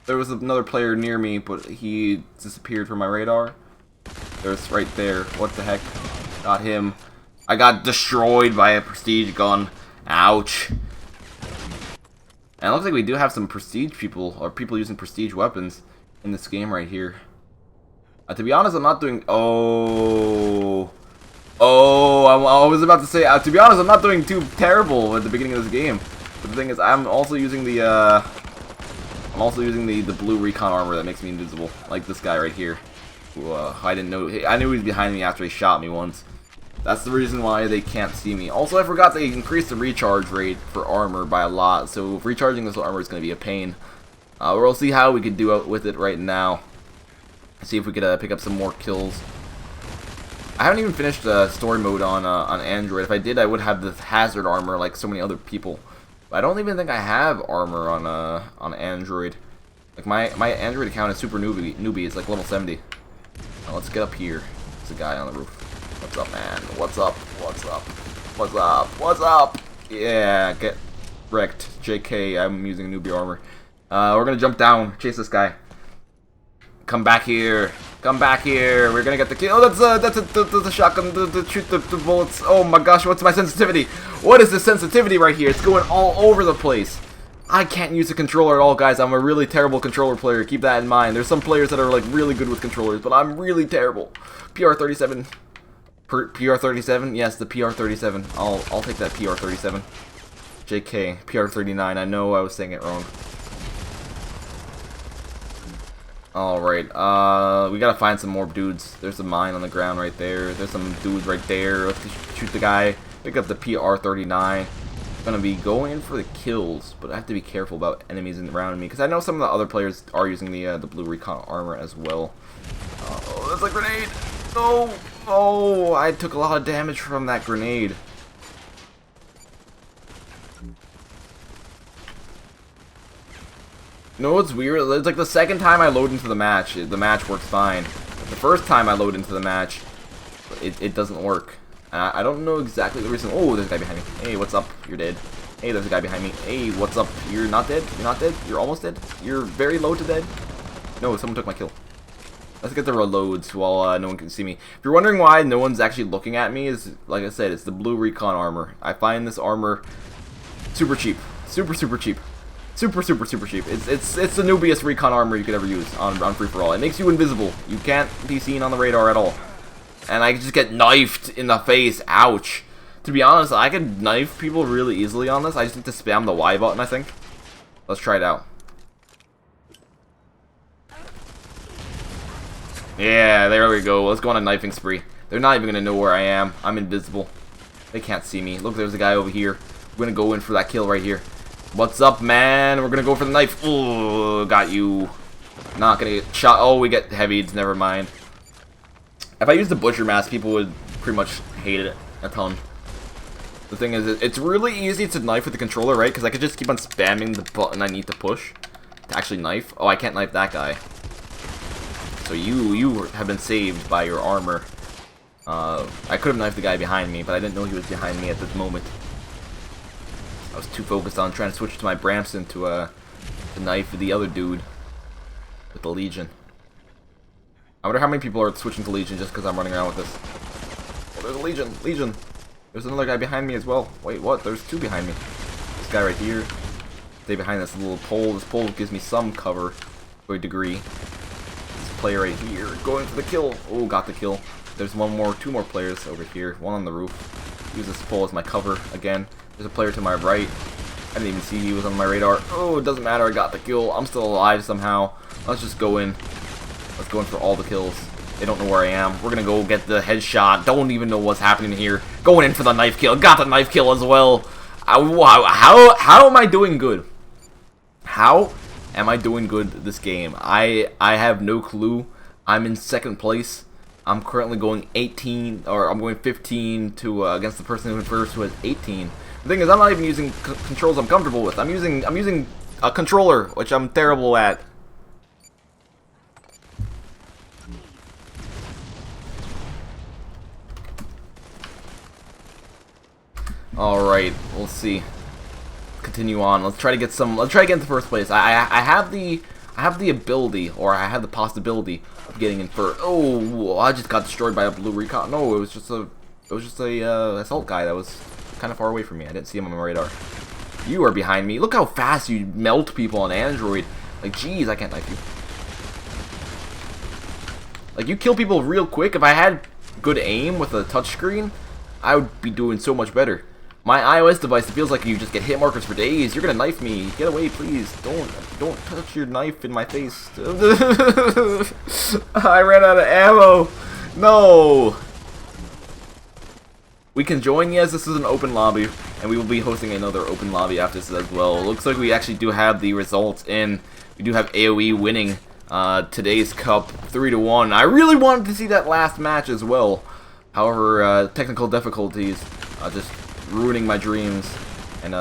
There was another player near me, but he disappeared from my radar. There's right there. What the heck? Got him. I got destroyed by a prestige gun. Ouch. And it looks like we do have some prestige people, or people using prestige weapons in this game right here. To be honest, I'm not doing... Oh, I was about to say, to be honest, I'm not doing too terrible at the beginning of this game. But the thing is, I'm also using the blue recon armor that makes me invisible. Like this guy right here. Who, I didn't know. I knew he was behind me after he shot me once. That's the reason why they can't see me. Also, I forgot they increased the recharge rate for armor by a lot. So recharging this armor is going to be a pain. We'll see how we can do with it right now. See if we could pick up some more kills. I haven't even finished story mode on Android. If I did, I would have the hazard armor like so many other people. But I don't even think I have armor on Android. Like my Android account is super newbie. It's like level 70. Now let's get up here. There's a guy on the roof. What's up, man? What's up? What's up? What's up? What's up? Yeah, get wrecked. JK, I'm using newbie armor. We're gonna jump down, chase this guy. Come back here. Come back here. We're gonna get the kill. Oh, that's a shotgun. Shoot the bullets. Oh my gosh, what's my sensitivity? What is the sensitivity right here? It's going all over the place. I can't use the controller at all, guys. I'm a really terrible controller player. Keep that in mind. There's some players that are like really good with controllers, but I'm really terrible. PR37. PR37? Yes, the PR37. I'll take that PR37. JK. PR39. I know I was saying it wrong. Alright, we gotta find some more dudes. There's a mine on the ground right there. There's some dudes right there. Let's shoot the guy. Pick up the PR39. Gonna be going for the kills, but I have to be careful about enemies around me because I know some of the other players are using the blue recon armor as well. Oh, that's a grenade! No! Oh, I took a lot of damage from that grenade. You know what's weird? It's like the second time I load into the match works fine. But the first time I load into the match, it doesn't work. I don't know exactly the reason. Oh, there's a guy behind me. Hey, what's up? You're dead. Hey, there's a guy behind me. Hey, what's up? You're not dead? You're not dead? You're almost dead? You're very low to dead? No, someone took my kill. Let's get the reloads while no one can see me. If you're wondering why no one's actually looking at me, is like I said, it's the blue recon armor. I find this armor super cheap. Super cheap. Super cheap. It's the noobiest recon armor you could ever use on free-for-all. It makes you invisible. You can't be seen on the radar at all. And I just get knifed in the face. Ouch. To be honest, I could knife people really easily on this. I just need to spam the Y button, I think. Let's try it out. Yeah, there we go. Let's go on a knifing spree. They're not even going to know where I am. I'm invisible. They can't see me. Look, there's a guy over here. We're going to go in for that kill right here. What's up, man? We're going to go for the knife. Ooh, got you. Not going to get shot. Oh, we get heavied. Never mind. If I used the butcher mask, people would pretty much hate it a ton. The thing is, it's really easy to knife with the controller, right? Because I could just keep on spamming the button I need to push to actually knife. Oh, I can't knife that guy. So you have been saved by your armor. I could have knifed the guy behind me, but I didn't know he was behind me at this moment. I was too focused on trying to switch to my Bramson to knife the other dude with the Legion. I wonder how many people are switching to Legion just because I'm running around with this. Oh, there's a Legion! Legion! There's another guy behind me as well. Wait, what? There's two behind me. This guy right here. Stay behind this little pole. This pole gives me some cover to a degree. This player right here going for the kill. Oh, got the kill. There's two more players over here. One on the roof. Use this pole as my cover again. There's a player to my right. I didn't even see he was on my radar. Oh, it doesn't matter. I got the kill. I'm still alive somehow. Let's just go in. Let's go in for all the kills. They don't know where I am. We're gonna go get the headshot. Don't even know what's happening here. Going in for the knife kill. Got the knife kill as well. Wow. How am I doing good? How am I doing good this game? I have no clue. I'm in second place. I'm currently going 18, or I'm going 15 to against the person who went first, who has 18. The thing is, I'm not even using controls I'm comfortable with. I'm using a controller, which I'm terrible at. Alright, we'll see. Continue on. Let's try to get into first place. I have the ability, or I have the possibility of getting in first. Oh, I just got destroyed by a blue recon. No, it was just a assault guy that was kind of far away from me. I didn't see him on my radar. You are behind me. Look how fast you melt people on Android. Like, geez, I can't knife you. Like, you kill people real quick. If I had good aim with a touchscreen, I would be doing so much better. My iOS device, it feels like you just get hit markers for days. You're gonna knife me. Get away, please. Don't touch your knife in my face. I ran out of ammo. No. We can join. Yes, this is an open lobby, and we will be hosting another open lobby after this as well. Looks like we actually do have the results in. We do have AOE winning today's cup 3-1. I really wanted to see that last match as well. However, technical difficulties just ruining my dreams and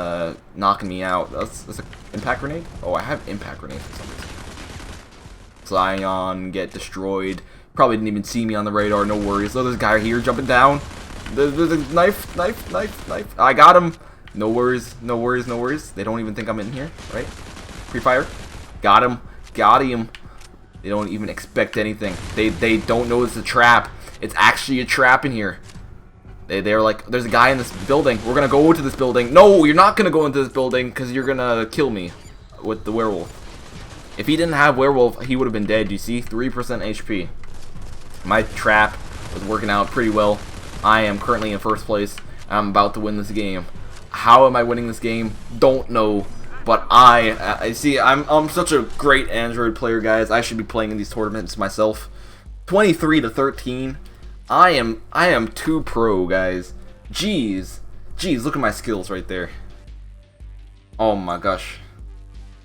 knocking me out. That's an impact grenade? Oh, I have impact grenades for some reason. Zion, get destroyed. Probably didn't even see me on the radar, no worries. Oh, there's a guy here jumping down. There's a knife. I got him. No worries. They don't even think I'm in here, right? Pre-fire. Got him. They don't even expect anything. They don't know it's a trap. It's actually a trap in here. They're like, there's a guy in this building. We're gonna go to this building. No, you're not gonna go into this building because you're gonna kill me with the werewolf. If he didn't have werewolf, he would have been dead. You see, 3% HP. My trap was working out pretty well. I am currently in first place. I'm about to win this game. How am I winning this game? Don't know. But I see. I'm such a great Android player, guys. I should be playing in these tournaments myself. 23-13. I am too pro, guys. Jeez, look at my skills right there. Oh my gosh.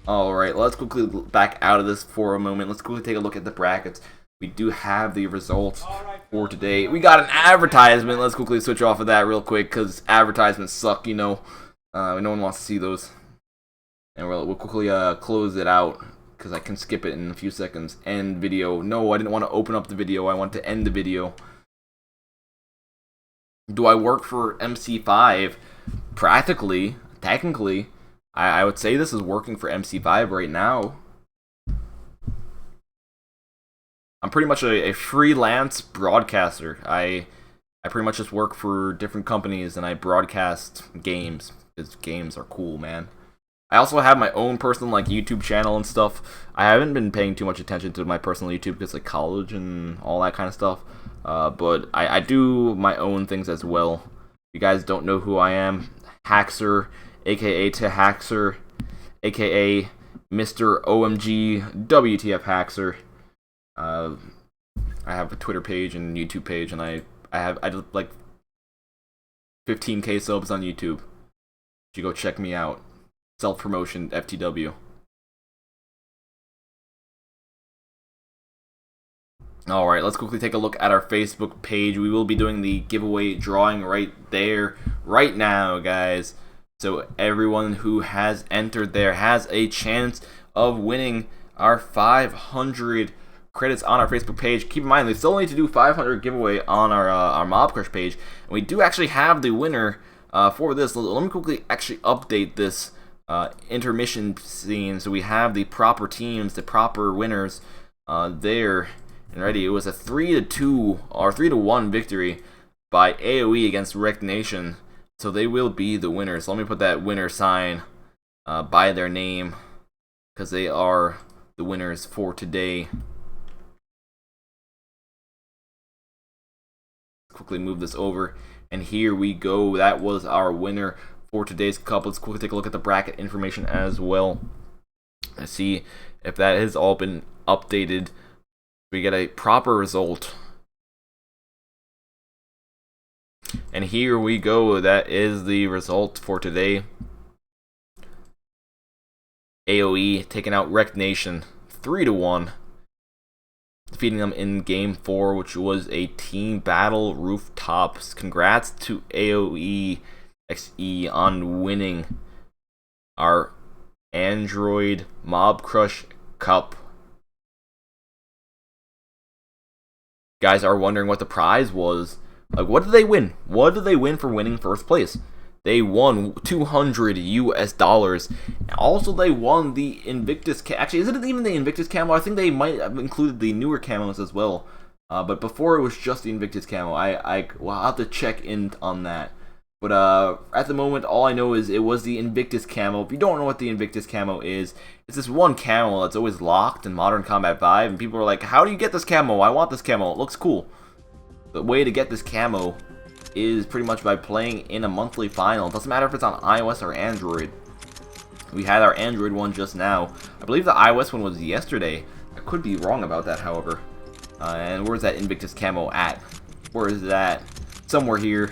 Alright, let's quickly back out of this for a moment. Let's quickly take a look at the brackets. We do have the results for today. We got an advertisement. Let's quickly switch off of that real quick because advertisements suck, you know. No one wants to see those. And we'll quickly close it out because I can skip it in a few seconds. End video. No, I didn't want to open up the video. I want to end the video. Do I work for MC5? Practically, technically, I would say this is working for MC5 right now. I'm pretty much a freelance broadcaster. I pretty much just work for different companies and I broadcast games. Because games are cool, man. I also have my own personal like YouTube channel and stuff. I haven't been paying too much attention to my personal YouTube because like college and all that kind of stuff. But I do my own things as well. If you guys don't know who I am, Haxer, aka Haxer, aka Mr. OMG WTF Haxer. I have a Twitter page and YouTube page, and I did like 15k subs on YouTube. You go check me out. Self-promotion, FTW. Alright, let's quickly take a look at our Facebook page. We will be doing the giveaway drawing right there, right now, guys. So everyone who has entered there has a chance of winning our 500 credits on our Facebook page. Keep in mind, they still need to do 500 giveaway on our Mobcrush page. And we do actually have the winner for this. Let me quickly actually update this intermission scene so we have the proper teams, the proper winners there and ready. It was a 3-2 or 3-1 victory by AoE against Wrecked Nation, so they will be the winners. Let me put that winner sign by their name because they are the winners for today. Quickly move this over, and here we go. That was our winner for today's cup. Let's quickly take a look at the bracket information as well. Let's see if that has all been updated. We get a proper result. And here we go. That is the result for today. AoE taking out Wrecked Nation 3-1. Defeating them in Game 4, which was a team battle rooftops. Congrats to AoE XE on winning our Android Mobcrush Cup. Guys are wondering what the prize was. Like, what did they win? What did they win for winning first place? They won $200 US. Also, they won the Invictus. Actually, is it even the Invictus camo? I think they might have included the newer camos as well. But before it was just the Invictus camo. I'll have to check in on that. But at the moment, all I know is it was the Invictus camo. If you don't know what the Invictus camo is, it's this one camo that's always locked in Modern Combat 5. And people are like, how do you get this camo? I want this camo. It looks cool. The way to get this camo is pretty much by playing in a monthly final. It doesn't matter if it's on iOS or Android. We had our Android one just now. I believe the iOS one was yesterday. I could be wrong about that, however. And where's that Invictus camo at? Where is that? Somewhere here.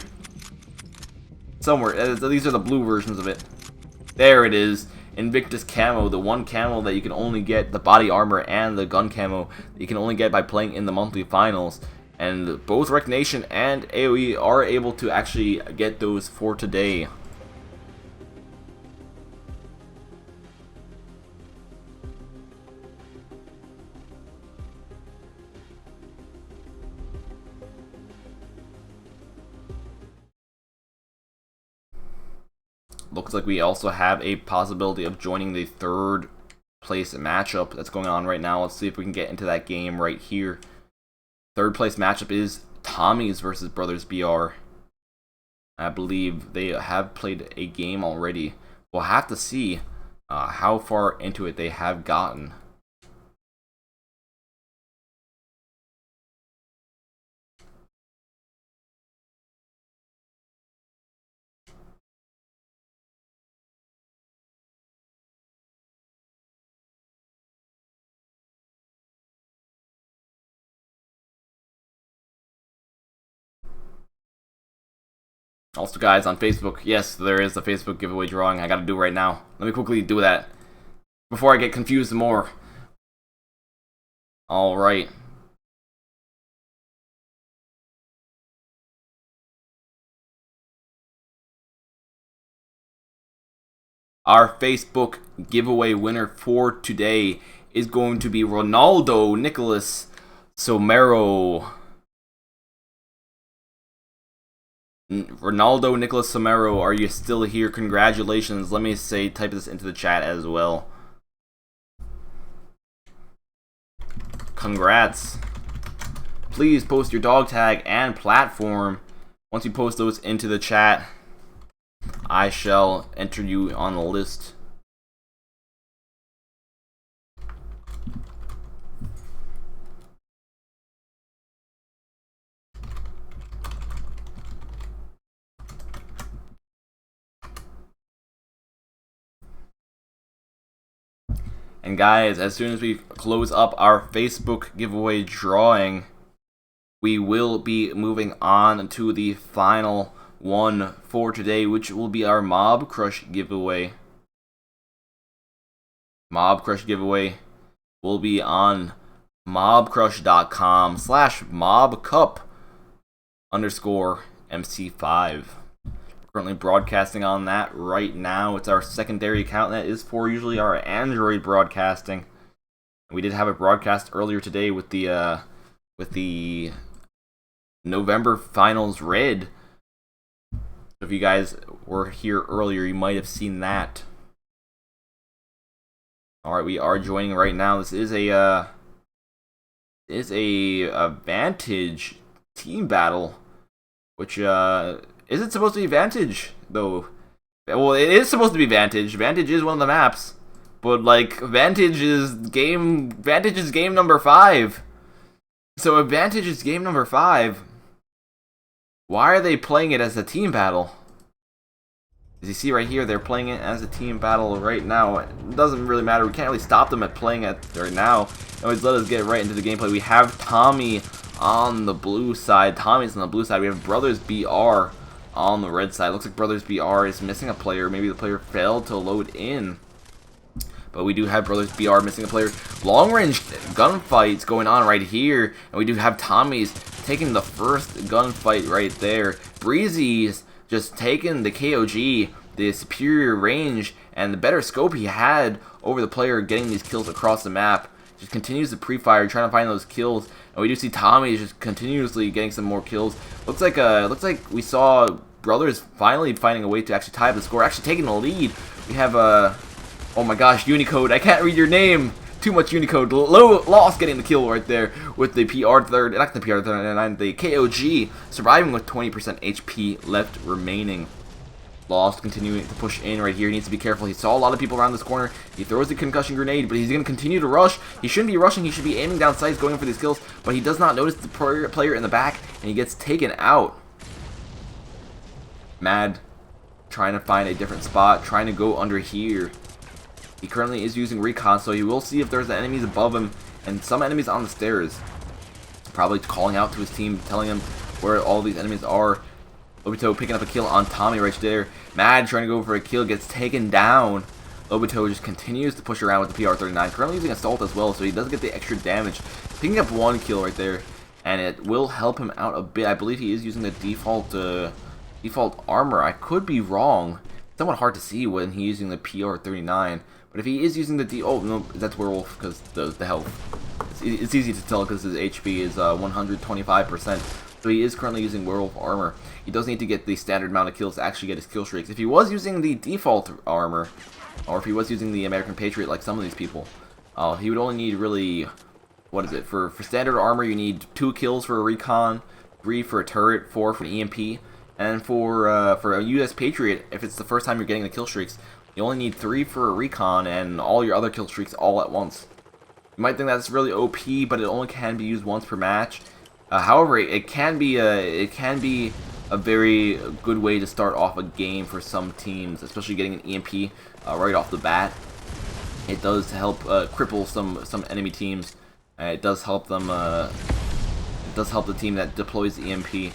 Somewhere. These are the blue versions of it. There it is. Invictus camo, the one camo that you can only get, the body armor and the gun camo that you can only get by playing in the monthly finals. And both Wrecked Nation and AoE are able to actually get those for today. Looks like we also have a possibility of joining the third place matchup that's going on right now. Let's see if we can get into that game right here. Third place matchup is Tommy's versus Brothers BR. I believe they have played a game already. We'll have to see how far into it they have gotten. Also, guys, on Facebook, yes, there is the Facebook giveaway drawing. I gotta do it right now. Let me quickly do that before I get confused more. Alright. Our Facebook giveaway winner for today is going to be Ronaldo Nicolas Somero. Ronaldo Nicolas Somero, are you still here? Congratulations. Let me say, type this into the chat as well. Congrats. Please post your dog tag and platform. Once you post those into the chat, I shall enter you on the list. And guys, as soon as we close up our Facebook giveaway drawing, we will be moving on to the final one for today, which will be our Mobcrush giveaway. Mobcrush giveaway will be on mobcrush.com/mobcup_MC5. Currently broadcasting on that right now. It's our secondary account that is for usually our Android broadcasting. We did have a broadcast earlier today with the November Finals Red. If you guys were here earlier, you might have seen that. All right, we are joining right now. This is a Vantage team battle, which is it supposed to be Vantage though? Well, it is supposed to be Vantage. Vantage is one of the maps, but like Vantage is game number 5. So if Vantage is game number 5, why are they playing it as a team battle? As you see right here, they're playing it as a team battle right now. It doesn't really matter. We can't really stop them at playing it right now. Always let us get right into the gameplay. We have Tommy on the blue side. Tommy's on the blue side. We have Brothers BR on the red side. Looks like Brothers BR is missing a player. Maybe the player failed to load in. But we do have Brothers BR missing a player. Long range gunfights going on right here. And we do have Tommy's taking the first gunfight right there. Breezy's just taking the KOG, the superior range, and the better scope he had over the player getting these kills across the map. Just continues to pre-fire, trying to find those kills. And we do see Tommy just continuously getting some more kills. Looks like we saw Brothers finally finding a way to actually tie up the score, actually taking the lead. We have oh my gosh, Unicode. I can't read your name. Too much Unicode. Lost getting the kill right there with the PR30, not the PR39, the KOG surviving with 20% HP left remaining. Lost continuing to push in right here. He needs to be careful. He saw a lot of people around this corner. He throws the concussion grenade, but he's going to continue to rush. He shouldn't be rushing. He should be aiming down sights, going in for these kills, but he does not notice the player in the back, and he gets taken out. Mad trying to find a different spot, trying to go under here. He currently is using recon, so he will see if there's enemies above him and some enemies on the stairs. Probably calling out to his team, telling him where all these enemies are. Obito picking up a kill on Tommy right there. Mad trying to go for a kill, gets taken down. Obito just continues to push around with the PR39. Currently using Assault as well, so he doesn't get the extra damage. Picking up one kill right there, and it will help him out a bit. I believe he is using the default armor. I could be wrong. It's somewhat hard to see when he's using the PR39. But if he is using the oh no, that's Werewolf because the health. It's easy to tell because his HP is 125%. So he is currently using Werewolf armor. He does need to get the standard amount of kills to actually get his kill streaks. If he was using the default armor, or if he was using the American Patriot like some of these people, he would only need really, what is it? For standard armor, you need 2 kills for a recon, 3 for a turret, 4 for an EMP, And for a US Patriot, if it's the first time you're getting the kill streaks, you only need 3 for a recon and all your other kill streaks all at once. You might think that's really OP, but it only can be used once per match. However, it can be a very good way to start off a game for some teams, especially getting an EMP right off the bat. It does help cripple some enemy teams. It does help them. It does help the team that deploys the EMP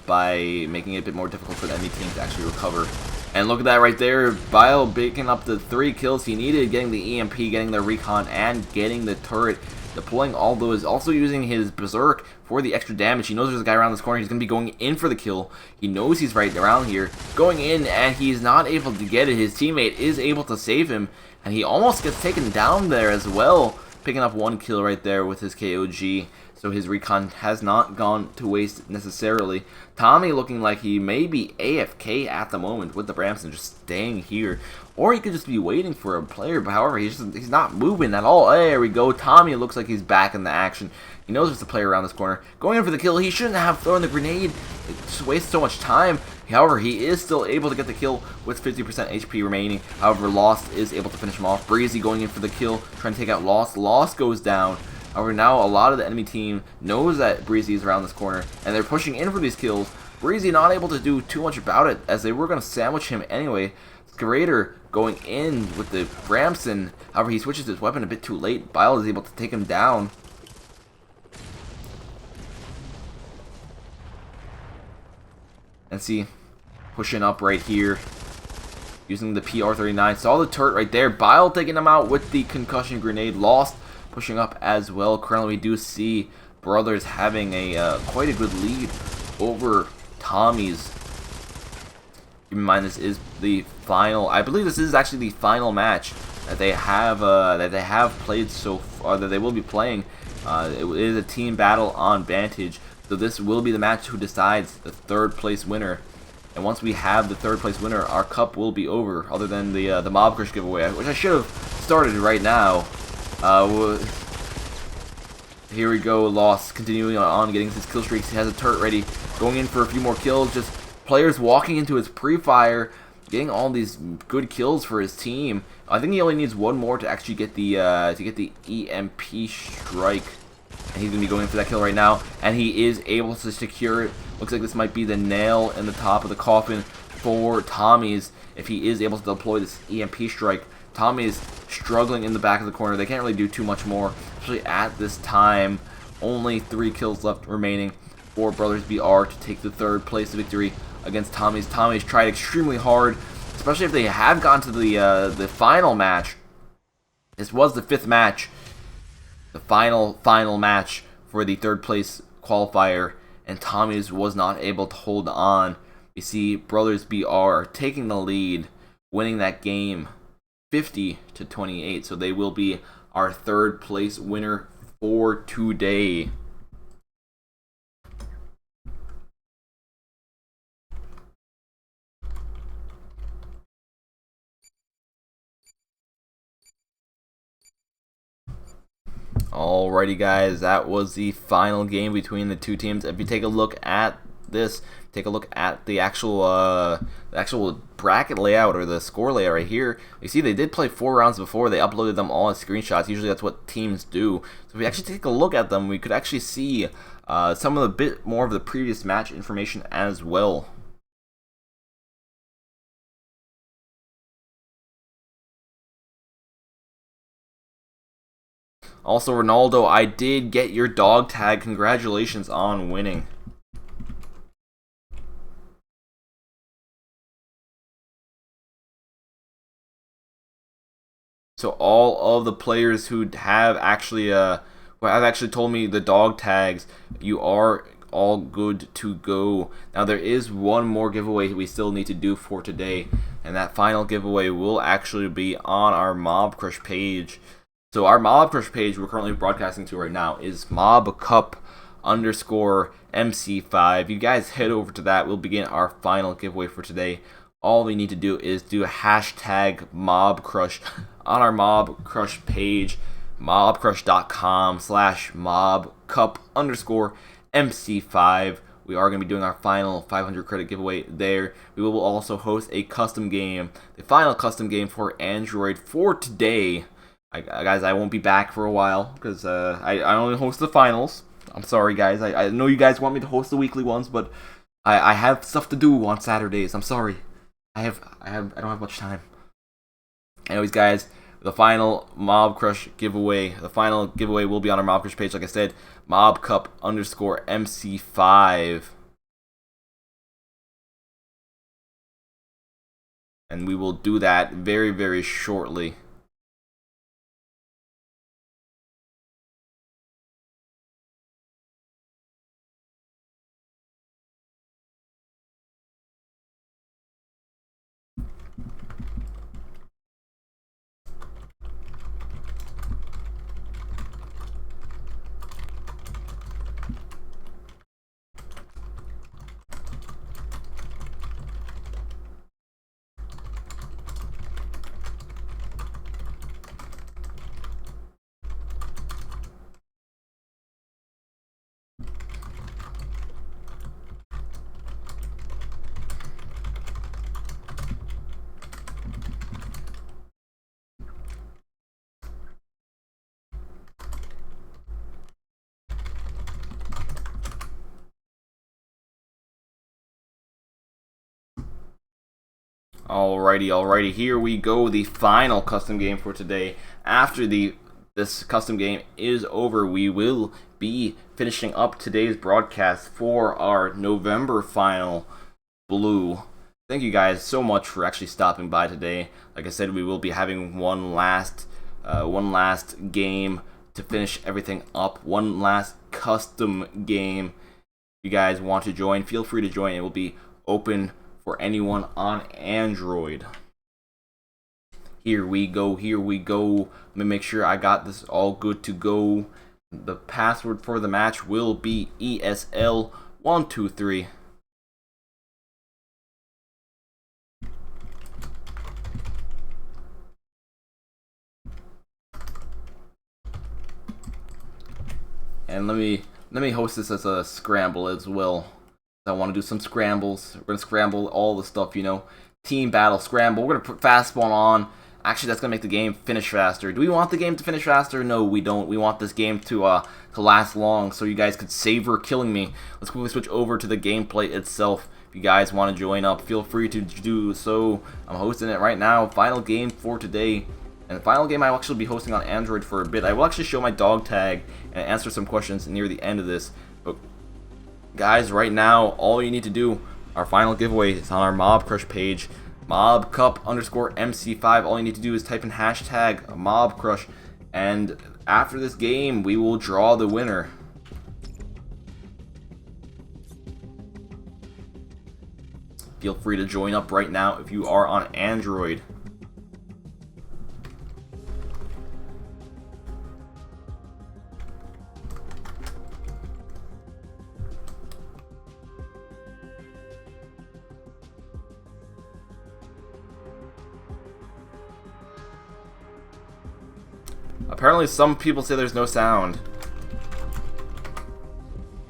by making it a bit more difficult for the enemy team to actually recover. And look at that right there, Bile picking up the 3 kills he needed, getting the EMP, getting the recon, and getting the turret. Deploying all those, also using his Berserk for the extra damage. He knows there's a guy around this corner, he's going to be going in for the kill. He knows he's right around here, going in, and he's not able to get it. His teammate is able to save him, and he almost gets taken down there as well, picking up 1 kill right there with his KOG. So his recon has not gone to waste necessarily. Tommy looking like he may be AFK at the moment with the Bramson just staying here. Or he could just be waiting for a player, but however, he's not moving at all. There we go. Tommy looks like he's back in the action. He knows there's a player around this corner. Going in for the kill. He shouldn't have thrown the grenade. It just wastes so much time. However, he is still able to get the kill with 50% HP remaining. However, Lost is able to finish him off. Breezy going in for the kill, trying to take out Lost. Lost goes down. However, now a lot of the enemy team knows that Breezy is around this corner, and they're pushing in for these kills. Breezy not able to do too much about it, as they were going to sandwich him anyway. Greater going in with the Bramson. However, he switches his weapon a bit too late. Bile is able to take him down. And see, pushing up right here, using the PR-39. Saw the turret right there. Bile taking him out with the concussion grenade. Lost pushing up as well. Currently, we do see Brothers having a quite a good lead over Tommy's. Keep in mind, this is the final. I believe this is actually the final match that they have played so far. That they will be playing. It is a team battle on Vantage, so this will be the match who decides the 3rd place winner. And once we have the 3rd place winner, our cup will be over. Other than the Mobcrush giveaway, which I should have started right now. Here we go, Lost continuing on getting his kill streaks. He has a turret ready, going in for a few more kills. Just players walking into his pre-fire, getting all these good kills for his team. I think he only needs 1 more to actually get the EMP strike, and he's gonna be going in for that kill right now. And he is able to secure it. Looks like this might be the nail in the top of the coffin for Tommy's if he is able to deploy this EMP strike. Tommy is struggling in the back of the corner. They can't really do too much more, especially at this time. Only 3 kills left remaining for Brothers BR to take the 3rd place victory against Tommy's. Tommy's tried extremely hard, especially if they have gone to the final match. This was the 5th match, the final match for the 3rd place qualifier, and Tommy's was not able to hold on. We see Brothers BR taking the lead, winning that game 50-28, so they will be our 3rd place winner for today. Alrighty guys, that was the final game between the 2 teams. If you take a look at this, take a look at the actual bracket layout, or the score layout right here. You see they did play 4 rounds before. They uploaded them all as screenshots. Usually that's what teams do. So if we actually take a look at them, we could actually see some of the bit more of the previous match information as well. Also, Ronaldo, I did get your dog tag. Congratulations on winning. So all of the players who have actually told me the dog tags, you are all good to go. Now there is one more giveaway we still need to do for today, and that final giveaway will actually be on our Mobcrush page. So our Mobcrush page we're currently broadcasting to right now is mobcup_MC5. You guys head over to that. We'll begin our final giveaway for today. All we need to do is do a hashtag Mobcrush on our Mobcrush page, mobcrush.com/mobcup_MC5. we are going to be doing our final 500 credit giveaway there. We will also host a custom game, the final custom game for Android for today. Guys, I won't be back for a while because I only host the finals. I'm sorry, guys. I know you guys want me to host the weekly ones, but I have stuff to do on Saturdays. I'm sorry. I don't have much time. Anyways, guys, the final Mobcrush giveaway. The final giveaway will be on our Mobcrush page. Like I said, mobcup_MC5. And we will do that very, very shortly. Alrighty, here we go, the final custom game for today. After this custom game is over, we will be finishing up today's broadcast for our November final blue. Thank you guys so much for actually stopping by today. Like I said, we will be having one last game to finish everything up. One last custom game. If you guys want to join, feel free to join. It will be open for anyone on Android. Here we go. Let me make sure I got this all good to go. The password for the match will be ESL123. And let me host this as a scramble as well. I want to do some scrambles. We're going to scramble all the stuff, you know. Team battle, scramble. We're going to put fast spawn on. Actually, that's going to make the game finish faster. Do we want the game to finish faster? No, we don't. We want this game to last long so you guys could savor killing me. Let's quickly switch over to the gameplay itself. If you guys want to join up, feel free to do so. I'm hosting it right now. Final game for today. And the final game I will actually be hosting on Android for a bit. I will actually show my dog tag and answer some questions near the end of this. But guys, right now, all you need to do, our final giveaway is on our Mobcrush page, mobcup_MC5. All you need to do is type in hashtag Mobcrush, and after this game, we will draw the winner. Feel free to join up right now if you are on Android. Apparently some people say there's no sound.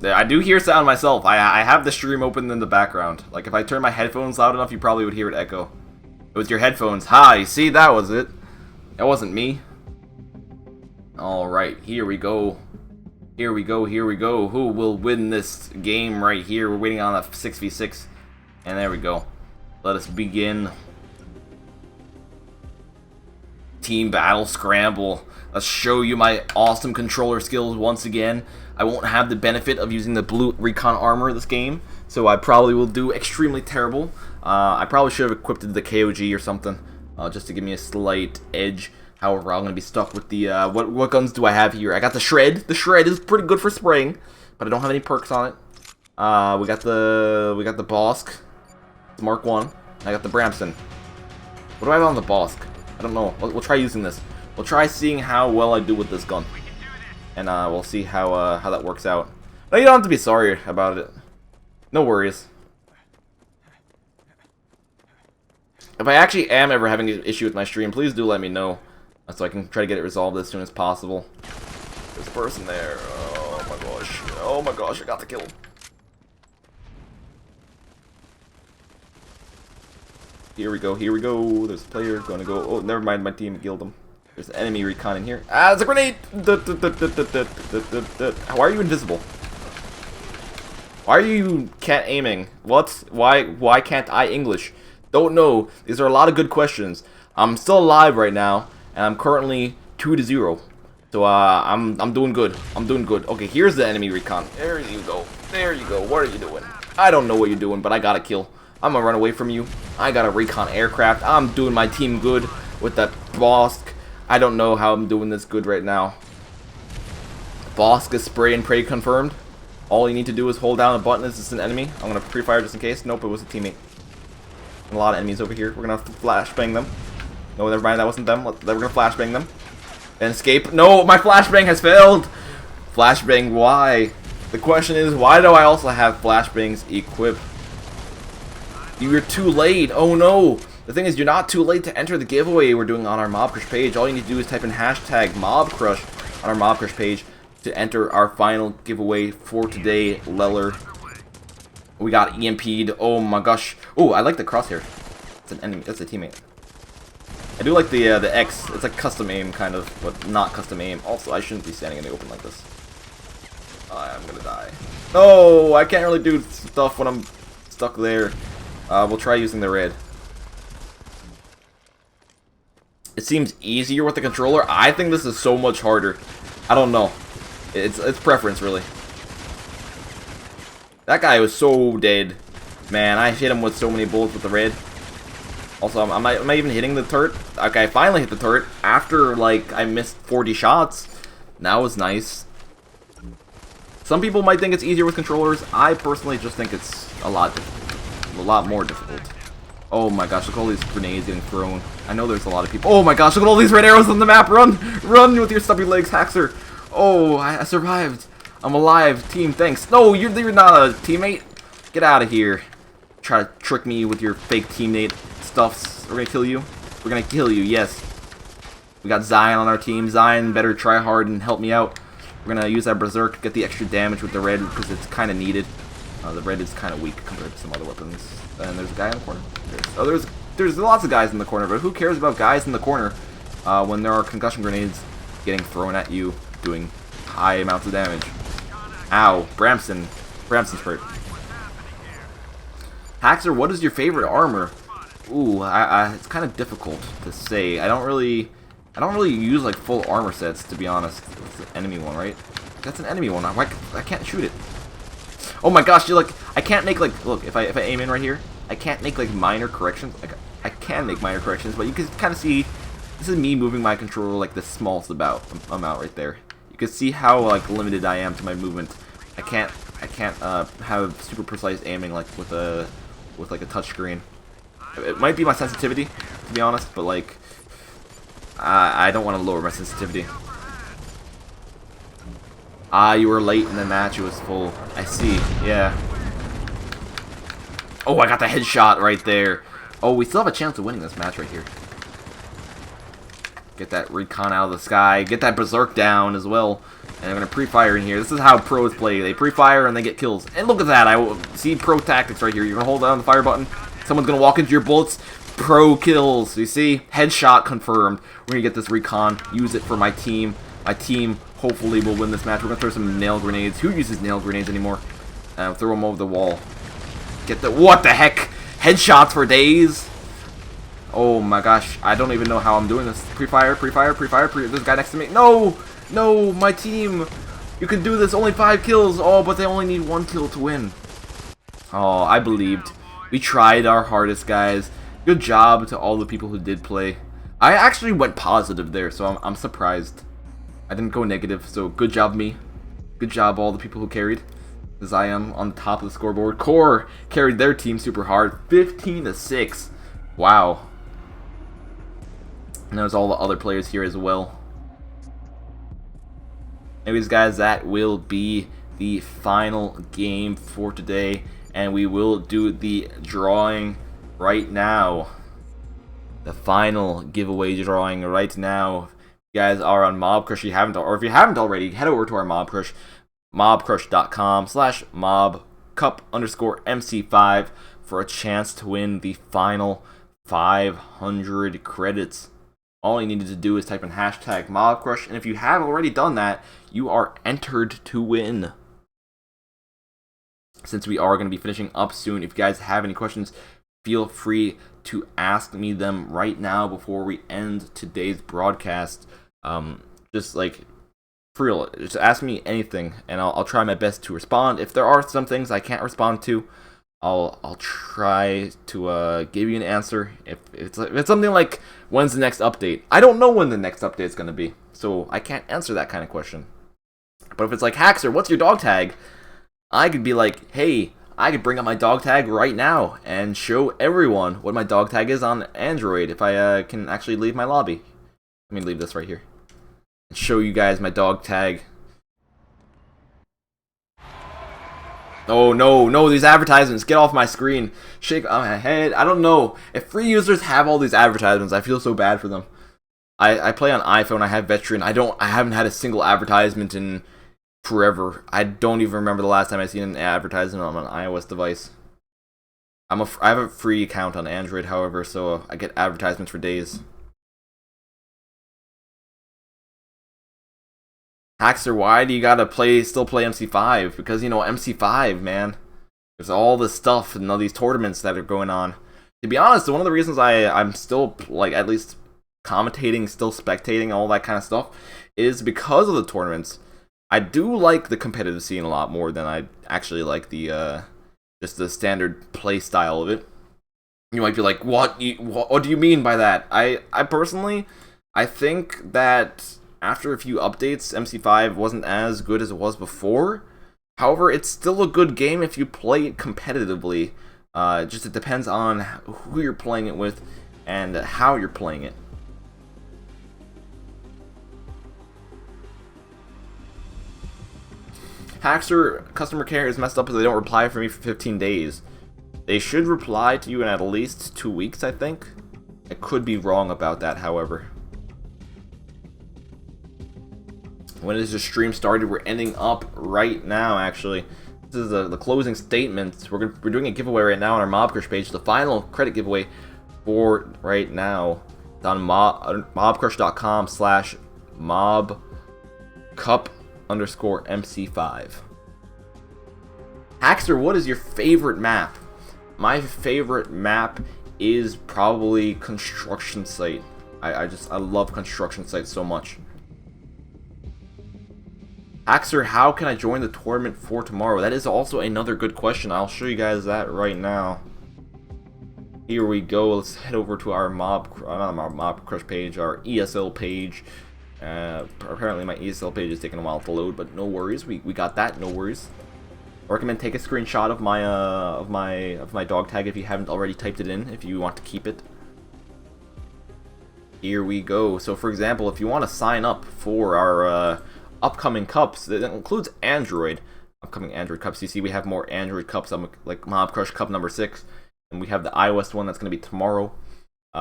I do hear sound myself. I have the stream open in the background. Like if I turn my headphones loud enough, you probably would hear it echo. It was your headphones. Hi, see, that was it. That wasn't me. Alright, here we go. Here we go. Who will win this game right here? We're waiting on a 6v6. And there we go. Let us begin. Team battle scramble. Let's show you my awesome controller skills once again. I won't have the benefit of using the blue recon armor this game, so I probably will do extremely terrible. I probably should have equipped the KOG or something, just to give me a slight edge. However, I'm gonna be stuck with the what guns do I have here? I got the Shred. The Shred is pretty good for spraying, but I don't have any perks on it. We got the Bosk. It's Mark 1. I got the Bramson. What do I have on the Bosk? I don't know. We'll try using this. We'll try seeing how well I do with this gun. And we'll see how that works out. No, you don't have to be sorry about it. No worries. If I actually am ever having an issue with my stream, please do let me know, so I can try to get it resolved as soon as possible. There's a person there. Oh my gosh, I got the kill. Here we go, here we go. There's a player gonna go. Oh, never mind, my team killed him. There's an enemy recon in here. Ah, it's a grenade! Why are you invisible? Why are you can't aiming? What? Why can't I English? Don't know. These are a lot of good questions. I'm still alive right now, and I'm currently 2-0. So I'm doing good. I'm doing good. Okay, here's the enemy recon. There you go. There you go. What are you doing? I don't know what you're doing, but I got a kill. I'm gonna run away from you. I got a recon aircraft. I'm doing my team good with that Bosk. I don't know how I'm doing this good right now. Bosk is spray and pray confirmed. All you need to do is hold down a button. Is this an enemy? I'm gonna pre-fire just in case. Nope, it was a teammate. A lot of enemies over here. We're gonna flashbang them. No, never mind. That wasn't them. We're gonna flashbang them. And escape. No, my flashbang has failed. Flashbang. Why? The question is, why do I also have flashbangs equipped? You're too late. Oh no. The thing is, you're not too late to enter the giveaway we're doing on our Mobcrush page. All you need to do is type in hashtag Mobcrush on our Mobcrush page to enter our final giveaway for today, Leller. We got EMP'd. Oh my gosh. Oh, I like the crosshair. It's an enemy. That's a teammate. I do like the X. It's like custom aim, kind of, but not custom aim. Also, I shouldn't be standing in the open like this. I'm gonna die. No, I can't really do stuff when I'm stuck there. We'll try using the red. It seems easier with the controller. I think this is so much harder. I don't know. It's preference, really. That guy was so dead. Man, I hit him with so many bullets with the red. Also, am I even hitting the turret? Okay, I finally hit the turret after, like, I missed 40 shots. That was nice. Some people might think it's easier with controllers. I personally just think it's a lot more difficult. Oh my gosh, look at all these grenades getting thrown. I know there's a lot of people. Oh my gosh, look at all these red arrows on the map. Run! Run with your stubby legs, Haxer. Oh, I survived. I'm alive. Team, thanks. No, you're not a teammate. Get out of here. Try to trick me with your fake teammate stuffs. We're gonna kill you. We're gonna kill you, yes. We got Zion on our team. Zion better try hard and help me out. We're gonna use that Berserk, get the extra damage with the red because it's kind of needed. The red is kind of weak compared to some other weapons. And there's a guy in the corner. There's lots of guys in the corner, but who cares about guys in the corner when there are concussion grenades getting thrown at you, doing high amounts of damage. Ow, Bramson's hurt. Haxer, what is your favorite armor? Ooh, it's kind of difficult to say. I don't really use like full armor sets, to be honest. It's an enemy one, right? That's an enemy one. I can't shoot it. Oh my gosh, you're like, I can't make like, look, if I aim in right here, I can't make like minor corrections. I can make minor corrections, but you can kind of see, this is me moving my controller like the smallest amount right there. You can see how like limited I am to my movement. I can't have super precise aiming like with like a touch screen. It might be my sensitivity, to be honest, but like, I don't want to lower my sensitivity. You were late in the match, it was full. I see, yeah. Oh, I got the headshot right there. Oh, we still have a chance of winning this match right here. Get that recon out of the sky. Get that Berserk down as well. And I'm going to pre-fire in here. This is how pros play. They pre-fire and they get kills. And look at that. I see pro tactics right here. You're going to hold down the fire button. Someone's going to walk into your bullets. Pro kills. You see? Headshot confirmed. We're going to get this recon. Use it for my team. My team hopefully will win this match. We're going to throw some nail grenades. Who uses nail grenades anymore? Throw them over the wall. Get the... What the heck? Headshots for days. Oh my gosh. I don't even know how I'm doing this. Pre-fire, pre-fire, pre-fire. There's a guy next to me. No! No! My team! You can do this. Only 5 kills. Oh, but they only need 1 kill to win. Oh, I believed. We tried our hardest, guys. Good job to all the people who did play. I actually went positive there, so I'm surprised. I didn't go negative, so good job me. Good job all the people who carried. As I am on the top of the scoreboard. Core carried their team super hard. 15-6. Wow. And there's all the other players here as well. Anyways, guys, that will be the final game for today. And we will do the drawing right now. The final giveaway drawing right now. If you guys are on Mobcrush, or if you haven't already, head over to our Mobcrush. Mobcrush.com/mobcup_MC5 for a chance to win the final 500 credits. All you needed to do is type in hashtag Mobcrush, and if you have already done that, you are entered to win. Since we are going to be finishing up soon, if you guys have any questions, feel free to ask me them right now before we end today's broadcast. Just like, for real, just ask me anything, and I'll try my best to respond. If there are some things I can't respond to, I'll try to give you an answer. If it's something like, when's the next update? I don't know when the next update is going to be, so I can't answer that kind of question. But if it's like, Haxer, what's your dog tag? I could be like, hey, I could bring up my dog tag right now and show everyone what my dog tag is on Android if I can actually leave my lobby. Let me leave this right here. Show you guys my dog tag. Oh no, these advertisements, get off my screen. Shake my head. I don't know. If free users have all these advertisements, I feel so bad for them. I play on iPhone, I have Veteran. I haven't had a single advertisement in forever. I don't even remember the last time I seen an advertisement on an iOS device. I have a free account on Android, however, so I get advertisements for days. Haxer, why do you gotta still play MC5? Because, you know, MC5, man. There's all this stuff and all these tournaments that are going on. To be honest, one of the reasons I'm still, like, at least commentating, still spectating, all that kind of stuff, is because of the tournaments. I do like the competitive scene a lot more than I actually like the just the standard play style of it. You might be like, what do you mean by that? I personally, I think that after a few updates, MC5 wasn't as good as it was before. However, it's still a good game if you play it competitively. Just it depends on who you're playing it with and how you're playing it. Haxer customer care is messed up because they don't reply for me for 15 days. They should reply to you in at least 2 weeks, I think. I could be wrong about that, however. When is the stream started? We're ending up right now, actually. This is the closing statement. We're doing a giveaway right now on our Mobcrush page. The final credit giveaway for right now. It's on mobcrush.com/mobcup_MC5. Haxer, what is your favorite map? My favorite map is probably Construction Site. I love Construction Site so much. Haxer, how can I join the tournament for tomorrow? That is also another good question. I'll show you guys that right now. Here we go. Let's head over to our Mobcrush page, our ESL page. Apparently my ESL page is taking a while to load, but no worries. We got that. No worries. I recommend take a screenshot of my dog tag if you haven't already typed it in, if you want to keep it. Here we go. So for example, if you want to sign up for our upcoming cups, that includes Android, upcoming Android cups. You see we have more Android cups, like Mobcrush Cup number 6, and we have the iOS one that's going to be tomorrow.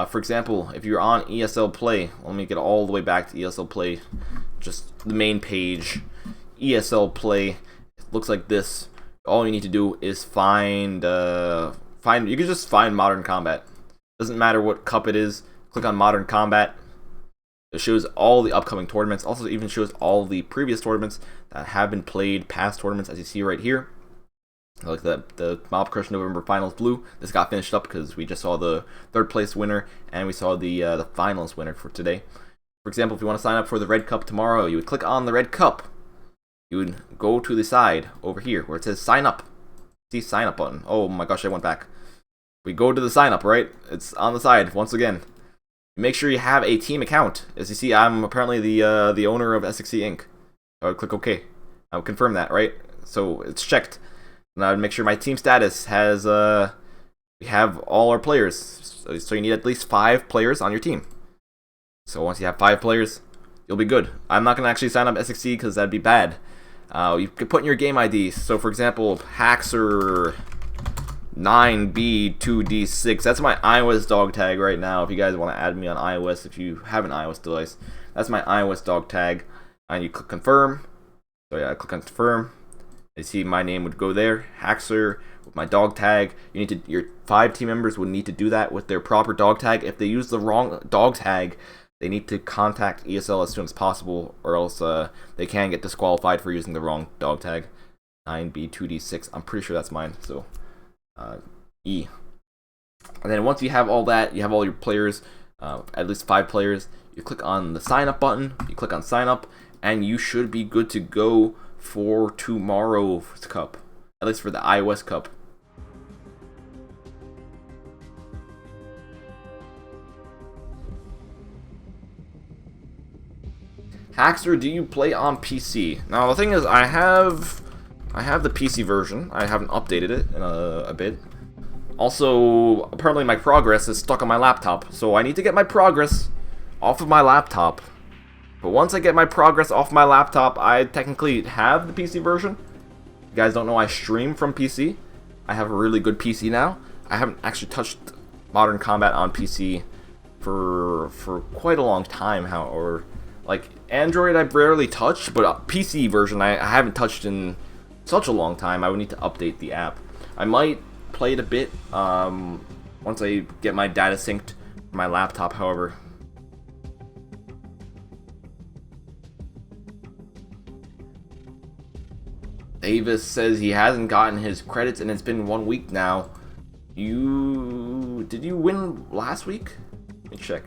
For example, if you're on ESL Play, let me get all the way back to ESL Play, just the main page. ESL Play, it looks like this. All you need to do is you can just find Modern Combat. Doesn't matter what cup it is, click on Modern Combat. It shows all the upcoming tournaments, also even shows all the previous tournaments that have been played, past tournaments, as you see right here. Like the Mobcrush November Finals Blue. This got finished up because we just saw the 3rd place winner, and we saw the finals winner for today. For example, if you want to sign up for the Red Cup tomorrow, you would click on the Red Cup. You would go to the side over here where it says sign up. See, sign up button. Oh my gosh, I went back. We go to the sign up, right? It's on the side once again. Make sure you have a team account. As you see, I'm apparently the owner of SXC Inc. I would click OK. I would confirm that, right? So it's checked. And I would make sure my team status has we have all our players. So you need at least 5 players on your team. So once you have 5 players, you'll be good. I'm not gonna actually sign up SXC because that'd be bad. You could put in your game ID. So for example, Haxer 9B2D6. That's my iOS dog tag right now. If you guys want to add me on iOS, if you have an iOS device, that's my iOS dog tag. And you click confirm. So yeah, I click on confirm. You see my name would go there. Haxer with my dog tag. Your 5 team members would need to do that with their proper dog tag. If they use the wrong dog tag, they need to contact ESL as soon as possible, or else they can get disqualified for using the wrong dog tag. 9B2D6. I'm pretty sure that's mine. So E. And then once you have all that, you have all your players, at least 5 players. You click on the sign up button. You click on sign up, and you should be good to go for tomorrow's cup, at least for the iOS Cup. Haxter, do you play on PC? Now the thing is, I have the PC version. I haven't updated it in a bit. Also, apparently my progress is stuck on my laptop, so I need to get my progress off of my laptop. But once I get my progress off my laptop, I technically have the PC version. You guys don't know I stream from PC. I have a really good PC now. I haven't actually touched Modern Combat on PC for quite a long time. Like Android, I've rarely touched, but PC version I haven't touched in such a long time. I would need to update the app. I might play it a bit once I get my data synced to my laptop, however. Davis says he hasn't gotten his credits and it's been 1 week now. Did you win last week? Let me check.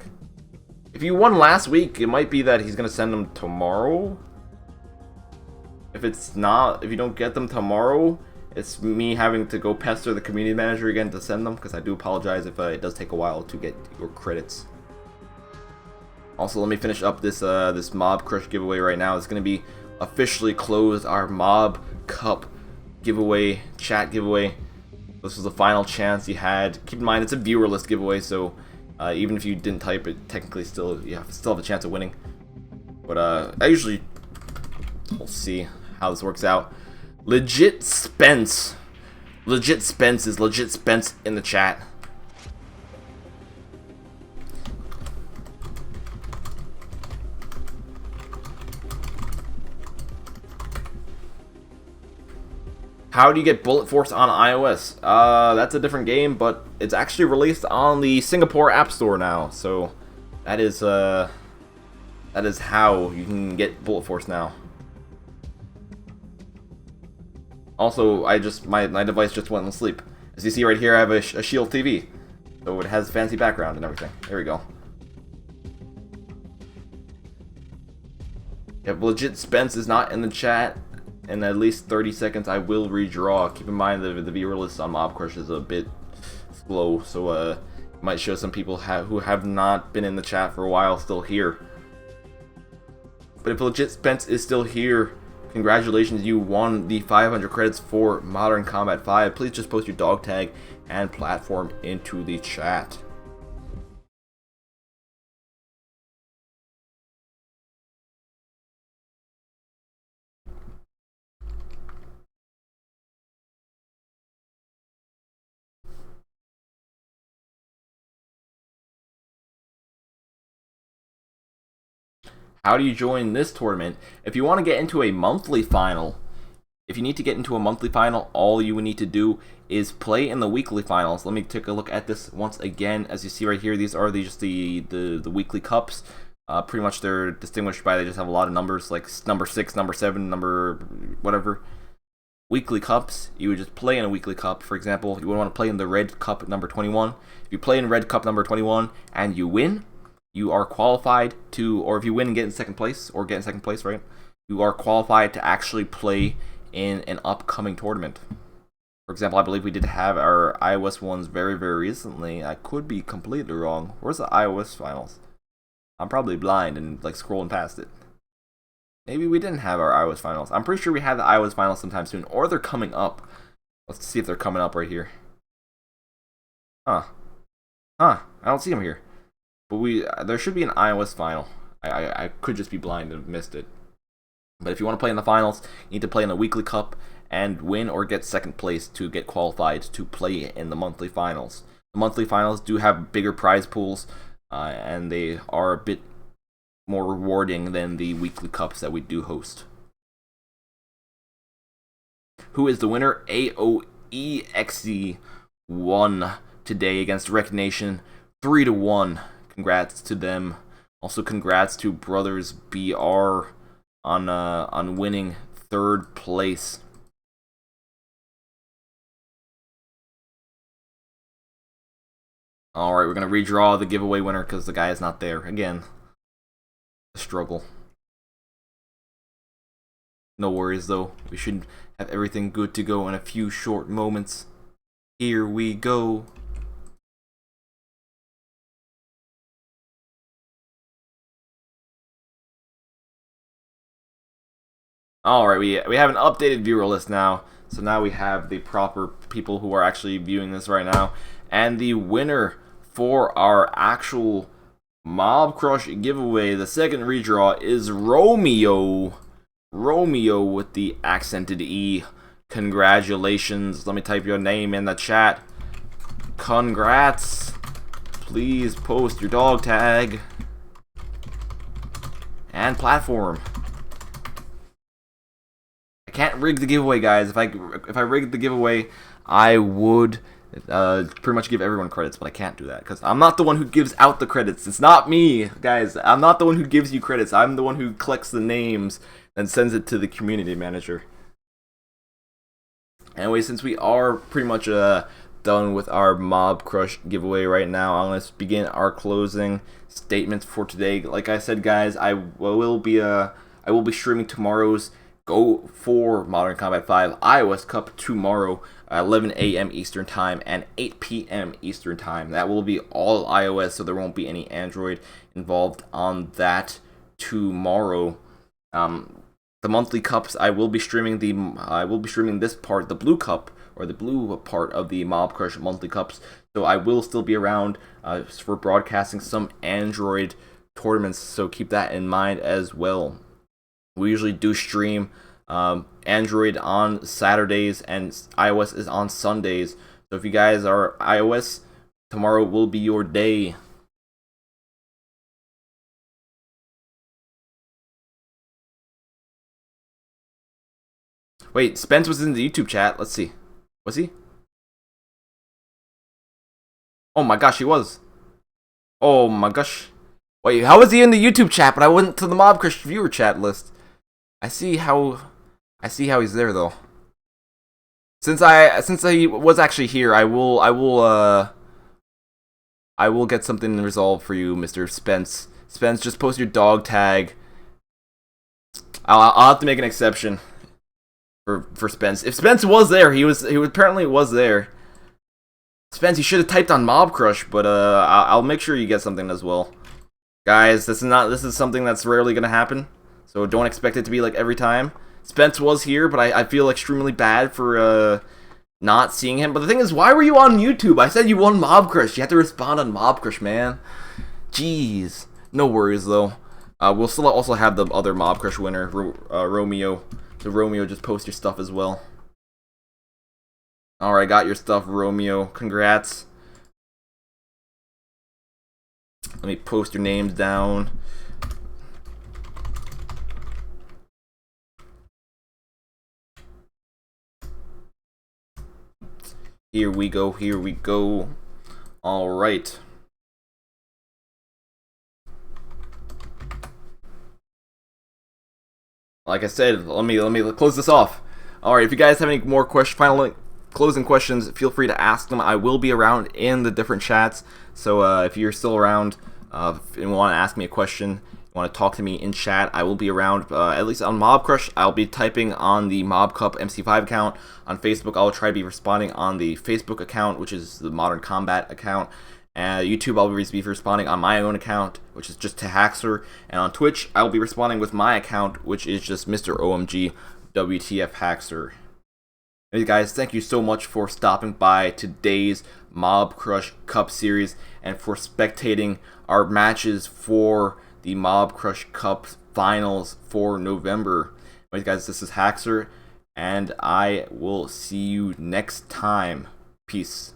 If you won last week, it might be that he's gonna send them tomorrow. If you don't get them tomorrow, it's me having to go pester the community manager again to send them, because I do apologize if it does take a while to get your credits. Also, let me finish up this Mobcrush giveaway right now. It's gonna be officially closed, our Mob Cup giveaway, chat giveaway. This was the final chance you had. Keep in mind, it's a viewer list giveaway, so even if you didn't type it, technically you still have a chance of winning. But we'll see how this works out. Legit Spence is Legit Spence in the chat. How do you get Bullet Force on iOS? That's a different game, but it's actually released on the Singapore App Store now. So that is how you can get Bullet Force now. Also, my device just went to sleep. As you see right here, I have a Shield TV, so it has fancy background and everything. There we go. If Legit Spence is not in the chat in at least 30 seconds, I will redraw. Keep in mind that the viewer list on Mobcrush is a bit slow, so it might show some people who have not been in the chat for a while still here. But if Legit Spence is still here, congratulations, you won the 500 credits for Modern Combat 5. Please just post your dog tag and platform into the chat. How do you join this tournament? If you want to get into a monthly final, if you need to get into a monthly final, all you would need to do is play in the weekly finals. Let me take a look at this once again. As you see right here, these are just the weekly cups. Pretty much they're distinguished by, they just have a lot of numbers, like number 6, number 7, number whatever. Weekly cups, you would just play in a weekly cup. For example, you would want to play in the red cup number 21. If you play in red cup number 21 and you win, you are qualified to, or if you win and get in second place, right? You are qualified to actually play in an upcoming tournament. For example, I believe we did have our iOS ones very, very recently. I could be completely wrong. Where's the iOS finals? I'm probably blind and like scrolling past it. Maybe we didn't have our iOS finals. I'm pretty sure we had the iOS finals sometime soon, or they're coming up. Let's see if they're coming up right here. I don't see them here. But there should be an iOS final. I could just be blind and missed it. But if you want to play in the finals, you need to play in the weekly cup and win or get second place to get qualified to play in the monthly finals. The monthly finals do have bigger prize pools, and they are a bit more rewarding than the weekly cups that we do host. who is the winner. AOEXE won today against Rec Nation 3-1. Congrats to them. Also, congrats to Brothers BR on winning 3rd place. Alright, we're going to redraw the giveaway winner because the guy is not there. Again, a struggle. No worries, though. We should have everything good to go in a few short moments. Here we go. Alright, we have an updated viewer list now. So now we have the proper people who are actually viewing this right now. And the winner for our actual Mobcrush giveaway, the second redraw, is Romeo. Romeo with the accented E. Congratulations. Let me type your name in the chat. Congrats. Please post your dog tag and platform. I can't rig the giveaway, guys. If I rigged the giveaway, I would pretty much give everyone credits, but I can't do that because I'm not the one who gives out the credits. It's not me, guys. I'm not the one who gives you credits. I'm the one who collects the names and sends it to the community manager. Anyway, since we are pretty much done with our Mobcrush giveaway right now, I'm going to begin our closing statements for today. Like I said, guys, I will be streaming tomorrow's Go for Modern Combat 5 iOS Cup tomorrow at 11 a.m. Eastern Time and 8 p.m. Eastern Time. That will be all iOS, so there won't be any Android involved on that tomorrow. The monthly cups, I will be streaming this part, the blue cup, or the blue part of the Mobcrush monthly cups. So I will still be around for broadcasting some Android tournaments, so keep that in mind as well. We usually do stream Android on Saturdays and iOS is on Sundays. So if you guys are iOS, tomorrow will be your day. Wait, Spence was in the YouTube chat. Let's see. Was he? Oh my gosh, he was. Oh my gosh. Wait, how was he in the YouTube chat, but I went to the Mobcrush viewer chat list? I see how he's there though. Since he was actually here, I will get something resolved for you, Mr. Spence. Spence, just post your dog tag. I'll have to make an exception for Spence. If Spence was there, he apparently was there. Spence, you should have typed on Mobcrush, but I'll make sure you get something as well. Guys, this is something that's rarely gonna happen. So don't expect it to be like every time. Spence was here, but I feel extremely bad for not seeing him. But the thing is, why were you on YouTube? I said you won Mobcrush. You have to respond on Mobcrush, man. Jeez. No worries, though. We'll still also have the other Mobcrush winner, Romeo. So Romeo, just post your stuff as well. Alright, got your stuff, Romeo. Congrats. Let me post your names down. Here we go, here we go. Alright. Like I said, let me close this off. Alright, if you guys have any more closing questions, feel free to ask them. I will be around in the different chats. So if you're still around and want to ask me a question, want to talk to me in chat, I will be around, at least on Mobcrush. I'll be typing on the Mob Cup MC5 account. On Facebook, I'll try to be responding on the Facebook account, which is the Modern Combat account. YouTube, I'll be responding on my own account, which is just Haxer. And on Twitch, I'll be responding with my account, which is just Mr. OMG WTF Haxer. Hey guys, thank you so much for stopping by today's Mobcrush Cup series and for spectating our matches for the Mobcrush Cup finals for November. Anyways, guys, this is Haxer, and I will see you next time. Peace.